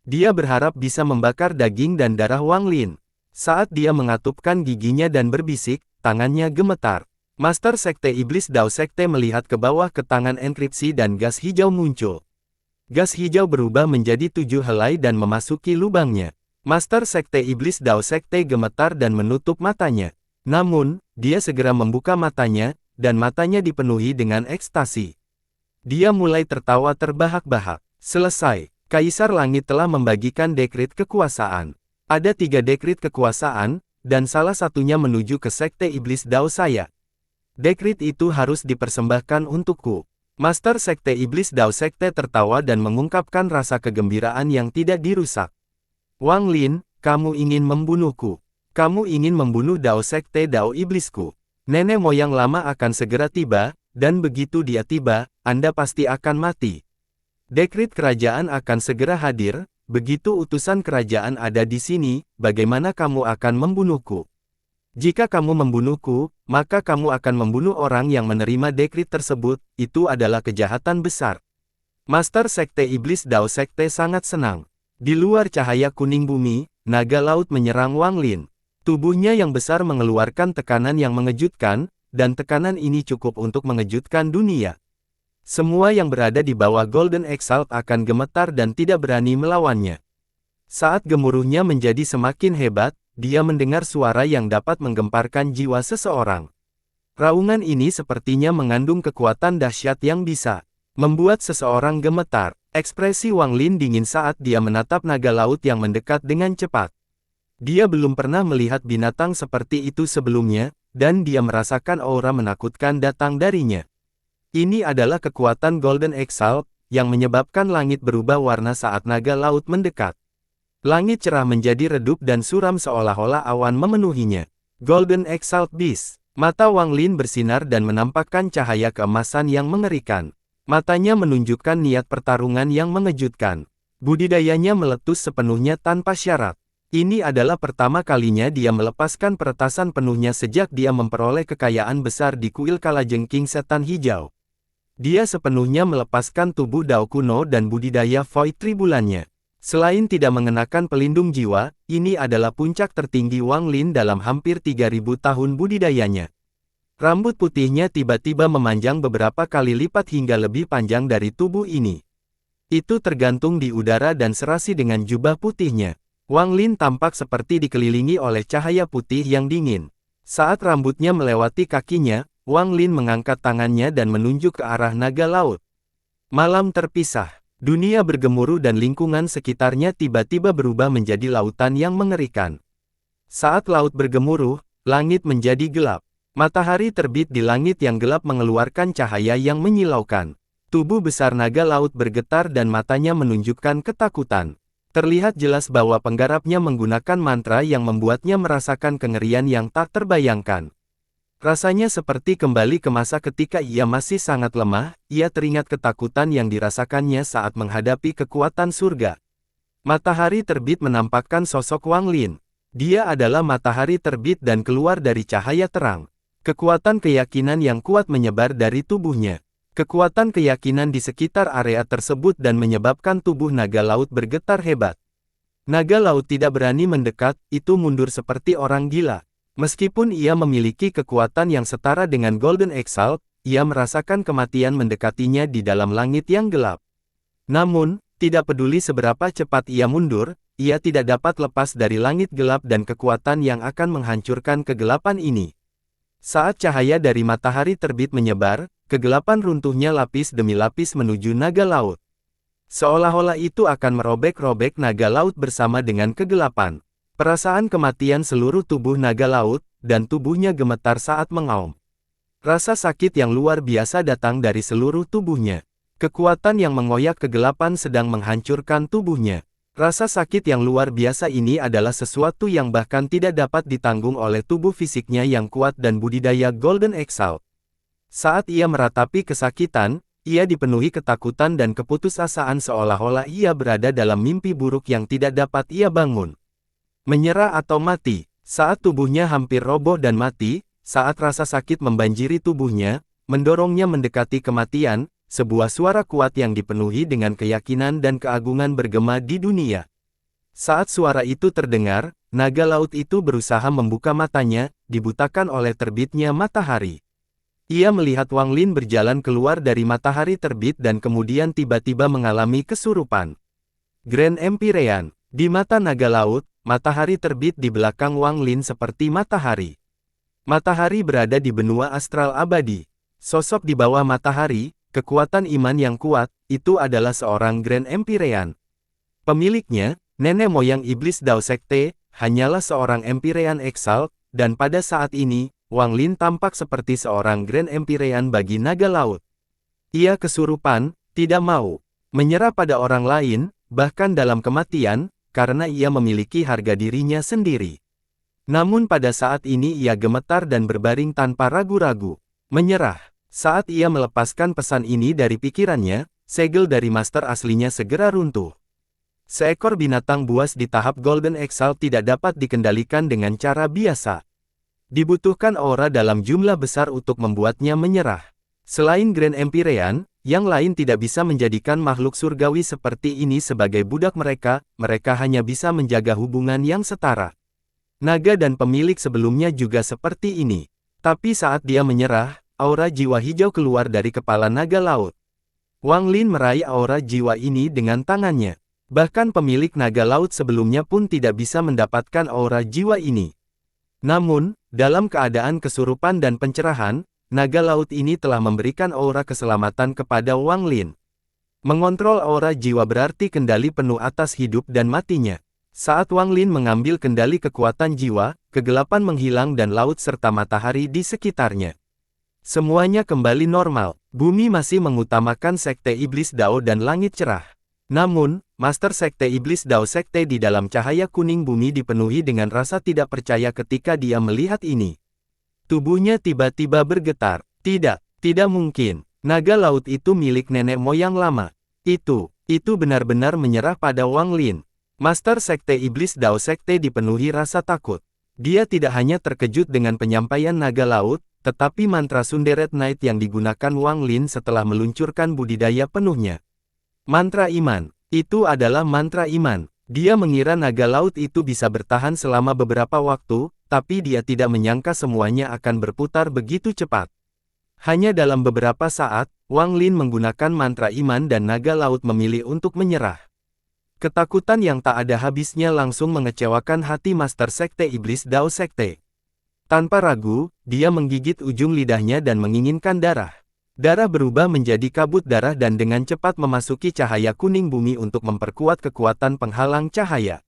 Dia berharap bisa membakar daging dan darah Wang Lin. Saat dia mengatupkan giginya dan berbisik, tangannya gemetar. Master Sekte Iblis Dao Sekte melihat ke bawah ke tangan enkripsi dan gas hijau muncul. Gas hijau berubah menjadi 7 helai dan memasuki lubangnya. Master Sekte Iblis Dao Sekte gemetar dan menutup matanya. Namun, dia segera membuka matanya, dan matanya dipenuhi dengan ekstasi. Dia mulai tertawa terbahak-bahak. Selesai. Kaisar Langit telah membagikan dekrit kekuasaan. Ada 3 dekrit kekuasaan, dan salah satunya menuju ke Sekte Iblis Dao saya. Dekrit itu harus dipersembahkan untukku. Master Sekte Iblis Dao Sekte tertawa dan mengungkapkan rasa kegembiraan yang tidak dirusak. Wang Lin, kamu ingin membunuhku. Kamu ingin membunuh Dao Sekte Dao Iblisku. Nenek moyang lama akan segera tiba, dan begitu dia tiba, Anda pasti akan mati. Dekrit kerajaan akan segera hadir, begitu utusan kerajaan ada di sini, bagaimana kamu akan membunuhku? Jika kamu membunuhku, maka kamu akan membunuh orang yang menerima dekrit tersebut, itu adalah kejahatan besar. Master Sekte Iblis Dao Sekte sangat senang. Di luar cahaya kuning bumi, naga laut menyerang Wang Lin. Tubuhnya yang besar mengeluarkan tekanan yang mengejutkan, dan tekanan ini cukup untuk mengejutkan dunia. Semua yang berada di bawah Golden Exalt akan gemetar dan tidak berani melawannya. Saat gemuruhnya menjadi semakin hebat, dia mendengar suara yang dapat menggemparkan jiwa seseorang. Raungan ini sepertinya mengandung kekuatan dahsyat yang bisa membuat seseorang gemetar. Ekspresi Wang Lin dingin saat dia menatap naga laut yang mendekat dengan cepat. Dia belum pernah melihat binatang seperti itu sebelumnya, dan dia merasakan aura menakutkan datang darinya. Ini adalah kekuatan Golden Exalt, yang menyebabkan langit berubah warna saat naga laut mendekat. Langit cerah menjadi redup dan suram seolah-olah awan memenuhinya. Golden Exalt Beast. Mata Wang Lin bersinar dan menampakkan cahaya keemasan yang mengerikan. Matanya menunjukkan niat pertarungan yang mengejutkan. Budidayanya meletus sepenuhnya tanpa syarat. Ini adalah pertama kalinya dia melepaskan peretasan penuhnya sejak dia memperoleh kekayaan besar di kuil kalajengking setan hijau. Dia sepenuhnya melepaskan tubuh Dao kuno dan budidaya Void Tribulannya. Selain tidak mengenakan pelindung jiwa, ini adalah puncak tertinggi Wang Lin dalam hampir 3000 tahun budidayanya. Rambut putihnya tiba-tiba memanjang beberapa kali lipat hingga lebih panjang dari tubuh ini. Itu tergantung di udara dan serasi dengan jubah putihnya. Wang Lin tampak seperti dikelilingi oleh cahaya putih yang dingin. Saat rambutnya melewati kakinya, Wang Lin mengangkat tangannya dan menunjuk ke arah naga laut. Malam terpisah. Dunia bergemuruh dan lingkungan sekitarnya tiba-tiba berubah menjadi lautan yang mengerikan. Saat laut bergemuruh, langit menjadi gelap. Matahari terbit di langit yang gelap mengeluarkan cahaya yang menyilaukan. Tubuh besar naga laut bergetar dan matanya menunjukkan ketakutan. Terlihat jelas bahwa penggarapnya menggunakan mantra yang membuatnya merasakan kengerian yang tak terbayangkan. Rasanya seperti kembali ke masa ketika ia masih sangat lemah, ia teringat ketakutan yang dirasakannya saat menghadapi kekuatan surga. Matahari terbit menampakkan sosok Wang Lin. Dia adalah matahari terbit dan keluar dari cahaya terang. Kekuatan keyakinan yang kuat menyebar dari tubuhnya. Kekuatan keyakinan di sekitar area tersebut dan menyebabkan tubuh naga laut bergetar hebat. Naga laut tidak berani mendekat, itu mundur seperti orang gila. Meskipun ia memiliki kekuatan yang setara dengan Golden Exalt, ia merasakan kematian mendekatinya di dalam langit yang gelap. Namun, tidak peduli seberapa cepat ia mundur, ia tidak dapat lepas dari langit gelap dan kekuatan yang akan menghancurkan kegelapan ini. Saat cahaya dari matahari terbit menyebar, kegelapan runtuhnya lapis demi lapis menuju naga laut. Seolah-olah itu akan merobek-robek naga laut bersama dengan kegelapan. Perasaan kematian seluruh tubuh naga laut, dan tubuhnya gemetar saat mengaum. Rasa sakit yang luar biasa datang dari seluruh tubuhnya. Kekuatan yang mengoyak kegelapan sedang menghancurkan tubuhnya. Rasa sakit yang luar biasa ini adalah sesuatu yang bahkan tidak dapat ditanggung oleh tubuh fisiknya yang kuat dan budidaya Golden Exalt. Saat ia meratapi kesakitan, ia dipenuhi ketakutan dan keputusasaan seolah-olah ia berada dalam mimpi buruk yang tidak dapat ia bangun. Menyerah atau mati. Saat tubuhnya hampir roboh dan mati, saat rasa sakit membanjiri tubuhnya, mendorongnya mendekati kematian, sebuah suara kuat yang dipenuhi dengan keyakinan dan keagungan bergema di dunia. Saat suara itu terdengar, naga laut itu berusaha membuka matanya, dibutakan oleh terbitnya matahari. Ia melihat Wang Lin berjalan keluar dari matahari terbit dan kemudian tiba-tiba mengalami kesurupan. Grand Empyrean. Di mata naga laut, matahari terbit di belakang Wang Lin seperti matahari. Matahari berada di benua astral abadi. Sosok di bawah matahari, kekuatan iman yang kuat, itu adalah seorang Grand Empyrean. Pemiliknya, nenek moyang iblis Dao Sekte, hanyalah seorang Empyrean Exalt, dan pada saat ini, Wang Lin tampak seperti seorang Grand Empyrean bagi naga laut. Ia kesurupan, tidak mau menyerah pada orang lain, bahkan dalam kematian, karena ia memiliki harga dirinya sendiri. Namun pada saat ini ia gemetar dan berbaring tanpa ragu-ragu. Menyerah. Saat ia melepaskan pesan ini dari pikirannya, segel dari master aslinya segera runtuh. Seekor binatang buas di tahap Golden Exalt tidak dapat dikendalikan dengan cara biasa. Dibutuhkan aura dalam jumlah besar untuk membuatnya menyerah. Selain Grand Empyrean, yang lain tidak bisa menjadikan makhluk surgawi seperti ini sebagai budak mereka, mereka hanya bisa menjaga hubungan yang setara. Naga dan pemilik sebelumnya juga seperti ini. Tapi saat dia menyerah, aura jiwa hijau keluar dari kepala naga laut. Wang Lin meraih aura jiwa ini dengan tangannya. Bahkan pemilik naga laut sebelumnya pun tidak bisa mendapatkan aura jiwa ini. Namun, dalam keadaan kesurupan dan pencerahan, naga laut ini telah memberikan aura keselamatan kepada Wang Lin. Mengontrol aura jiwa berarti kendali penuh atas hidup dan matinya. Saat Wang Lin mengambil kendali kekuatan jiwa, kegelapan menghilang dan laut serta matahari di sekitarnya. Semuanya kembali normal. Bumi masih mengutamakan Sekte Iblis Dao dan langit cerah. Namun, Master Sekte Iblis Dao Sekte di dalam cahaya kuning bumi dipenuhi dengan rasa tidak percaya ketika dia melihat ini. Tubuhnya tiba-tiba bergetar. Tidak mungkin. Naga laut itu milik nenek moyang lama. Itu benar-benar menyerah pada Wang Lin. Master Sekte Iblis Dao Sekte dipenuhi rasa takut. Dia tidak hanya terkejut dengan penyampaian naga laut, tetapi mantra Sunderet Night yang digunakan Wang Lin setelah meluncurkan budidaya penuhnya. Mantra iman. Itu adalah mantra iman. Dia mengira naga laut itu bisa bertahan selama beberapa waktu, tapi dia tidak menyangka semuanya akan berputar begitu cepat. Hanya dalam beberapa saat, Wang Lin menggunakan mantra iman dan naga laut memilih untuk menyerah. Ketakutan yang tak ada habisnya langsung mengecewakan hati Master Sekte Iblis Dao Sekte. Tanpa ragu, dia menggigit ujung lidahnya dan menginginkan darah. Darah berubah menjadi kabut darah dan dengan cepat memasuki cahaya kuning bumi untuk memperkuat kekuatan penghalang cahaya.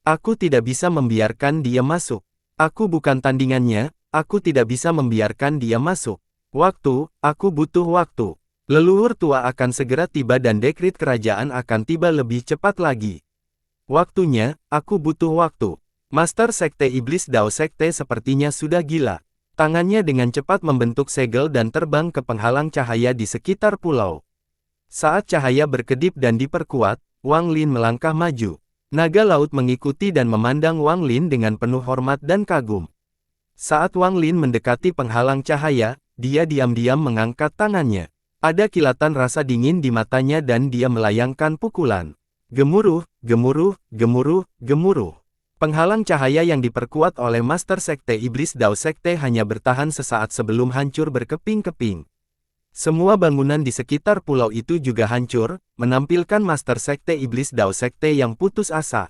Aku tidak bisa membiarkan dia masuk. Aku bukan tandingannya, aku tidak bisa membiarkan dia masuk. Aku butuh waktu. Leluhur tua akan segera tiba dan dekrit kerajaan akan tiba lebih cepat lagi. Waktunya, aku butuh waktu. Master Sekte Iblis Dao Sekte sepertinya sudah gila. Tangannya dengan cepat membentuk segel dan terbang ke penghalang cahaya di sekitar pulau. Saat cahaya berkedip dan diperkuat, Wang Lin melangkah maju. Naga laut mengikuti dan memandang Wang Lin dengan penuh hormat dan kagum. Saat Wang Lin mendekati penghalang cahaya, dia diam-diam mengangkat tangannya. Ada kilatan rasa dingin di matanya dan dia melayangkan pukulan. Gemuruh, gemuruh, gemuruh, gemuruh. Penghalang cahaya yang diperkuat oleh Master Sekte Iblis Dao Sekte hanya bertahan sesaat sebelum hancur berkeping-keping. Semua bangunan di sekitar pulau itu juga hancur, menampilkan Master Sekte Iblis Dao Sekte yang putus asa.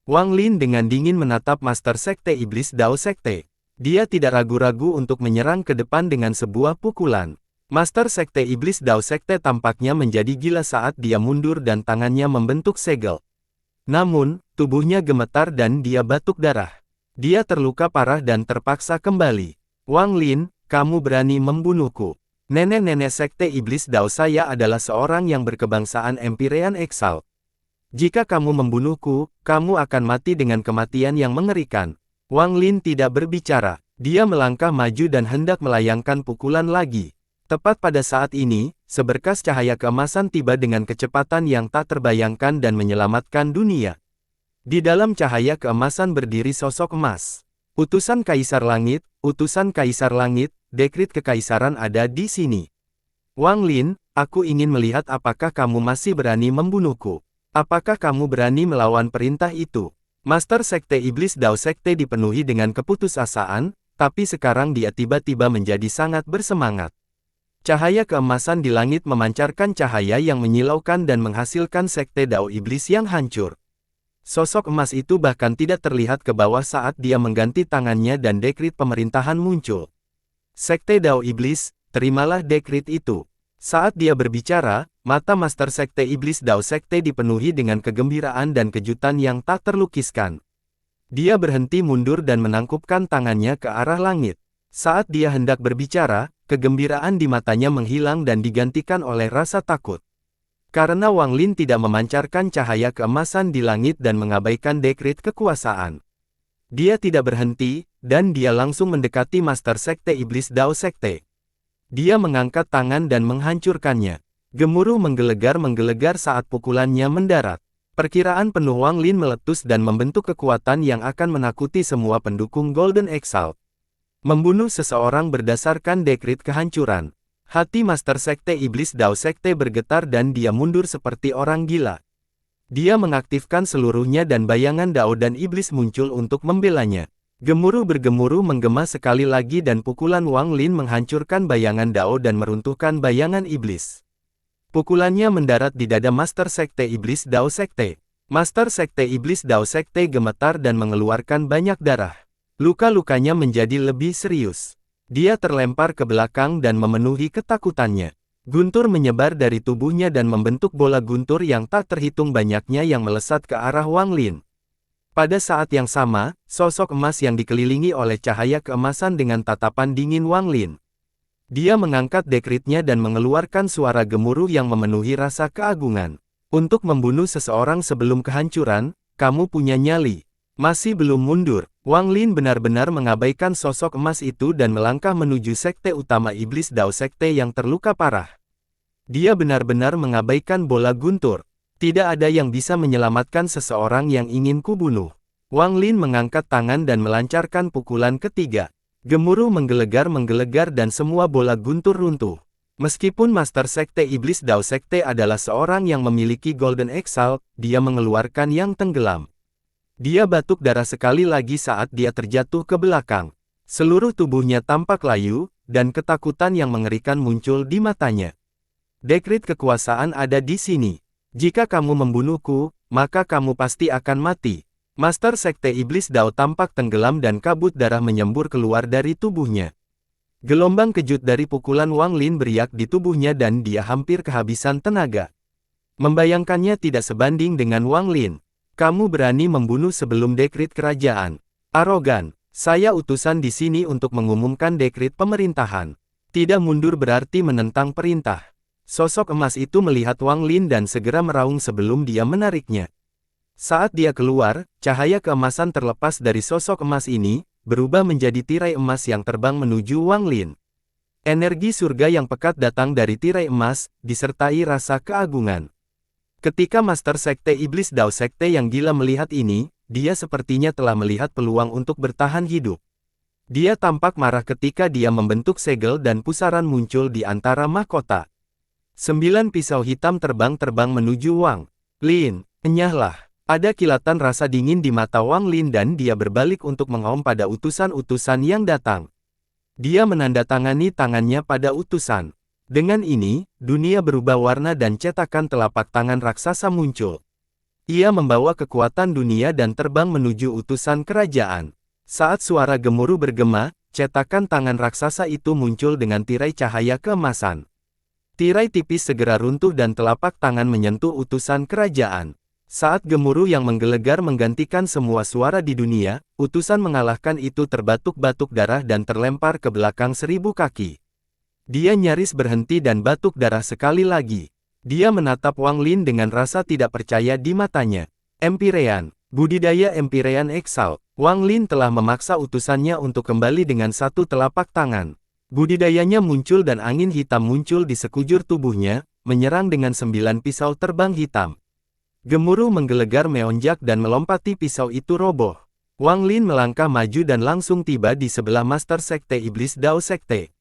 Wang Lin dengan dingin menatap Master Sekte Iblis Dao Sekte. Dia tidak ragu-ragu untuk menyerang ke depan dengan sebuah pukulan. Master Sekte Iblis Dao Sekte tampaknya menjadi gila saat dia mundur dan tangannya membentuk segel. Namun, tubuhnya gemetar dan dia batuk darah. Dia terluka parah dan terpaksa kembali. Wang Lin, kamu berani membunuhku. Nenek-nenek Sekte Iblis Dao saya adalah seorang yang berkebangsaan Empyrean Exalt. Jika kamu membunuhku, kamu akan mati dengan kematian yang mengerikan. Wang Lin tidak berbicara. Dia melangkah maju dan hendak melayangkan pukulan lagi. Tepat pada saat ini, seberkas cahaya keemasan tiba dengan kecepatan yang tak terbayangkan dan menyelamatkan dunia. Di dalam cahaya keemasan berdiri sosok emas. Utusan Kaisar Langit, dekrit kekaisaran ada di sini. Wang Lin, aku ingin melihat apakah kamu masih berani membunuhku. Apakah kamu berani melawan perintah itu? Master Sekte Iblis Dao Sekte dipenuhi dengan keputusasaan, tapi sekarang dia tiba-tiba menjadi sangat bersemangat. Cahaya keemasan di langit memancarkan cahaya yang menyilaukan dan menghasilkan Sekte Dao Iblis yang hancur. Sosok emas itu bahkan tidak terlihat ke bawah saat dia mengganti tangannya dan dekrit pemerintahan muncul. Sekte Dao Iblis, terimalah dekrit itu. Saat dia berbicara, mata Master Sekte Iblis Dao Sekte dipenuhi dengan kegembiraan dan kejutan yang tak terlukiskan. Dia berhenti mundur dan menangkupkan tangannya ke arah langit. Saat dia hendak berbicara, kegembiraan di matanya menghilang dan digantikan oleh rasa takut. Karena Wang Lin tidak memancarkan cahaya keemasan di langit dan mengabaikan dekrit kekuasaan. Dia tidak berhenti, dan dia langsung mendekati Master Sekte Iblis Dao Sekte. Dia mengangkat tangan dan menghancurkannya. Gemuruh menggelegar saat pukulannya mendarat. Perkiraan penuh Wang Lin meletus dan membentuk kekuatan yang akan menakuti semua pendukung Golden Exalt. Membunuh seseorang berdasarkan dekrit kehancuran. Hati Master Sekte Iblis Dao Sekte bergetar dan dia mundur seperti orang gila. Dia mengaktifkan seluruhnya dan bayangan Dao dan Iblis muncul untuk membelanya. Gemuruh bergemuruh menggema sekali lagi dan pukulan Wang Lin menghancurkan bayangan Dao dan meruntuhkan bayangan Iblis. Pukulannya mendarat di dada Master Sekte Iblis Dao Sekte. Master Sekte Iblis Dao Sekte gemetar dan mengeluarkan banyak darah. Luka-lukanya menjadi lebih serius. Dia terlempar ke belakang dan memenuhi ketakutannya. Guntur menyebar dari tubuhnya dan membentuk bola guntur yang tak terhitung banyaknya yang melesat ke arah Wang Lin. Pada saat yang sama, sosok emas yang dikelilingi oleh cahaya keemasan dengan tatapan dingin Wang Lin. Dia mengangkat dekritnya dan mengeluarkan suara gemuruh yang memenuhi rasa keagungan. Untuk membunuh seseorang sebelum kehancuran, kamu punya nyali. Masih belum mundur. Wang Lin benar-benar mengabaikan sosok emas itu dan melangkah menuju sekte utama Iblis Dao Sekte yang terluka parah. Dia benar-benar mengabaikan bola guntur. Tidak ada yang bisa menyelamatkan seseorang yang ingin kubunuh. Wang Lin mengangkat tangan dan melancarkan pukulan ketiga. Gemuruh menggelegar dan semua bola guntur runtuh. Meskipun Master Sekte Iblis Dao Sekte adalah seorang yang memiliki Golden Exalt, dia mengeluarkan yang tenggelam. Dia batuk darah sekali lagi saat dia terjatuh ke belakang. Seluruh tubuhnya tampak layu, dan ketakutan yang mengerikan muncul di matanya. Dekrit kekuasaan ada di sini. Jika kamu membunuhku, maka kamu pasti akan mati. Master Sekte Iblis Dao tampak tenggelam dan kabut darah menyembur keluar dari tubuhnya. Gelombang kejut dari pukulan Wang Lin beriak di tubuhnya dan dia hampir kehabisan tenaga. Membayangkannya tidak sebanding dengan Wang Lin. Kamu berani membunuh sebelum dekrit kerajaan. Arogan. Saya utusan di sini untuk mengumumkan dekrit pemerintahan. Tidak mundur berarti menentang perintah. Sosok emas itu melihat Wang Lin dan segera meraung sebelum dia menariknya. Saat dia keluar, cahaya keemasan terlepas dari sosok emas ini, berubah menjadi tirai emas yang terbang menuju Wang Lin. Energi surga yang pekat datang dari tirai emas, disertai rasa keagungan. Ketika Master Sekte Iblis Dao Sekte yang gila melihat ini, dia sepertinya telah melihat peluang untuk bertahan hidup. Dia tampak marah ketika dia membentuk segel dan pusaran muncul di antara mahkota. 9 pisau hitam terbang menuju Wang Lin. Enyahlah. Ada kilatan rasa dingin di mata Wang Lin dan dia berbalik untuk mengaum pada utusan-utusan yang datang. Dia menandatangani tangannya pada utusan. Dengan ini, dunia berubah warna dan cetakan telapak tangan raksasa muncul. Ia membawa kekuatan dunia dan terbang menuju utusan kerajaan. Saat suara gemuruh bergema, cetakan tangan raksasa itu muncul dengan tirai cahaya keemasan. Tirai tipis segera runtuh dan telapak tangan menyentuh utusan kerajaan. Saat gemuruh yang menggelegar menggantikan semua suara di dunia, utusan mengalahkan itu terbatuk-batuk darah dan terlempar ke belakang 1000 kaki. Dia nyaris berhenti dan batuk darah sekali lagi. Dia menatap Wang Lin dengan rasa tidak percaya di matanya. Empyrean, budidaya Empyrean Exalt. Wang Lin telah memaksa utusannya untuk kembali dengan satu telapak tangan. Budidayanya muncul dan angin hitam muncul di sekujur tubuhnya, menyerang dengan 9 pisau terbang hitam. Gemuruh menggelegar melonjak dan melompati pisau itu roboh. Wang Lin melangkah maju dan langsung tiba di sebelah Master Sekte Iblis Dao Sekte.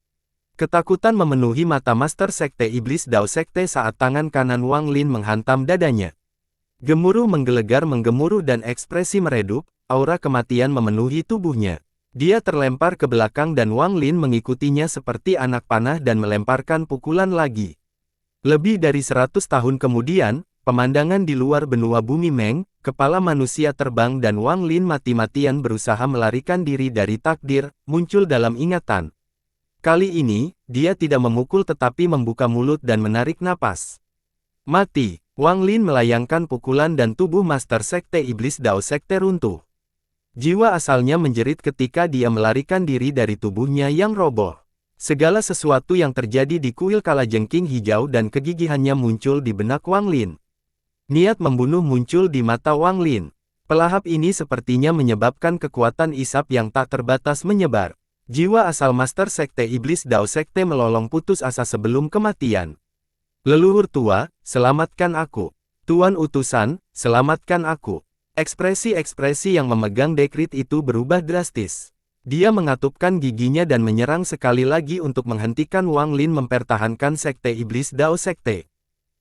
Ketakutan memenuhi mata Master Sekte Iblis Dao Sekte saat tangan kanan Wang Lin menghantam dadanya. Gemuruh menggelegar menggemuruh dan ekspresi meredup, aura kematian memenuhi tubuhnya. Dia terlempar ke belakang dan Wang Lin mengikutinya seperti anak panah dan melemparkan pukulan lagi. Lebih dari 100 tahun kemudian, pemandangan di luar benua bumi Meng, kepala manusia terbang dan Wang Lin mati-matian berusaha melarikan diri dari takdir, muncul dalam ingatan. Kali ini, dia tidak memukul tetapi membuka mulut dan menarik napas. Mati, Wang Lin melayangkan pukulan dan tubuh Master Sekte Iblis Dao Sekte runtuh. Jiwa asalnya menjerit ketika dia melarikan diri dari tubuhnya yang roboh. Segala sesuatu yang terjadi di kuil kalajengking hijau dan kegigihannya muncul di benak Wang Lin. Niat membunuh muncul di mata Wang Lin. Pelahap ini sepertinya menyebabkan kekuatan isap yang tak terbatas menyebar. Jiwa asal Master Sekte Iblis Dao Sekte melolong putus asa sebelum kematian. Leluhur tua, selamatkan aku. Tuan utusan, selamatkan aku. Ekspresi-ekspresi yang memegang dekrit itu berubah drastis. Dia mengatupkan giginya dan menyerang sekali lagi untuk menghentikan Wang Lin mempertahankan Sekte Iblis Dao Sekte.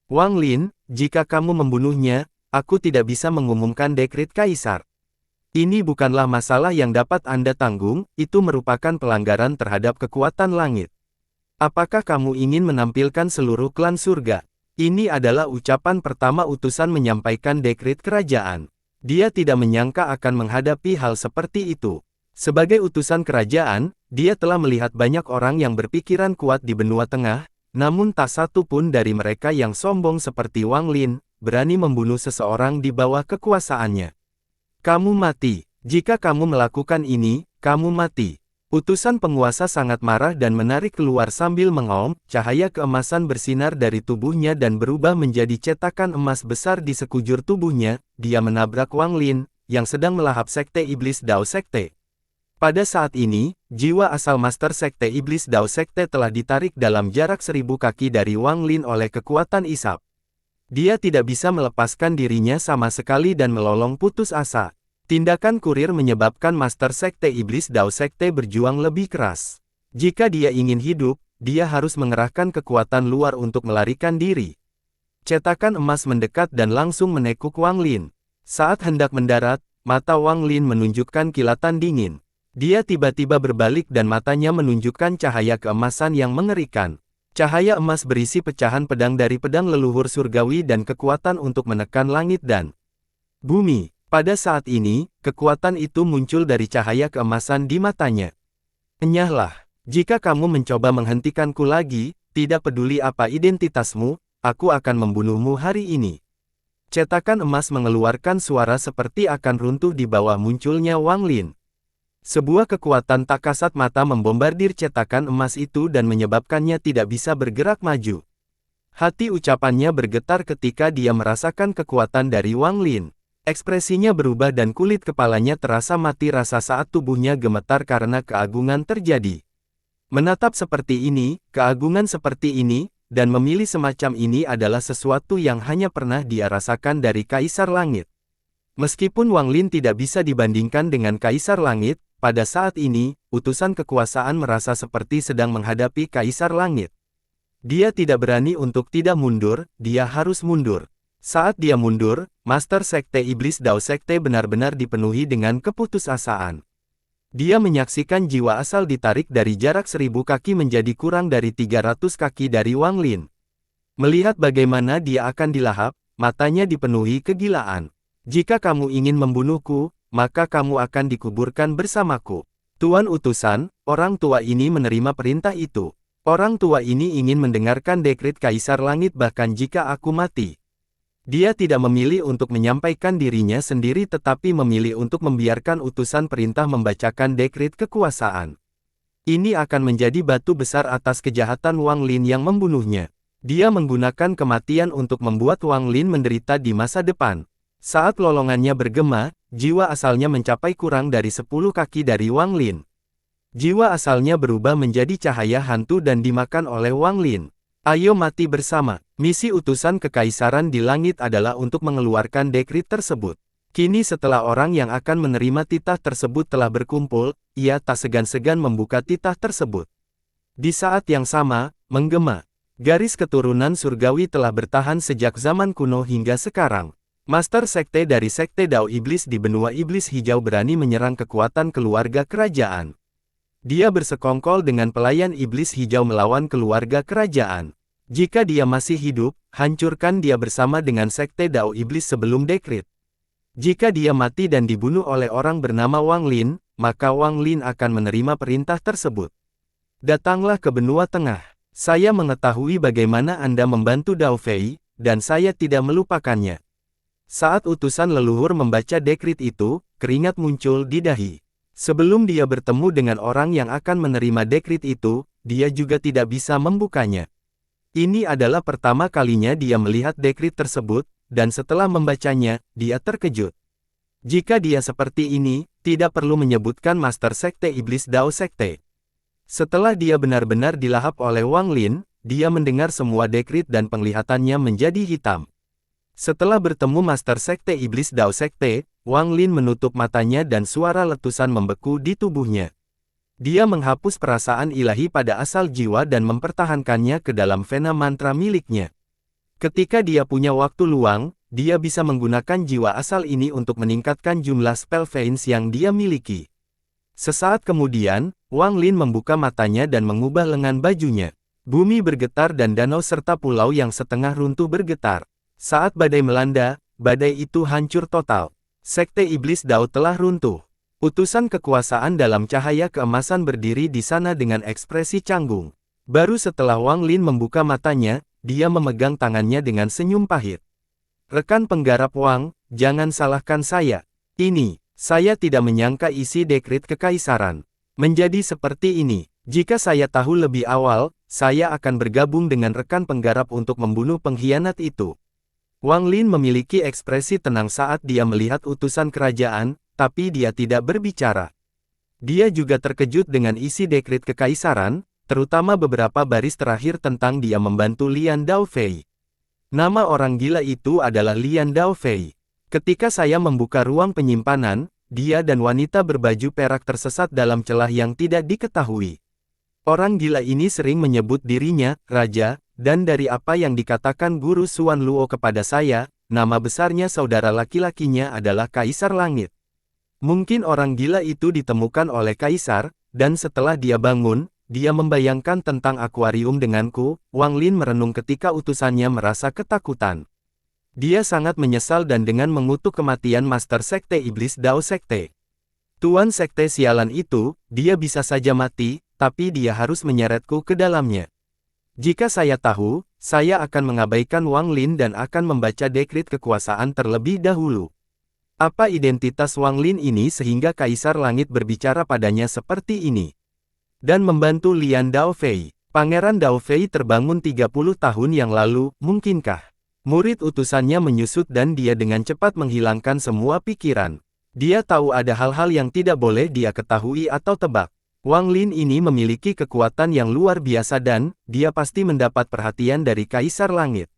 Wang Lin, jika kamu membunuhnya, aku tidak bisa mengumumkan dekrit kaisar. Ini bukanlah masalah yang dapat Anda tanggung, itu merupakan pelanggaran terhadap kekuatan langit. Apakah kamu ingin menampilkan seluruh klan surga? Ini adalah ucapan pertama utusan menyampaikan dekrit kerajaan. Dia tidak menyangka akan menghadapi hal seperti itu. Sebagai utusan kerajaan, dia telah melihat banyak orang yang berpikiran kuat di benua tengah, namun tak satu pun dari mereka yang sombong seperti Wang Lin, berani membunuh seseorang di bawah kekuasaannya. Kamu mati. Jika kamu melakukan ini, kamu mati. Utusan penguasa sangat marah dan menarik keluar sambil mengaum, cahaya keemasan bersinar dari tubuhnya dan berubah menjadi cetakan emas besar di sekujur tubuhnya. Dia menabrak Wang Lin, yang sedang melahap Sekte Iblis Dao Sekte. Pada saat ini, jiwa asal Master Sekte Iblis Dao Sekte telah ditarik dalam jarak 1000 kaki dari Wang Lin oleh kekuatan isap. Dia tidak bisa melepaskan dirinya sama sekali dan melolong putus asa. Tindakan kurir menyebabkan Master Sekte Iblis Dao Sekte berjuang lebih keras. Jika dia ingin hidup, dia harus mengerahkan kekuatan luar untuk melarikan diri. Cetakan emas mendekat dan langsung menekuk Wang Lin. Saat hendak mendarat, mata Wang Lin menunjukkan kilatan dingin. Dia tiba-tiba berbalik dan matanya menunjukkan cahaya keemasan yang mengerikan. Cahaya emas berisi pecahan pedang dari pedang leluhur surgawi dan kekuatan untuk menekan langit dan bumi. Pada saat ini, kekuatan itu muncul dari cahaya keemasan di matanya. Enyahlah, jika kamu mencoba menghentikanku lagi, tidak peduli apa identitasmu, aku akan membunuhmu hari ini. Cetakan emas mengeluarkan suara seperti akan runtuh di bawah munculnya Wang Lin. Sebuah kekuatan tak kasat mata membombardir cetakan emas itu dan menyebabkannya tidak bisa bergerak maju. Hati ucapannya bergetar ketika dia merasakan kekuatan dari Wang Lin. Ekspresinya berubah dan kulit kepalanya terasa mati rasa saat tubuhnya gemetar karena keagungan terjadi. Menatap seperti ini, keagungan seperti ini, dan memilih semacam ini adalah sesuatu yang hanya pernah dia rasakan dari Kaisar Langit. Meskipun Wang Lin tidak bisa dibandingkan dengan Kaisar Langit, pada saat ini, utusan kekuasaan merasa seperti sedang menghadapi Kaisar Langit. Dia tidak berani untuk tidak mundur, dia harus mundur. Saat dia mundur, Master Sekte Iblis Dao Sekte benar-benar dipenuhi dengan keputusasaan. Dia menyaksikan jiwa asal ditarik dari jarak 1000 kaki menjadi kurang dari 300 kaki dari Wang Lin. Melihat bagaimana dia akan dilahap, matanya dipenuhi kegilaan. Jika kamu ingin membunuhku, maka kamu akan dikuburkan bersamaku. Tuan utusan, orang tua ini menerima perintah itu. Orang tua ini ingin mendengarkan dekrit Kaisar Langit bahkan jika aku mati. Dia tidak memilih untuk menyampaikan dirinya sendiri tetapi memilih untuk membiarkan utusan perintah membacakan dekrit kekuasaan. Ini akan menjadi batu besar atas kejahatan Wang Lin yang membunuhnya. Dia menggunakan kematian untuk membuat Wang Lin menderita di masa depan. Saat lolongannya bergema, jiwa asalnya mencapai kurang dari 10 kaki dari Wang Lin. Jiwa asalnya berubah menjadi cahaya hantu dan dimakan oleh Wang Lin. Ayo mati bersama. Misi utusan kekaisaran di langit adalah untuk mengeluarkan dekrit tersebut. Kini setelah orang yang akan menerima titah tersebut telah berkumpul, ia tak segan-segan membuka titah tersebut. Di saat yang sama, menggema. Garis keturunan surgawi telah bertahan sejak zaman kuno hingga sekarang. Master Sekte dari Sekte Dao Iblis di benua Iblis Hijau berani menyerang kekuatan keluarga kerajaan. Dia bersekongkol dengan pelayan Iblis Hijau melawan keluarga kerajaan. Jika dia masih hidup, hancurkan dia bersama dengan Sekte Dao Iblis sebelum dekrit. Jika dia mati dan dibunuh oleh orang bernama Wang Lin, maka Wang Lin akan menerima perintah tersebut. Datanglah ke benua tengah. Saya mengetahui bagaimana Anda membantu Dao Fei, dan saya tidak melupakannya. Saat utusan leluhur membaca dekrit itu, keringat muncul di dahi. Sebelum dia bertemu dengan orang yang akan menerima dekrit itu, dia juga tidak bisa membukanya. Ini adalah pertama kalinya dia melihat dekrit tersebut, dan setelah membacanya, dia terkejut. Jika dia seperti ini, tidak perlu menyebutkan Master Sekte Iblis Dao Sekte. Setelah dia benar-benar dilahap oleh Wang Lin, dia mendengar semua dekrit dan penglihatannya menjadi hitam. Setelah bertemu Master Sekte Iblis Dao Sekte, Wang Lin menutup matanya dan suara letusan membeku di tubuhnya. Dia menghapus perasaan ilahi pada asal jiwa dan mempertahankannya ke dalam vena mantra miliknya. Ketika dia punya waktu luang, dia bisa menggunakan jiwa asal ini untuk meningkatkan jumlah spell veins yang dia miliki. Sesaat kemudian, Wang Lin membuka matanya dan mengubah lengan bajunya. Bumi bergetar dan danau serta pulau yang setengah runtuh bergetar. Saat badai melanda, badai itu hancur total. Sekte Iblis Dao telah runtuh. Utusan kekuasaan dalam cahaya keemasan berdiri di sana dengan ekspresi canggung. Baru setelah Wang Lin membuka matanya, dia memegang tangannya dengan senyum pahit. Rekan penggarap Wang, jangan salahkan saya. Saya tidak menyangka isi dekrit kekaisaran menjadi seperti ini. Jika saya tahu lebih awal, saya akan bergabung dengan rekan penggarap untuk membunuh pengkhianat itu. Wang Lin memiliki ekspresi tenang saat dia melihat utusan kerajaan, tapi dia tidak berbicara. Dia juga terkejut dengan isi dekrit kekaisaran, terutama beberapa baris terakhir tentang dia membantu Lian Dao Fei. Nama orang gila itu adalah Lian Dao Fei. Ketika saya membuka ruang penyimpanan, dia dan wanita berbaju perak tersesat dalam celah yang tidak diketahui. Orang gila ini sering menyebut dirinya Raja, dan dari apa yang dikatakan Guru Xuan Luo kepada saya, nama besarnya saudara laki-lakinya adalah Kaisar Langit. Mungkin orang gila itu ditemukan oleh Kaisar, dan setelah dia bangun, dia membayangkan tentang akuarium denganku. Wang Lin merenung ketika utusannya merasa ketakutan. Dia sangat menyesal dan dengan mengutuk kematian Master Sekte Iblis Dao Sekte. Tuan Sekte sialan itu, dia bisa saja mati, tapi dia harus menyeretku ke dalamnya. Jika saya tahu, saya akan mengabaikan Wang Lin dan akan membaca dekrit kekuasaan terlebih dahulu. Apa identitas Wang Lin ini sehingga Kaisar Langit berbicara padanya seperti ini? Dan membantu Lian Dao Fei. Pangeran Dao Fei terbangun 30 tahun yang lalu, mungkinkah? Murid utusannya menyusut dan dia dengan cepat menghilangkan semua pikiran. Dia tahu ada hal-hal yang tidak boleh dia ketahui atau tebak. Wang Lin ini memiliki kekuatan yang luar biasa dan, dia pasti mendapat perhatian dari Kaisar Langit.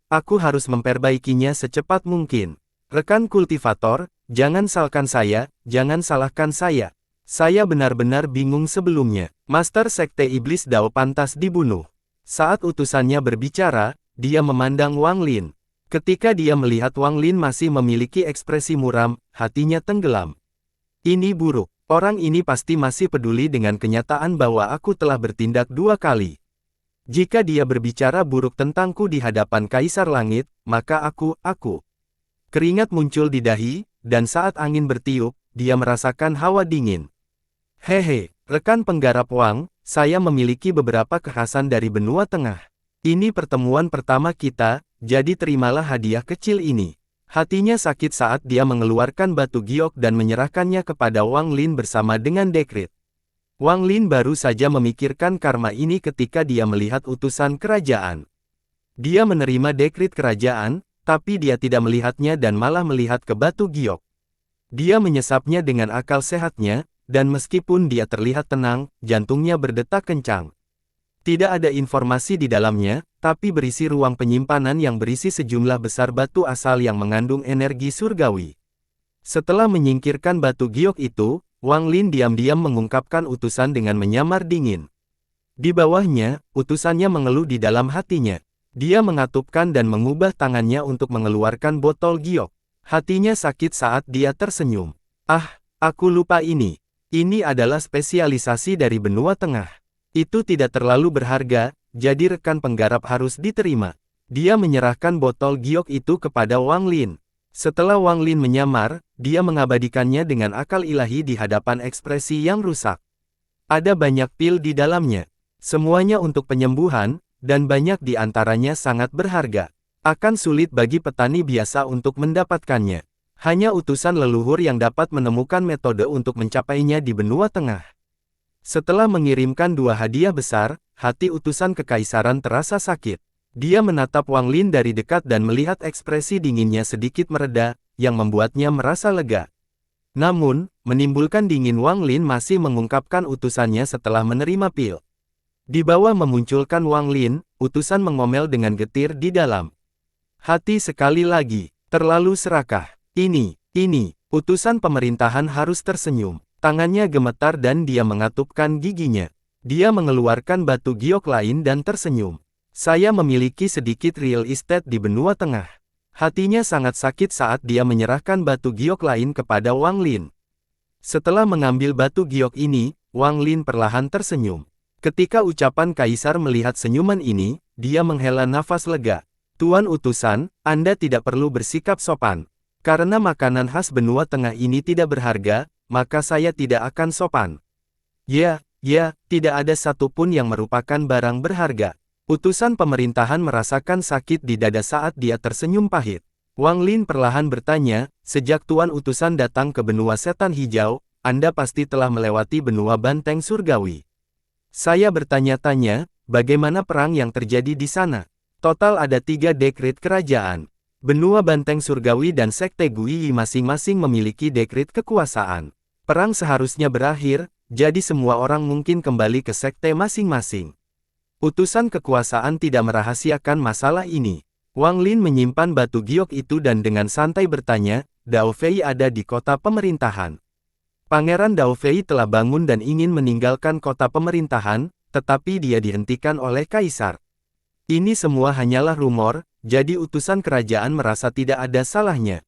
Aku harus memperbaikinya secepat mungkin. Rekan kultivator, jangan salahkan saya, jangan salahkan saya. Saya benar-benar bingung sebelumnya. Master Sekte Iblis Dao pantas dibunuh. Saat utusannya berbicara, dia memandang Wang Lin. Ketika dia melihat Wang Lin masih memiliki ekspresi muram, hatinya tenggelam. Ini buruk. Orang ini pasti masih peduli dengan kenyataan bahwa aku telah bertindak 2 kali. Jika dia berbicara buruk tentangku di hadapan Kaisar Langit, maka aku. Keringat muncul di dahi, dan saat angin bertiup, dia merasakan hawa dingin. Hehe, rekan penggarap Wang, saya memiliki beberapa kekhasan dari benua tengah. Ini pertemuan pertama kita, jadi terimalah hadiah kecil ini. Hatinya sakit saat dia mengeluarkan batu giok dan menyerahkannya kepada Wang Lin bersama dengan dekrit. Wang Lin baru saja memikirkan karma ini ketika dia melihat utusan kerajaan. Dia menerima dekrit kerajaan, tapi dia tidak melihatnya dan malah melihat ke batu giok. Dia menyesapnya dengan akal sehatnya, dan meskipun dia terlihat tenang, jantungnya berdetak kencang. Tidak ada informasi di dalamnya, tapi berisi ruang penyimpanan yang berisi sejumlah besar batu asal yang mengandung energi surgawi. Setelah menyingkirkan batu giok itu, Wang Lin diam-diam mengungkapkan utusan dengan menyamar dingin. Di bawahnya, utusannya mengeluh di dalam hatinya. Dia mengatupkan dan mengubah tangannya untuk mengeluarkan botol giok. Hatinya sakit saat dia tersenyum. Ah, aku lupa ini. Ini adalah spesialisasi dari benua tengah. Itu tidak terlalu berharga, jadi rekan penggarap harus diterima. Dia menyerahkan botol giok itu kepada Wang Lin. Setelah Wang Lin menyamar, dia mengabadikannya dengan akal ilahi di hadapan ekspresi yang rusak. Ada banyak pil di dalamnya. Semuanya untuk penyembuhan, dan banyak di antaranya sangat berharga. Akan sulit bagi petani biasa untuk mendapatkannya. Hanya utusan leluhur yang dapat menemukan metode untuk mencapainya di benua tengah. Setelah mengirimkan 2 hadiah besar, hati utusan kekaisaran terasa sakit. Dia menatap Wang Lin dari dekat dan melihat ekspresi dinginnya sedikit mereda, yang membuatnya merasa lega. Namun, menimbulkan dingin Wang Lin masih mengungkapkan utusannya setelah menerima pil. Di bawah memunculkan Wang Lin, utusan mengomel dengan getir di dalam hati sekali lagi, terlalu serakah. Ini, utusan pemerintahan harus tersenyum. Tangannya gemetar dan dia mengatupkan giginya. Dia mengeluarkan batu giok lain dan tersenyum. Saya memiliki sedikit real estate di benua tengah. Hatinya sangat sakit saat dia menyerahkan batu giok lain kepada Wang Lin. Setelah mengambil batu giok ini, Wang Lin perlahan tersenyum. Ketika ucapan kaisar melihat senyuman ini, dia menghela nafas lega. Tuan utusan, Anda tidak perlu bersikap sopan. Karena makanan khas benua tengah ini tidak berharga, maka saya tidak akan sopan. Ya, tidak ada satupun yang merupakan barang berharga. Utusan pemerintahan merasakan sakit di dada saat dia tersenyum pahit. Wang Lin perlahan bertanya, sejak Tuan utusan datang ke benua setan hijau, Anda pasti telah melewati benua banteng surgawi. Saya bertanya-tanya, bagaimana perang yang terjadi di sana? Total ada 3 dekret kerajaan. Benua banteng surgawi dan sekte Guiyi masing-masing memiliki dekret kekuasaan. Perang seharusnya berakhir, jadi semua orang mungkin kembali ke sekte masing-masing. Utusan kekuasaan tidak merahasiakan masalah ini. Wang Lin menyimpan batu giok itu dan dengan santai bertanya, Dao Fei ada di kota pemerintahan. Pangeran Dao Fei telah bangun dan ingin meninggalkan kota pemerintahan, tetapi dia dihentikan oleh kaisar. Ini semua hanyalah rumor, jadi utusan kerajaan merasa tidak ada salahnya.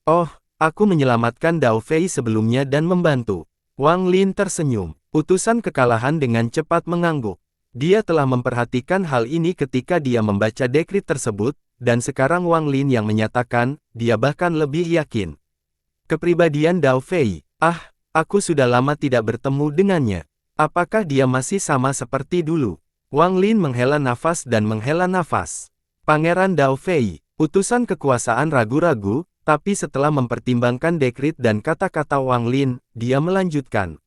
Oh, aku menyelamatkan Dao Fei sebelumnya dan membantu. Wang Lin tersenyum. Utusan kekalahan dengan cepat mengangguk. Dia telah memperhatikan hal ini ketika dia membaca dekret tersebut, dan sekarang Wang Lin yang menyatakan, dia bahkan lebih yakin. Kepribadian Dao Fei, aku sudah lama tidak bertemu dengannya. Apakah dia masih sama seperti dulu? Wang Lin menghela nafas dan menghela nafas. Pangeran Dao Fei, utusan kekuasaan ragu-ragu, tapi setelah mempertimbangkan dekret dan kata-kata Wang Lin, dia melanjutkan.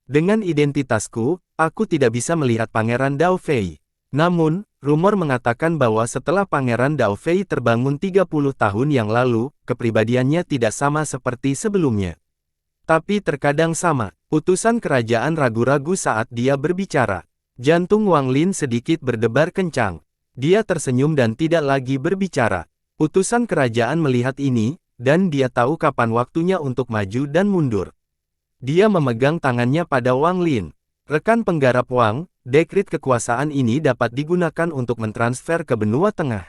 Dengan identitasku, aku tidak bisa melihat Pangeran Dao Fei. Namun, rumor mengatakan bahwa setelah Pangeran Dao Fei terbangun 30 tahun yang lalu, kepribadiannya tidak sama seperti sebelumnya. Tapi terkadang sama. Utusan kerajaan ragu-ragu saat dia berbicara. Jantung Wang Lin sedikit berdebar kencang. Dia tersenyum dan tidak lagi berbicara. Utusan kerajaan melihat ini, dan dia tahu kapan waktunya untuk maju dan mundur. Dia memegang tangannya pada Wang Lin. Rekan penggarap Wang, dekret kekuasaan ini dapat digunakan untuk mentransfer ke benua tengah.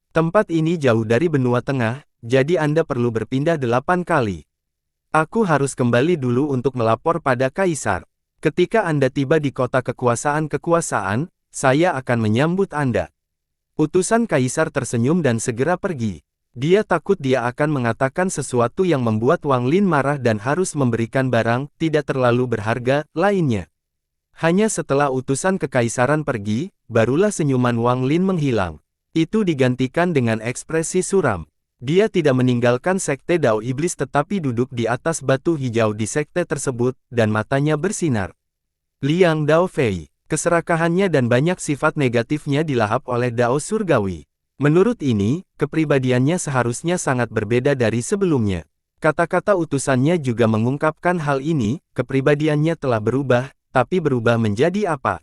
Tempat ini jauh dari benua tengah, jadi Anda perlu berpindah 8 kali. Aku harus kembali dulu untuk melapor pada kaisar. Ketika Anda tiba di kota kekuasaan, saya akan menyambut Anda. Utusan kaisar tersenyum dan segera pergi. Dia takut dia akan mengatakan sesuatu yang membuat Wang Lin marah dan harus memberikan barang tidak terlalu berharga lainnya. Hanya setelah utusan kekaisaran pergi, barulah senyuman Wang Lin menghilang. Itu digantikan dengan ekspresi suram. Dia tidak meninggalkan sekte Dao Iblis tetapi duduk di atas batu hijau di sekte tersebut, dan matanya bersinar. Liang Dao Fei, keserakahannya dan banyak sifat negatifnya dilahap oleh Dao Surgawi. Menurut ini, kepribadiannya seharusnya sangat berbeda dari sebelumnya. Kata-kata utusannya juga mengungkapkan hal ini, kepribadiannya telah berubah, tapi berubah menjadi apa?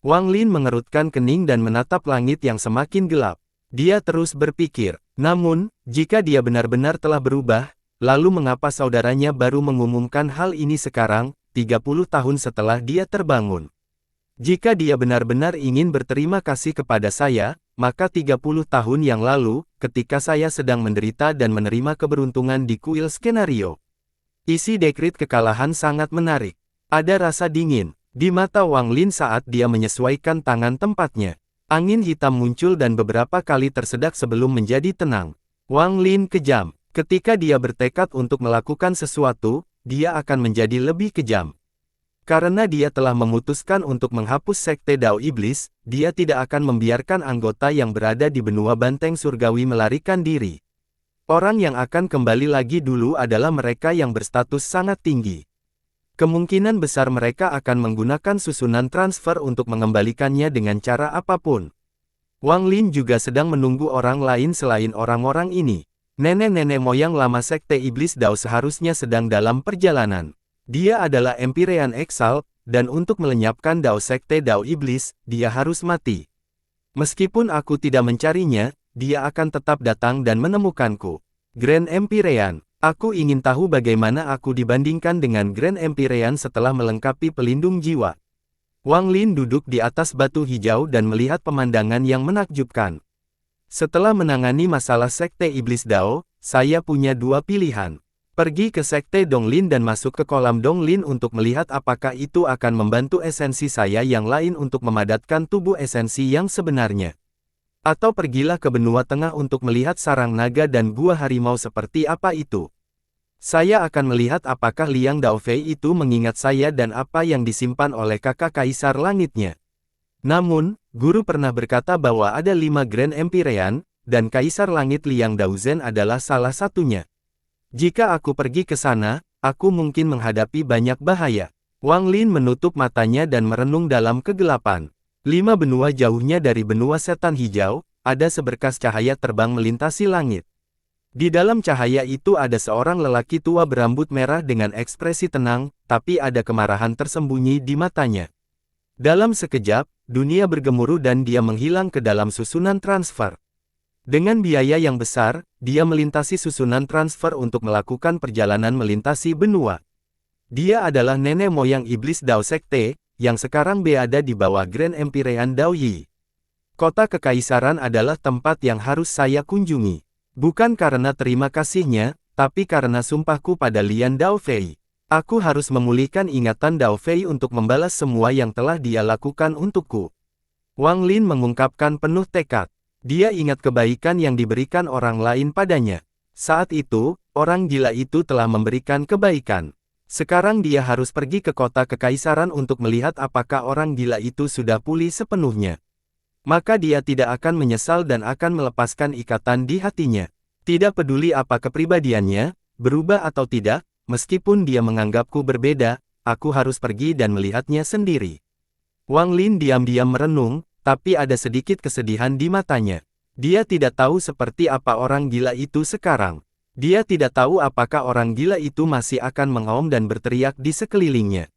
Wang Lin mengerutkan kening dan menatap langit yang semakin gelap. Dia terus berpikir, namun, jika dia benar-benar telah berubah, lalu mengapa saudaranya baru mengumumkan hal ini sekarang, 30 tahun setelah dia terbangun? Jika dia benar-benar ingin berterima kasih kepada saya, maka 30 tahun yang lalu, ketika saya sedang menderita dan menerima keberuntungan di kuil skenario. Isi dekrit kekalahan sangat menarik. Ada rasa dingin di mata Wang Lin saat dia menyesuaikan tangan tempatnya. Angin hitam muncul dan beberapa kali tersedak sebelum menjadi tenang. Wang Lin kejam. Ketika dia bertekad untuk melakukan sesuatu, dia akan menjadi lebih kejam. Karena dia telah memutuskan untuk menghapus Sekte Dao Iblis, dia tidak akan membiarkan anggota yang berada di benua banteng surgawi melarikan diri. Orang yang akan kembali lagi dulu adalah mereka yang berstatus sangat tinggi. Kemungkinan besar mereka akan menggunakan susunan transfer untuk mengembalikannya dengan cara apapun. Wang Lin juga sedang menunggu orang lain selain orang-orang ini. Nenek-nenek moyang lama Sekte Iblis Dao seharusnya sedang dalam perjalanan. Dia adalah Empyrean Exalt, dan untuk melenyapkan Dao Sekte Dao Iblis, dia harus mati. Meskipun aku tidak mencarinya, dia akan tetap datang dan menemukanku. Grand Empyrean, aku ingin tahu bagaimana aku dibandingkan dengan Grand Empyrean setelah melengkapi pelindung jiwa. Wang Lin duduk di atas batu hijau dan melihat pemandangan yang menakjubkan. Setelah menangani masalah Sekte Iblis Dao, saya punya dua pilihan. Pergi ke Sekte Donglin dan masuk ke kolam Donglin untuk melihat apakah itu akan membantu esensi saya yang lain untuk memadatkan tubuh esensi yang sebenarnya. Atau pergilah ke benua tengah untuk melihat sarang naga dan gua harimau seperti apa itu. Saya akan melihat apakah Liang Daofei itu mengingat saya dan apa yang disimpan oleh kakak Kaisar Langitnya. Namun, guru pernah berkata bahwa ada 5 Grand Empyrean, dan Kaisar Langit Liang Daozhen adalah salah satunya. Jika aku pergi ke sana, aku mungkin menghadapi banyak bahaya. Wang Lin menutup matanya dan merenung dalam kegelapan. 5 benua jauhnya dari benua setan hijau, ada seberkas cahaya terbang melintasi langit. Di dalam cahaya itu ada seorang lelaki tua berambut merah dengan ekspresi tenang, tapi ada kemarahan tersembunyi di matanya. Dalam sekejap, dunia bergemuruh dan dia menghilang ke dalam susunan transfer. Dengan biaya yang besar, dia melintasi susunan transfer untuk melakukan perjalanan melintasi benua. Dia adalah nenek moyang iblis Dao Sekte, yang sekarang berada di bawah Grand Empyrean Dao Yi. Kota Kekaisaran adalah tempat yang harus saya kunjungi. Bukan karena terima kasihnya, tapi karena sumpahku pada Lian Daofei. Aku harus memulihkan ingatan Daofei untuk membalas semua yang telah dia lakukan untukku. Wang Lin mengungkapkan penuh tekad. Dia ingat kebaikan yang diberikan orang lain padanya. Saat itu, orang gila itu telah memberikan kebaikan. Sekarang dia harus pergi ke kota kekaisaran untuk melihat apakah orang gila itu sudah pulih sepenuhnya. Maka dia tidak akan menyesal dan akan melepaskan ikatan di hatinya. Tidak peduli apa kepribadiannya, berubah atau tidak, meskipun dia menganggapku berbeda, aku harus pergi dan melihatnya sendiri. Wang Lin diam-diam merenung, tapi ada sedikit kesedihan di matanya. Dia tidak tahu seperti apa orang gila itu sekarang. Dia tidak tahu apakah orang gila itu masih akan mengaum dan berteriak di sekelilingnya.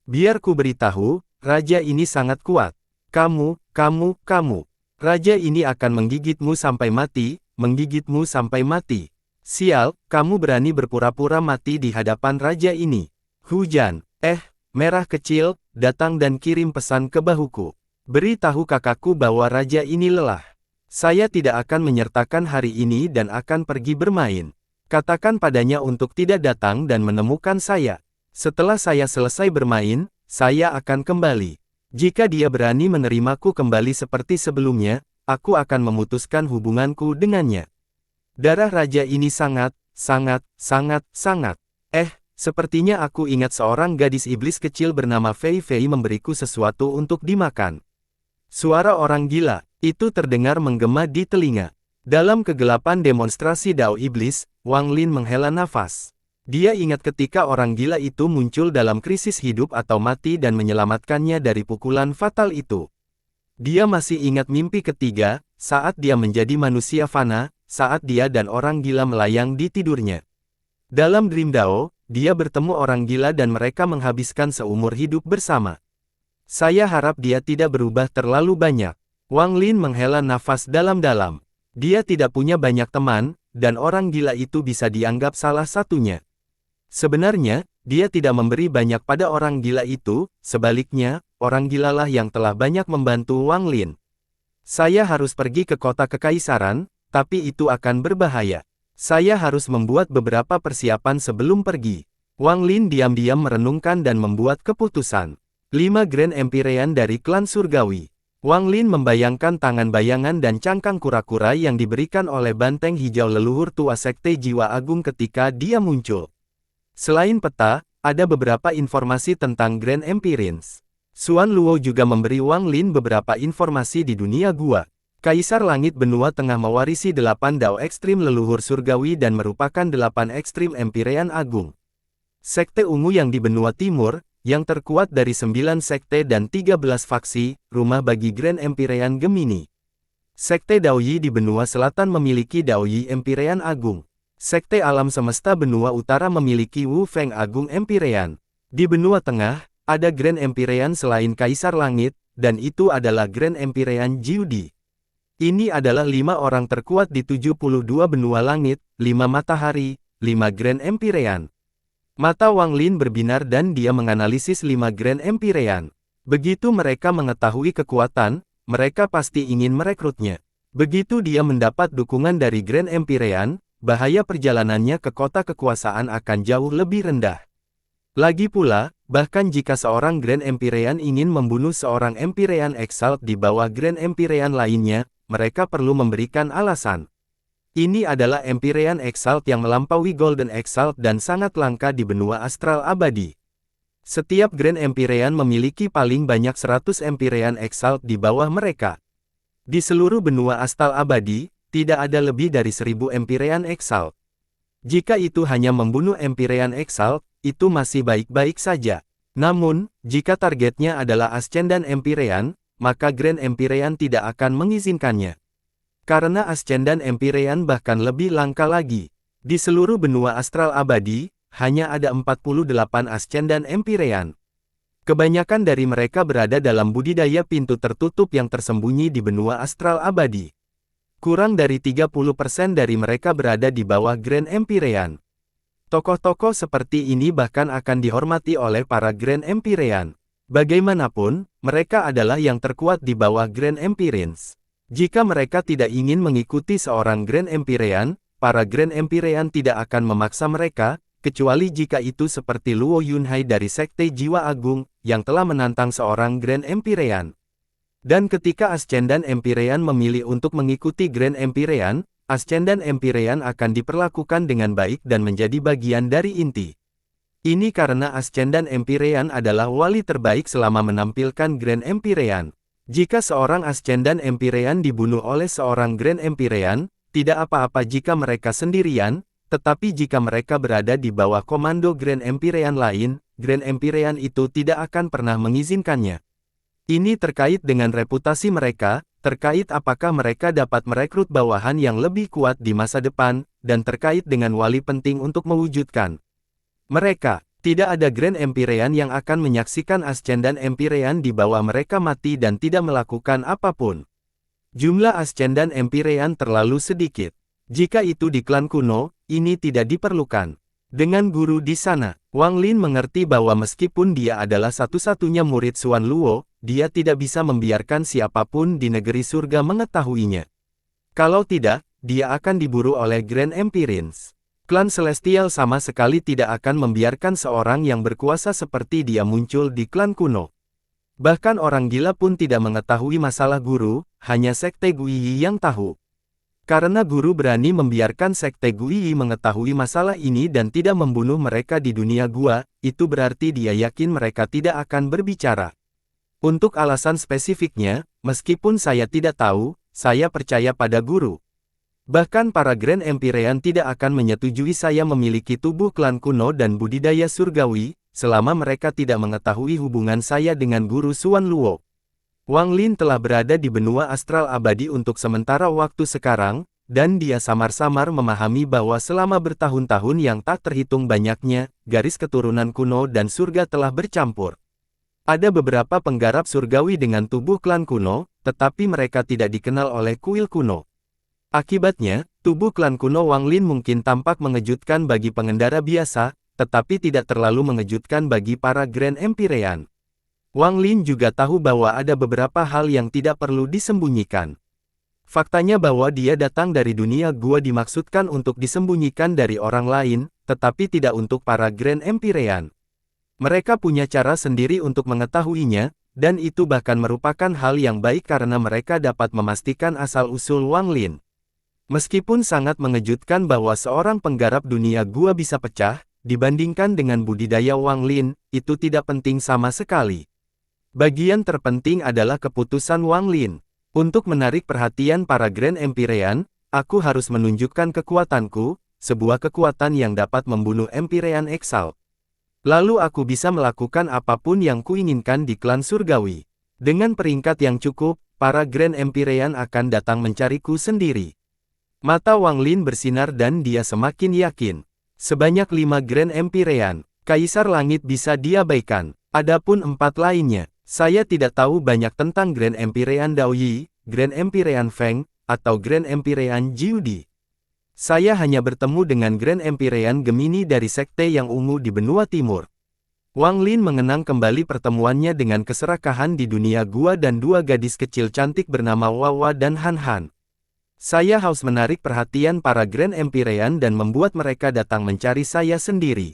Biar ku beritahu, raja ini sangat kuat. Kamu. Raja ini akan menggigitmu sampai mati, menggigitmu sampai mati. Sial, kamu berani berpura-pura mati di hadapan raja ini. Hujan, merah kecil, datang dan kirim pesan ke bahuku. Beritahu kakakku bahwa raja ini lelah. Saya tidak akan menyertakan hari ini dan akan pergi bermain. Katakan padanya untuk tidak datang dan menemukan saya. Setelah saya selesai bermain, saya akan kembali. Jika dia berani menerimaku kembali seperti sebelumnya, aku akan memutuskan hubunganku dengannya. Darah raja ini sangat. Sepertinya aku ingat seorang gadis iblis kecil bernama Fei Fei memberiku sesuatu untuk dimakan. Suara orang gila itu terdengar menggema di telinga. Dalam kegelapan demonstrasi Dao Iblis, Wang Lin menghela nafas. Dia ingat ketika orang gila itu muncul dalam krisis hidup atau mati dan menyelamatkannya dari pukulan fatal itu. Dia masih ingat mimpi ketiga, saat dia menjadi manusia fana, saat dia dan orang gila melayang di tidurnya. Dalam Dream Dao, dia bertemu orang gila dan mereka menghabiskan seumur hidup bersama. Saya harap dia tidak berubah terlalu banyak. Wang Lin menghela nafas dalam-dalam. Dia tidak punya banyak teman, dan orang gila itu bisa dianggap salah satunya. Sebenarnya, dia tidak memberi banyak pada orang gila itu, sebaliknya, orang gilalah yang telah banyak membantu Wang Lin. Saya harus pergi ke kota kekaisaran, tapi itu akan berbahaya. Saya harus membuat beberapa persiapan sebelum pergi. Wang Lin diam-diam merenungkan dan membuat keputusan. 5 Grand Empyrean dari klan surgawi. Wang Lin membayangkan tangan bayangan dan cangkang kura-kura yang diberikan oleh banteng hijau leluhur tua Sekte Jiwa Agung ketika dia muncul. Selain peta, ada beberapa informasi tentang Grand Empyreans. Xuan Luo juga memberi Wang Lin beberapa informasi di dunia gua. Kaisar Langit Benua Tengah mewarisi 8 Dao Ekstrim leluhur surgawi dan merupakan 8 Ekstrim Empyrean Agung. Sekte ungu yang di benua timur, yang terkuat dari 9 sekte dan 13 faksi, rumah bagi Grand Empyrean Gemini. Sekte Daoyi di benua selatan memiliki Daoyi Empyrean Agung. Sekte alam semesta benua utara memiliki Wu Feng Agung Empyrean. Di benua tengah, ada Grand Empyrean selain Kaisar Langit, dan itu adalah Grand Empyrean Jiudi. Ini adalah 5 orang terkuat di 72 benua langit, 5 matahari, 5 Grand Empyrean. Mata Wang Lin berbinar dan dia menganalisis 5 Grand Empyrean. Begitu mereka mengetahui kekuatan, mereka pasti ingin merekrutnya. Begitu dia mendapat dukungan dari Grand Empyrean, bahaya perjalanannya ke kota kekuasaan akan jauh lebih rendah. Lagi pula, bahkan jika seorang Grand Empyrean ingin membunuh seorang Empyrean Exalt di bawah Grand Empyrean lainnya, mereka perlu memberikan alasan. Ini adalah Empyrean Exalt yang melampaui Golden Exalt dan sangat langka di benua astral abadi. Setiap Grand Empyrean memiliki paling banyak 100 Empyrean Exalt di bawah mereka. Di seluruh benua astral abadi, tidak ada lebih dari 1000 Empyrean Exalt. Jika itu hanya membunuh Empyrean Exalt, itu masih baik-baik saja. Namun, jika targetnya adalah Ascendan Empyrean, maka Grand Empyrean tidak akan mengizinkannya. Karena Ascendan Empyrean bahkan lebih langka lagi. Di seluruh benua astral abadi, hanya ada 48 Ascendan Empyrean. Kebanyakan dari mereka berada dalam budidaya pintu tertutup yang tersembunyi di benua astral abadi. Kurang dari 30% dari mereka berada di bawah Grand Empyrean. Tokoh-tokoh seperti ini bahkan akan dihormati oleh para Grand Empyrean. Bagaimanapun, mereka adalah yang terkuat di bawah Grand Empyreans. Jika mereka tidak ingin mengikuti seorang Grand Empyrean, para Grand Empyrean tidak akan memaksa mereka, kecuali jika itu seperti Luo Yunhai dari Sekte Jiwa Agung, yang telah menantang seorang Grand Empyrean. Dan ketika Ascendan Empyrean memilih untuk mengikuti Grand Empyrean, Ascendan Empyrean akan diperlakukan dengan baik dan menjadi bagian dari inti. Ini karena Ascendan Empyrean adalah wali terbaik selama menampilkan Grand Empyrean. Jika seorang Ascendan Empyrean dibunuh oleh seorang Grand Empyrean, tidak apa-apa jika mereka sendirian, tetapi jika mereka berada di bawah komando Grand Empyrean lain, Grand Empyrean itu tidak akan pernah mengizinkannya. Ini terkait dengan reputasi mereka, terkait apakah mereka dapat merekrut bawahan yang lebih kuat di masa depan, dan terkait dengan wali penting untuk mewujudkan mereka. Tidak ada Grand Empyrean yang akan menyaksikan Ascendan Empyrean di bawah mereka mati dan tidak melakukan apapun. Jumlah Ascendan Empyrean terlalu sedikit. Jika itu di klan kuno, ini tidak diperlukan. Dengan guru di sana, Wang Lin mengerti bahwa meskipun dia adalah satu-satunya murid Xuan Luo, dia tidak bisa membiarkan siapapun di negeri surga mengetahuinya. Kalau tidak, dia akan diburu oleh Grand Empyreans. Klan Celestial sama sekali tidak akan membiarkan seorang yang berkuasa seperti dia muncul di klan kuno. Bahkan orang gila pun tidak mengetahui masalah guru, hanya Sekte Guiyi yang tahu. Karena guru berani membiarkan Sekte Guiyi mengetahui masalah ini dan tidak membunuh mereka di dunia gua, itu berarti dia yakin mereka tidak akan berbicara. Untuk alasan spesifiknya, meskipun saya tidak tahu, saya percaya pada guru. Bahkan para Grand Empyrean tidak akan menyetujui saya memiliki tubuh klan kuno dan budidaya surgawi, selama mereka tidak mengetahui hubungan saya dengan guru Xuan Luo. Wang Lin telah berada di benua astral abadi untuk sementara waktu sekarang, dan dia samar-samar memahami bahwa selama bertahun-tahun yang tak terhitung banyaknya, garis keturunan kuno dan surga telah bercampur. Ada beberapa penggarap surgawi dengan tubuh klan kuno, tetapi mereka tidak dikenal oleh kuil kuno. Akibatnya, tubuh klan kuno Wang Lin mungkin tampak mengejutkan bagi pengendara biasa, tetapi tidak terlalu mengejutkan bagi para Grand Empyrean. Wang Lin juga tahu bahwa ada beberapa hal yang tidak perlu disembunyikan. Faktanya bahwa dia datang dari dunia gua dimaksudkan untuk disembunyikan dari orang lain, tetapi tidak untuk para Grand Empyrean. Mereka punya cara sendiri untuk mengetahuinya, dan itu bahkan merupakan hal yang baik karena mereka dapat memastikan asal-usul Wang Lin. Meskipun sangat mengejutkan bahwa seorang penggarap dunia gua bisa pecah, dibandingkan dengan budidaya Wang Lin, itu tidak penting sama sekali. Bagian terpenting adalah keputusan Wang Lin. Untuk menarik perhatian para Grand Empyrean, aku harus menunjukkan kekuatanku, sebuah kekuatan yang dapat membunuh Empyrean Exalt. Lalu aku bisa melakukan apapun yang kuinginkan di klan surgawi. Dengan peringkat yang cukup, para Grand Empyrean akan datang mencariku sendiri. Mata Wang Lin bersinar dan dia semakin yakin. Sebanyak 5 Grand Empyrean, Kaisar Langit bisa diabaikan. Adapun 4 lainnya, saya tidak tahu banyak tentang Grand Empyrean Daoyi, Grand Empyrean Feng, atau Grand Empyrean Jiudi. Saya hanya bertemu dengan Grand Empyrean Gemini dari Sekte yang ungu di benua timur. Wang Lin mengenang kembali pertemuannya dengan keserakahan di dunia gua dan 2 gadis kecil cantik bernama Wawa dan Han Han. Saya harus menarik perhatian para Grand Empyrean dan membuat mereka datang mencari saya sendiri.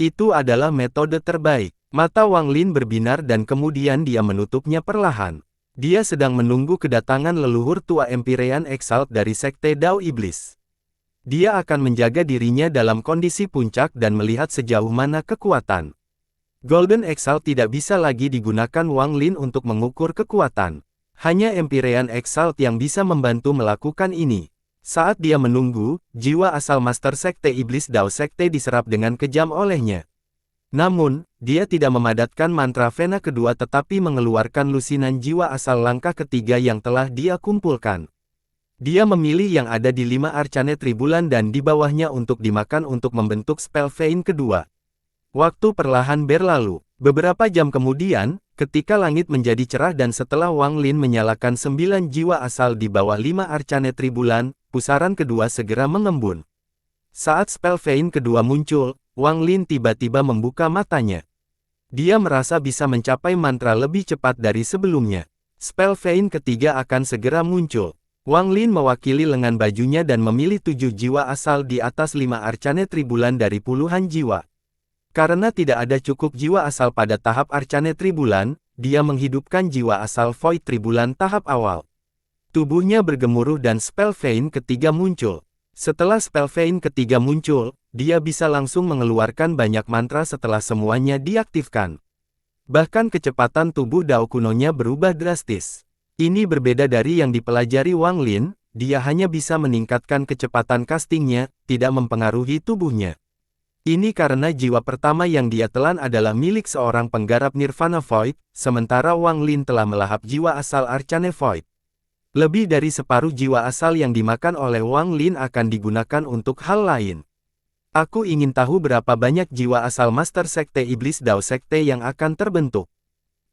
Itu adalah metode terbaik. Mata Wang Lin berbinar dan kemudian dia menutupnya perlahan. Dia sedang menunggu kedatangan leluhur tua Empyrean Exalt dari Sekte Dao Iblis. Dia akan menjaga dirinya dalam kondisi puncak dan melihat sejauh mana kekuatan. Golden Exalt tidak bisa lagi digunakan Wang Lin untuk mengukur kekuatan. Hanya Empyrean Exalt yang bisa membantu melakukan ini. Saat dia menunggu, jiwa asal Master Sekte Iblis Dao Sekte diserap dengan kejam olehnya. Namun, dia tidak memadatkan mantra Vena kedua tetapi mengeluarkan lusinan jiwa asal langkah ketiga yang telah dia kumpulkan. Dia memilih yang ada di 5 Arcane Tribulan dan di bawahnya untuk dimakan untuk membentuk spell Vein kedua. Waktu perlahan berlalu. Beberapa jam kemudian, ketika langit menjadi cerah dan setelah Wang Lin menyalakan 9 jiwa asal di bawah 5 Arcane Tribulan, pusaran kedua segera mengembun. Saat spell Vein kedua muncul, Wang Lin tiba-tiba membuka matanya. Dia merasa bisa mencapai mantra lebih cepat dari sebelumnya. Spell Vein ketiga akan segera muncul. Wang Lin mewakili lengan bajunya dan memilih 7 jiwa asal di atas 5 Arcane Tribulan dari puluhan jiwa. Karena tidak ada cukup jiwa asal pada tahap Arcane Tribulan, dia menghidupkan jiwa asal Void Tribulan tahap awal. Tubuhnya bergemuruh dan spell Vein ketiga muncul. Setelah spell Vein ketiga muncul, dia bisa langsung mengeluarkan banyak mantra setelah semuanya diaktifkan. Bahkan kecepatan tubuh Dao kunonya berubah drastis. Ini berbeda dari yang dipelajari Wang Lin, dia hanya bisa meningkatkan kecepatan castingnya, tidak mempengaruhi tubuhnya. Ini karena jiwa pertama yang dia telan adalah milik seorang penggarap Nirvana Void, sementara Wang Lin telah melahap jiwa asal Arcane Void. Lebih dari separuh jiwa asal yang dimakan oleh Wang Lin akan digunakan untuk hal lain. Aku ingin tahu berapa banyak jiwa asal Master Sekte Iblis Dao Sekte yang akan terbentuk.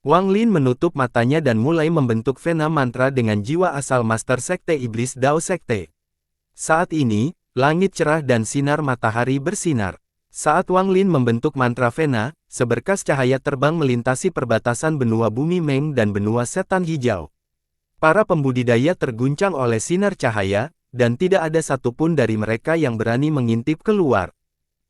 Wang Lin menutup matanya dan mulai membentuk Vena mantra dengan jiwa asal Master Sekte Iblis Dao Sekte. Saat ini, langit cerah dan sinar matahari bersinar. Saat Wang Lin membentuk mantra Vena, seberkas cahaya terbang melintasi perbatasan benua bumi Meng dan benua setan hijau. Para pembudidaya terguncang oleh sinar cahaya, dan tidak ada satupun dari mereka yang berani mengintip keluar.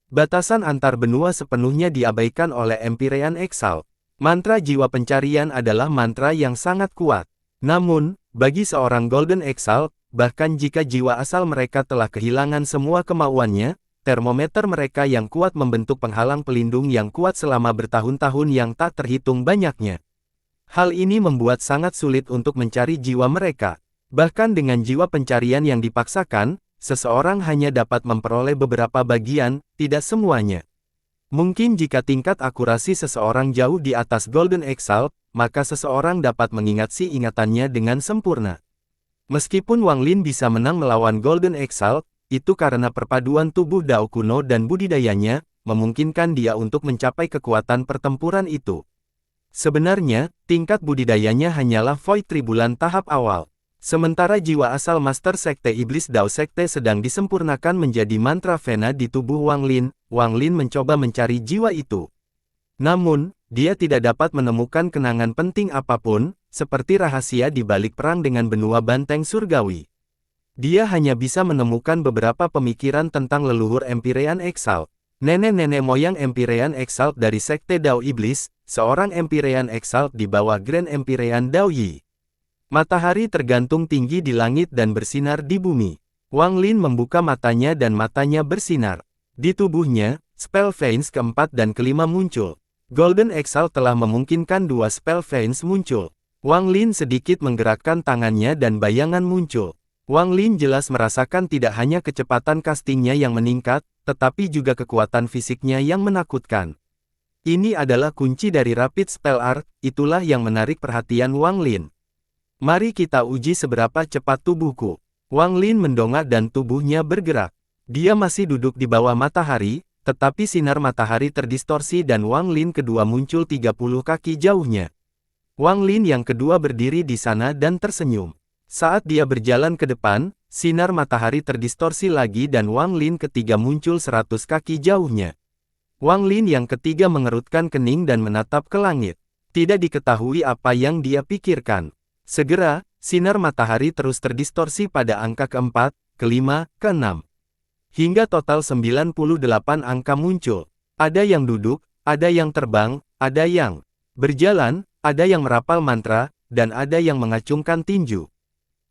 Batasan antar benua sepenuhnya diabaikan oleh Empyrean Exalt. Mantra jiwa pencarian adalah mantra yang sangat kuat. Namun, bagi seorang Golden Exalt, bahkan jika jiwa asal mereka telah kehilangan semua kemauannya, termometer mereka yang kuat membentuk penghalang pelindung yang kuat selama bertahun-tahun yang tak terhitung banyaknya. Hal ini membuat sangat sulit untuk mencari jiwa mereka. Bahkan dengan jiwa pencarian yang dipaksakan, seseorang hanya dapat memperoleh beberapa bagian, tidak semuanya. Mungkin jika tingkat akurasi seseorang jauh di atas Golden Exalt, maka seseorang dapat mengingat ingatannya dengan sempurna. Meskipun Wang Lin bisa menang melawan Golden Exalt, itu karena perpaduan tubuh Dao kuno dan budidayanya, memungkinkan dia untuk mencapai kekuatan pertempuran itu. Sebenarnya, tingkat budidayanya hanyalah Void Tribulan tahap awal. Sementara jiwa asal Master Sekte Iblis Dao Sekte sedang disempurnakan menjadi mantra Vena di tubuh Wang Lin mencoba mencari jiwa itu. Namun, dia tidak dapat menemukan kenangan penting apapun, seperti rahasia di balik perang dengan benua banteng surgawi. Dia hanya bisa menemukan beberapa pemikiran tentang leluhur Empyrean Exalt. Nenek-nenek moyang Empyrean Exalt dari Sekte Dao Iblis, seorang Empyrean Exalt di bawah Grand Empyrean Dao Yi. Matahari tergantung tinggi di langit dan bersinar di bumi. Wang Lin membuka matanya dan matanya bersinar. Di tubuhnya, spell veins keempat dan kelima muncul. Golden Exalt telah memungkinkan dua spell veins muncul. Wang Lin sedikit menggerakkan tangannya dan bayangan muncul. Wang Lin jelas merasakan tidak hanya kecepatan castingnya yang meningkat, tetapi juga kekuatan fisiknya yang menakutkan. Ini adalah kunci dari Rapid Spell Art, itulah yang menarik perhatian Wang Lin. Mari kita uji seberapa cepat tubuhku. Wang Lin mendongak dan tubuhnya bergerak. Dia masih duduk di bawah matahari, tetapi sinar matahari terdistorsi dan Wang Lin kedua muncul 30 kaki jauhnya. Wang Lin yang kedua berdiri di sana dan tersenyum. Saat dia berjalan ke depan, sinar matahari terdistorsi lagi dan Wang Lin ketiga muncul 100 kaki jauhnya. Wang Lin yang ketiga mengerutkan kening dan menatap ke langit. Tidak diketahui apa yang dia pikirkan. Segera, sinar matahari terus terdistorsi pada angka keempat, kelima, keenam. Hingga total 98 angka muncul. Ada yang duduk, ada yang terbang, ada yang berjalan, ada yang merapal mantra, dan ada yang mengacungkan tinju.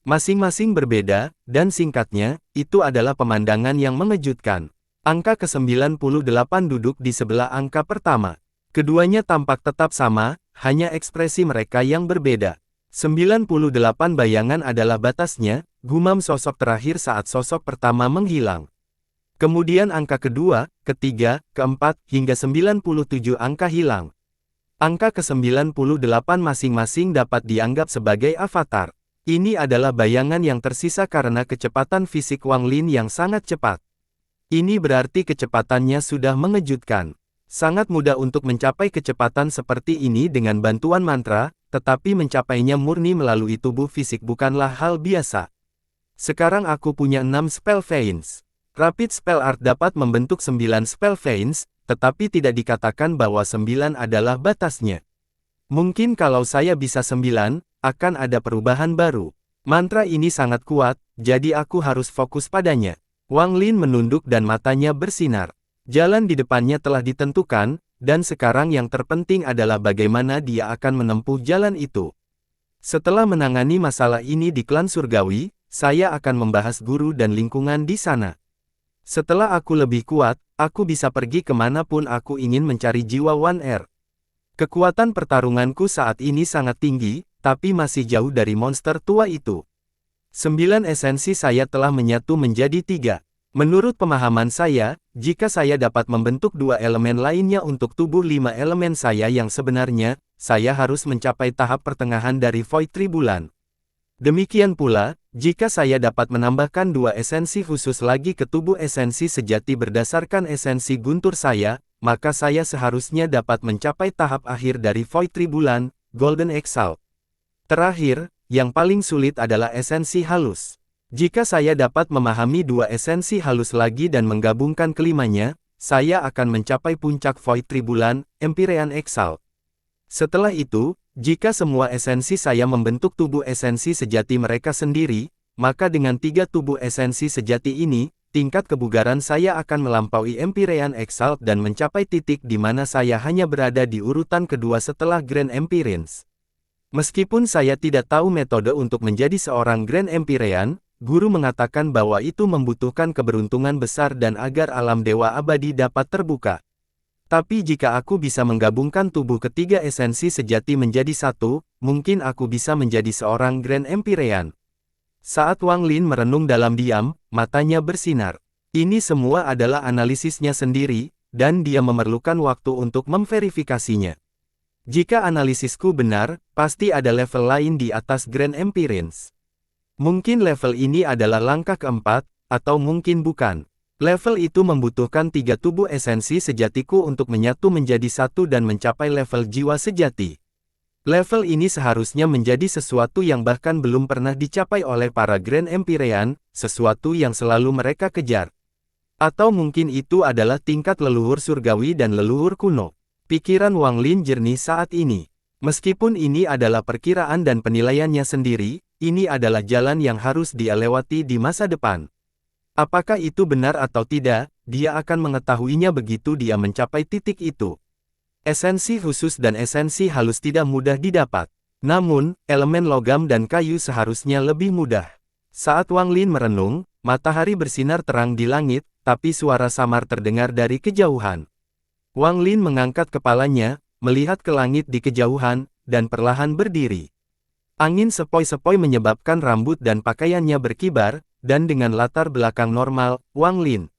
Masing-masing berbeda, dan singkatnya, itu adalah pemandangan yang mengejutkan. Angka ke-98 duduk di sebelah angka pertama. Keduanya tampak tetap sama, hanya ekspresi mereka yang berbeda. 98 bayangan adalah batasnya, gumam sosok terakhir saat sosok pertama menghilang. Kemudian angka kedua, ketiga, keempat, hingga 97 angka hilang. Angka ke-98 masing-masing dapat dianggap sebagai avatar. Ini adalah bayangan yang tersisa karena kecepatan fisik Wang Lin yang sangat cepat. Ini berarti kecepatannya sudah mengejutkan. Sangat mudah untuk mencapai kecepatan seperti ini dengan bantuan mantra, tetapi mencapainya murni melalui tubuh fisik bukanlah hal biasa. Sekarang aku punya 6 spell veins. Rapid Spell Art dapat membentuk 9 spell veins, tetapi tidak dikatakan bahwa 9 adalah batasnya. Mungkin kalau saya bisa 9, akan ada perubahan baru. Mantra ini sangat kuat, jadi aku harus fokus padanya. Wang Lin menunduk dan matanya bersinar. Jalan di depannya telah ditentukan, dan sekarang yang terpenting adalah bagaimana dia akan menempuh jalan itu. Setelah menangani masalah ini di klan surgawi, saya akan membahas guru dan lingkungan di sana. Setelah aku lebih kuat, aku bisa pergi kemanapun aku ingin mencari jiwa One Air. Kekuatan pertarunganku saat ini sangat tinggi, tapi masih jauh dari monster tua itu. 9 esensi saya telah menyatu menjadi 3. Menurut pemahaman saya, jika saya dapat membentuk 2 elemen lainnya untuk tubuh 5 elemen saya yang sebenarnya, saya harus mencapai tahap pertengahan dari Void Tribulan. Demikian pula, jika saya dapat menambahkan 2 esensi khusus lagi ke tubuh esensi sejati berdasarkan esensi guntur saya, maka saya seharusnya dapat mencapai tahap akhir dari Void Tribulan, Golden Exalt. Terakhir, yang paling sulit adalah esensi halus. Jika saya dapat memahami 2 esensi halus lagi dan menggabungkan kelimanya, saya akan mencapai puncak Void Tribulan, Empyrean Exalt. Setelah itu, jika semua esensi saya membentuk tubuh esensi sejati mereka sendiri, maka dengan 3 tubuh esensi sejati ini, tingkat kebugaran saya akan melampaui Empyrean Exalt dan mencapai titik di mana saya hanya berada di urutan kedua setelah Grand Empyreans. Meskipun saya tidak tahu metode untuk menjadi seorang Grand Empyrean, guru mengatakan bahwa itu membutuhkan keberuntungan besar dan agar alam dewa abadi dapat terbuka. Tapi jika aku bisa menggabungkan tubuh ketiga esensi sejati menjadi satu, mungkin aku bisa menjadi seorang Grand Empyrean. Saat Wang Lin merenung dalam diam, matanya bersinar. Ini semua adalah analisisnya sendiri, dan dia memerlukan waktu untuk memverifikasinya. Jika analisisku benar, pasti ada level lain di atas Grand Empyreans. Mungkin level ini adalah langkah keempat, atau mungkin bukan. Level itu membutuhkan 3 tubuh esensi sejatiku untuk menyatu menjadi satu dan mencapai level jiwa sejati. Level ini seharusnya menjadi sesuatu yang bahkan belum pernah dicapai oleh para Grand Empyrean, sesuatu yang selalu mereka kejar. Atau mungkin itu adalah tingkat leluhur surgawi dan leluhur kuno. Pikiran Wang Lin jernih saat ini. Meskipun ini adalah perkiraan dan penilaiannya sendiri, ini adalah jalan yang harus dia lewati di masa depan. Apakah itu benar atau tidak, dia akan mengetahuinya begitu dia mencapai titik itu. Esensi khusus dan esensi halus tidak mudah didapat. Namun, elemen logam dan kayu seharusnya lebih mudah. Saat Wang Lin merenung, matahari bersinar terang di langit, tapi suara samar terdengar dari kejauhan. Wang Lin mengangkat kepalanya, melihat ke langit di kejauhan, dan perlahan berdiri. Angin sepoi-sepoi menyebabkan rambut dan pakaiannya berkibar, dan dengan latar belakang normal, Wang Lin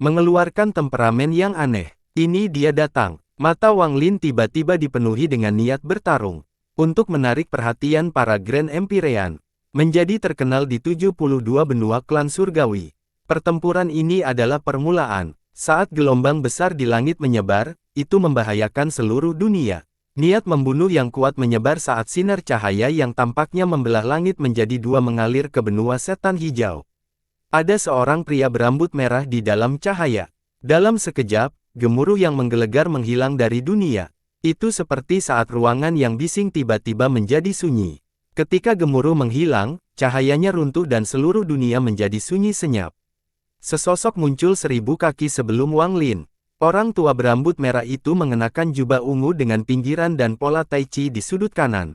mengeluarkan temperamen yang aneh. Ini dia datang. Mata Wang Lin tiba-tiba dipenuhi dengan niat bertarung. Untuk menarik perhatian para Grand Empyrean. Menjadi terkenal di 72 benua klan surgawi. Pertempuran ini adalah permulaan. Saat gelombang besar di langit menyebar, itu membahayakan seluruh dunia. Niat membunuh yang kuat menyebar saat sinar cahaya yang tampaknya membelah langit menjadi dua mengalir ke benua setan hijau. Ada seorang pria berambut merah di dalam cahaya. Dalam sekejap, gemuruh yang menggelegar menghilang dari dunia. Itu seperti saat ruangan yang bising tiba-tiba menjadi sunyi. Ketika gemuruh menghilang, cahayanya runtuh dan seluruh dunia menjadi sunyi senyap. Sesosok muncul 1000 kaki sebelum Wang Lin. Orang tua berambut merah itu mengenakan jubah ungu dengan pinggiran dan pola tai chi di sudut kanan.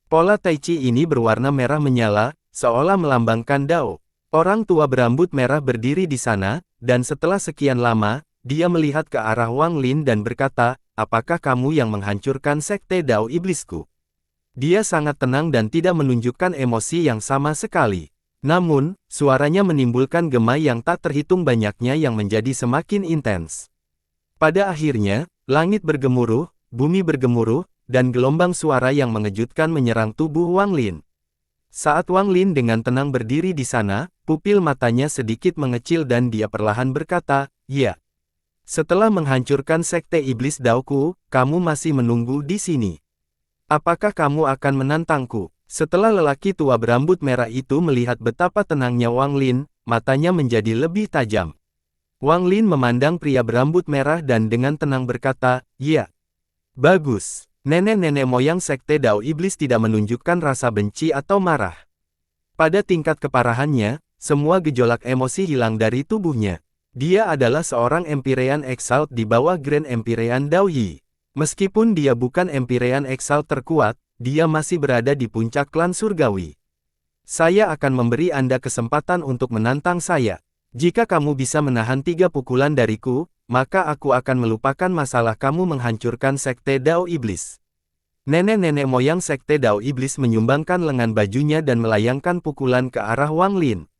Pola tai chi ini berwarna merah menyala, seolah melambangkan Dao. Orang tua berambut merah berdiri di sana, dan setelah sekian lama, dia melihat ke arah Wang Lin dan berkata, "Apakah kamu yang menghancurkan sekte Dao iblisku?" Dia sangat tenang dan tidak menunjukkan emosi yang sama sekali. Namun, suaranya menimbulkan gema yang tak terhitung banyaknya yang menjadi semakin intens. Pada akhirnya, langit bergemuruh, bumi bergemuruh, dan gelombang suara yang mengejutkan menyerang tubuh Wang Lin. Saat Wang Lin dengan tenang berdiri di sana, pupil matanya sedikit mengecil dan dia perlahan berkata, "Ya. Setelah menghancurkan sekte iblis Daoku, kamu masih menunggu di sini. Apakah kamu akan menantangku?" Setelah lelaki tua berambut merah itu melihat betapa tenangnya Wang Lin, matanya menjadi lebih tajam. Wang Lin memandang pria berambut merah dan dengan tenang berkata, "Ya. Bagus. Nenek-nenek moyang sekte Dao Iblis tidak menunjukkan rasa benci atau marah. Pada tingkat keparahannya, semua gejolak emosi hilang dari tubuhnya. Dia adalah seorang Empyrean Exalt di bawah Grand Empyrean Dao Yi. Meskipun dia bukan Empyrean Exalt terkuat, dia masih berada di puncak klan surgawi. Saya akan memberi Anda kesempatan untuk menantang saya. Jika kamu bisa menahan 3 pukulan dariku, maka aku akan melupakan masalah kamu menghancurkan sekte Dao Iblis." Nenek-nenek moyang sekte Dao Iblis menyumbangkan lengan bajunya dan melayangkan pukulan ke arah Wang Lin.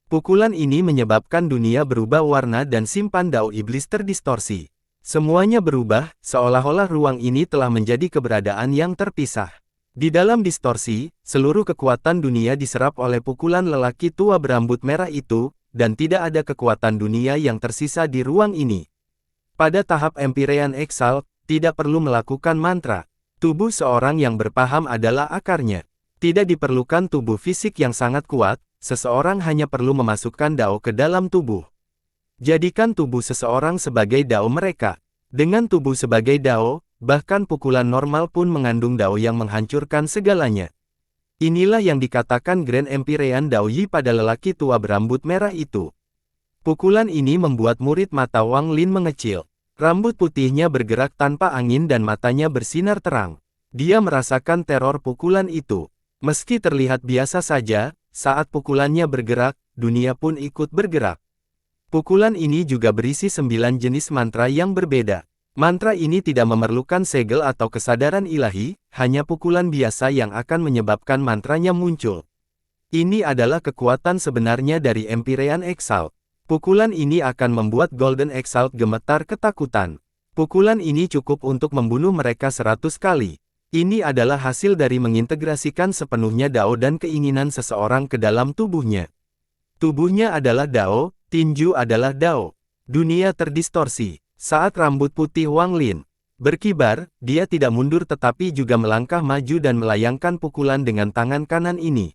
Pukulan ini menyebabkan dunia berubah warna dan simpan Dao Iblis terdistorsi. Semuanya berubah, seolah-olah ruang ini telah menjadi keberadaan yang terpisah. Di dalam distorsi, seluruh kekuatan dunia diserap oleh pukulan lelaki tua berambut merah itu, dan tidak ada kekuatan dunia yang tersisa di ruang ini. Pada tahap Empyrean Exalt, tidak perlu melakukan mantra. Tubuh seorang yang berpaham adalah akarnya. Tidak diperlukan tubuh fisik yang sangat kuat, seseorang hanya perlu memasukkan Dao ke dalam tubuh. Jadikan tubuh seseorang sebagai Dao mereka. Dengan tubuh sebagai Dao, bahkan pukulan normal pun mengandung Dao yang menghancurkan segalanya. Inilah yang dikatakan Grand Empyrean Dao Yi pada lelaki tua berambut merah itu. Pukulan ini membuat murid mata Wang Lin mengecil. Rambut putihnya bergerak tanpa angin dan matanya bersinar terang. Dia merasakan teror pukulan itu. Meski terlihat biasa saja, saat pukulannya bergerak, dunia pun ikut bergerak. Pukulan ini juga berisi 9 jenis mantra yang berbeda. Mantra ini tidak memerlukan segel atau kesadaran ilahi, hanya pukulan biasa yang akan menyebabkan mantranya muncul. Ini adalah kekuatan sebenarnya dari Empyrean Exalt. Pukulan ini akan membuat Golden Exalt gemetar ketakutan. Pukulan ini cukup untuk membunuh mereka 100 kali. Ini adalah hasil dari mengintegrasikan sepenuhnya Dao dan keinginan seseorang ke dalam tubuhnya. Tubuhnya adalah Dao, tinju adalah Dao. Dunia terdistorsi. Saat rambut putih Wang Lin berkibar, dia tidak mundur tetapi juga melangkah maju dan melayangkan pukulan dengan tangan kanan ini.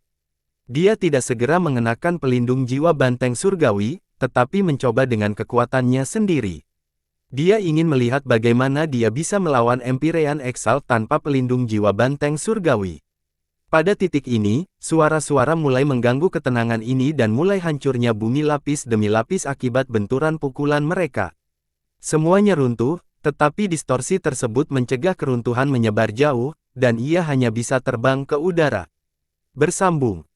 Dia tidak segera mengenakan pelindung jiwa banteng surgawi, tetapi mencoba dengan kekuatannya sendiri. Dia ingin melihat bagaimana dia bisa melawan Empyrean Exalt tanpa pelindung jiwa banteng surgawi. Pada titik ini, suara-suara mulai mengganggu ketenangan ini dan mulai hancurnya bumi lapis demi lapis akibat benturan pukulan mereka. Semuanya runtuh, tetapi distorsi tersebut mencegah keruntuhan menyebar jauh, dan ia hanya bisa terbang ke udara. Bersambung.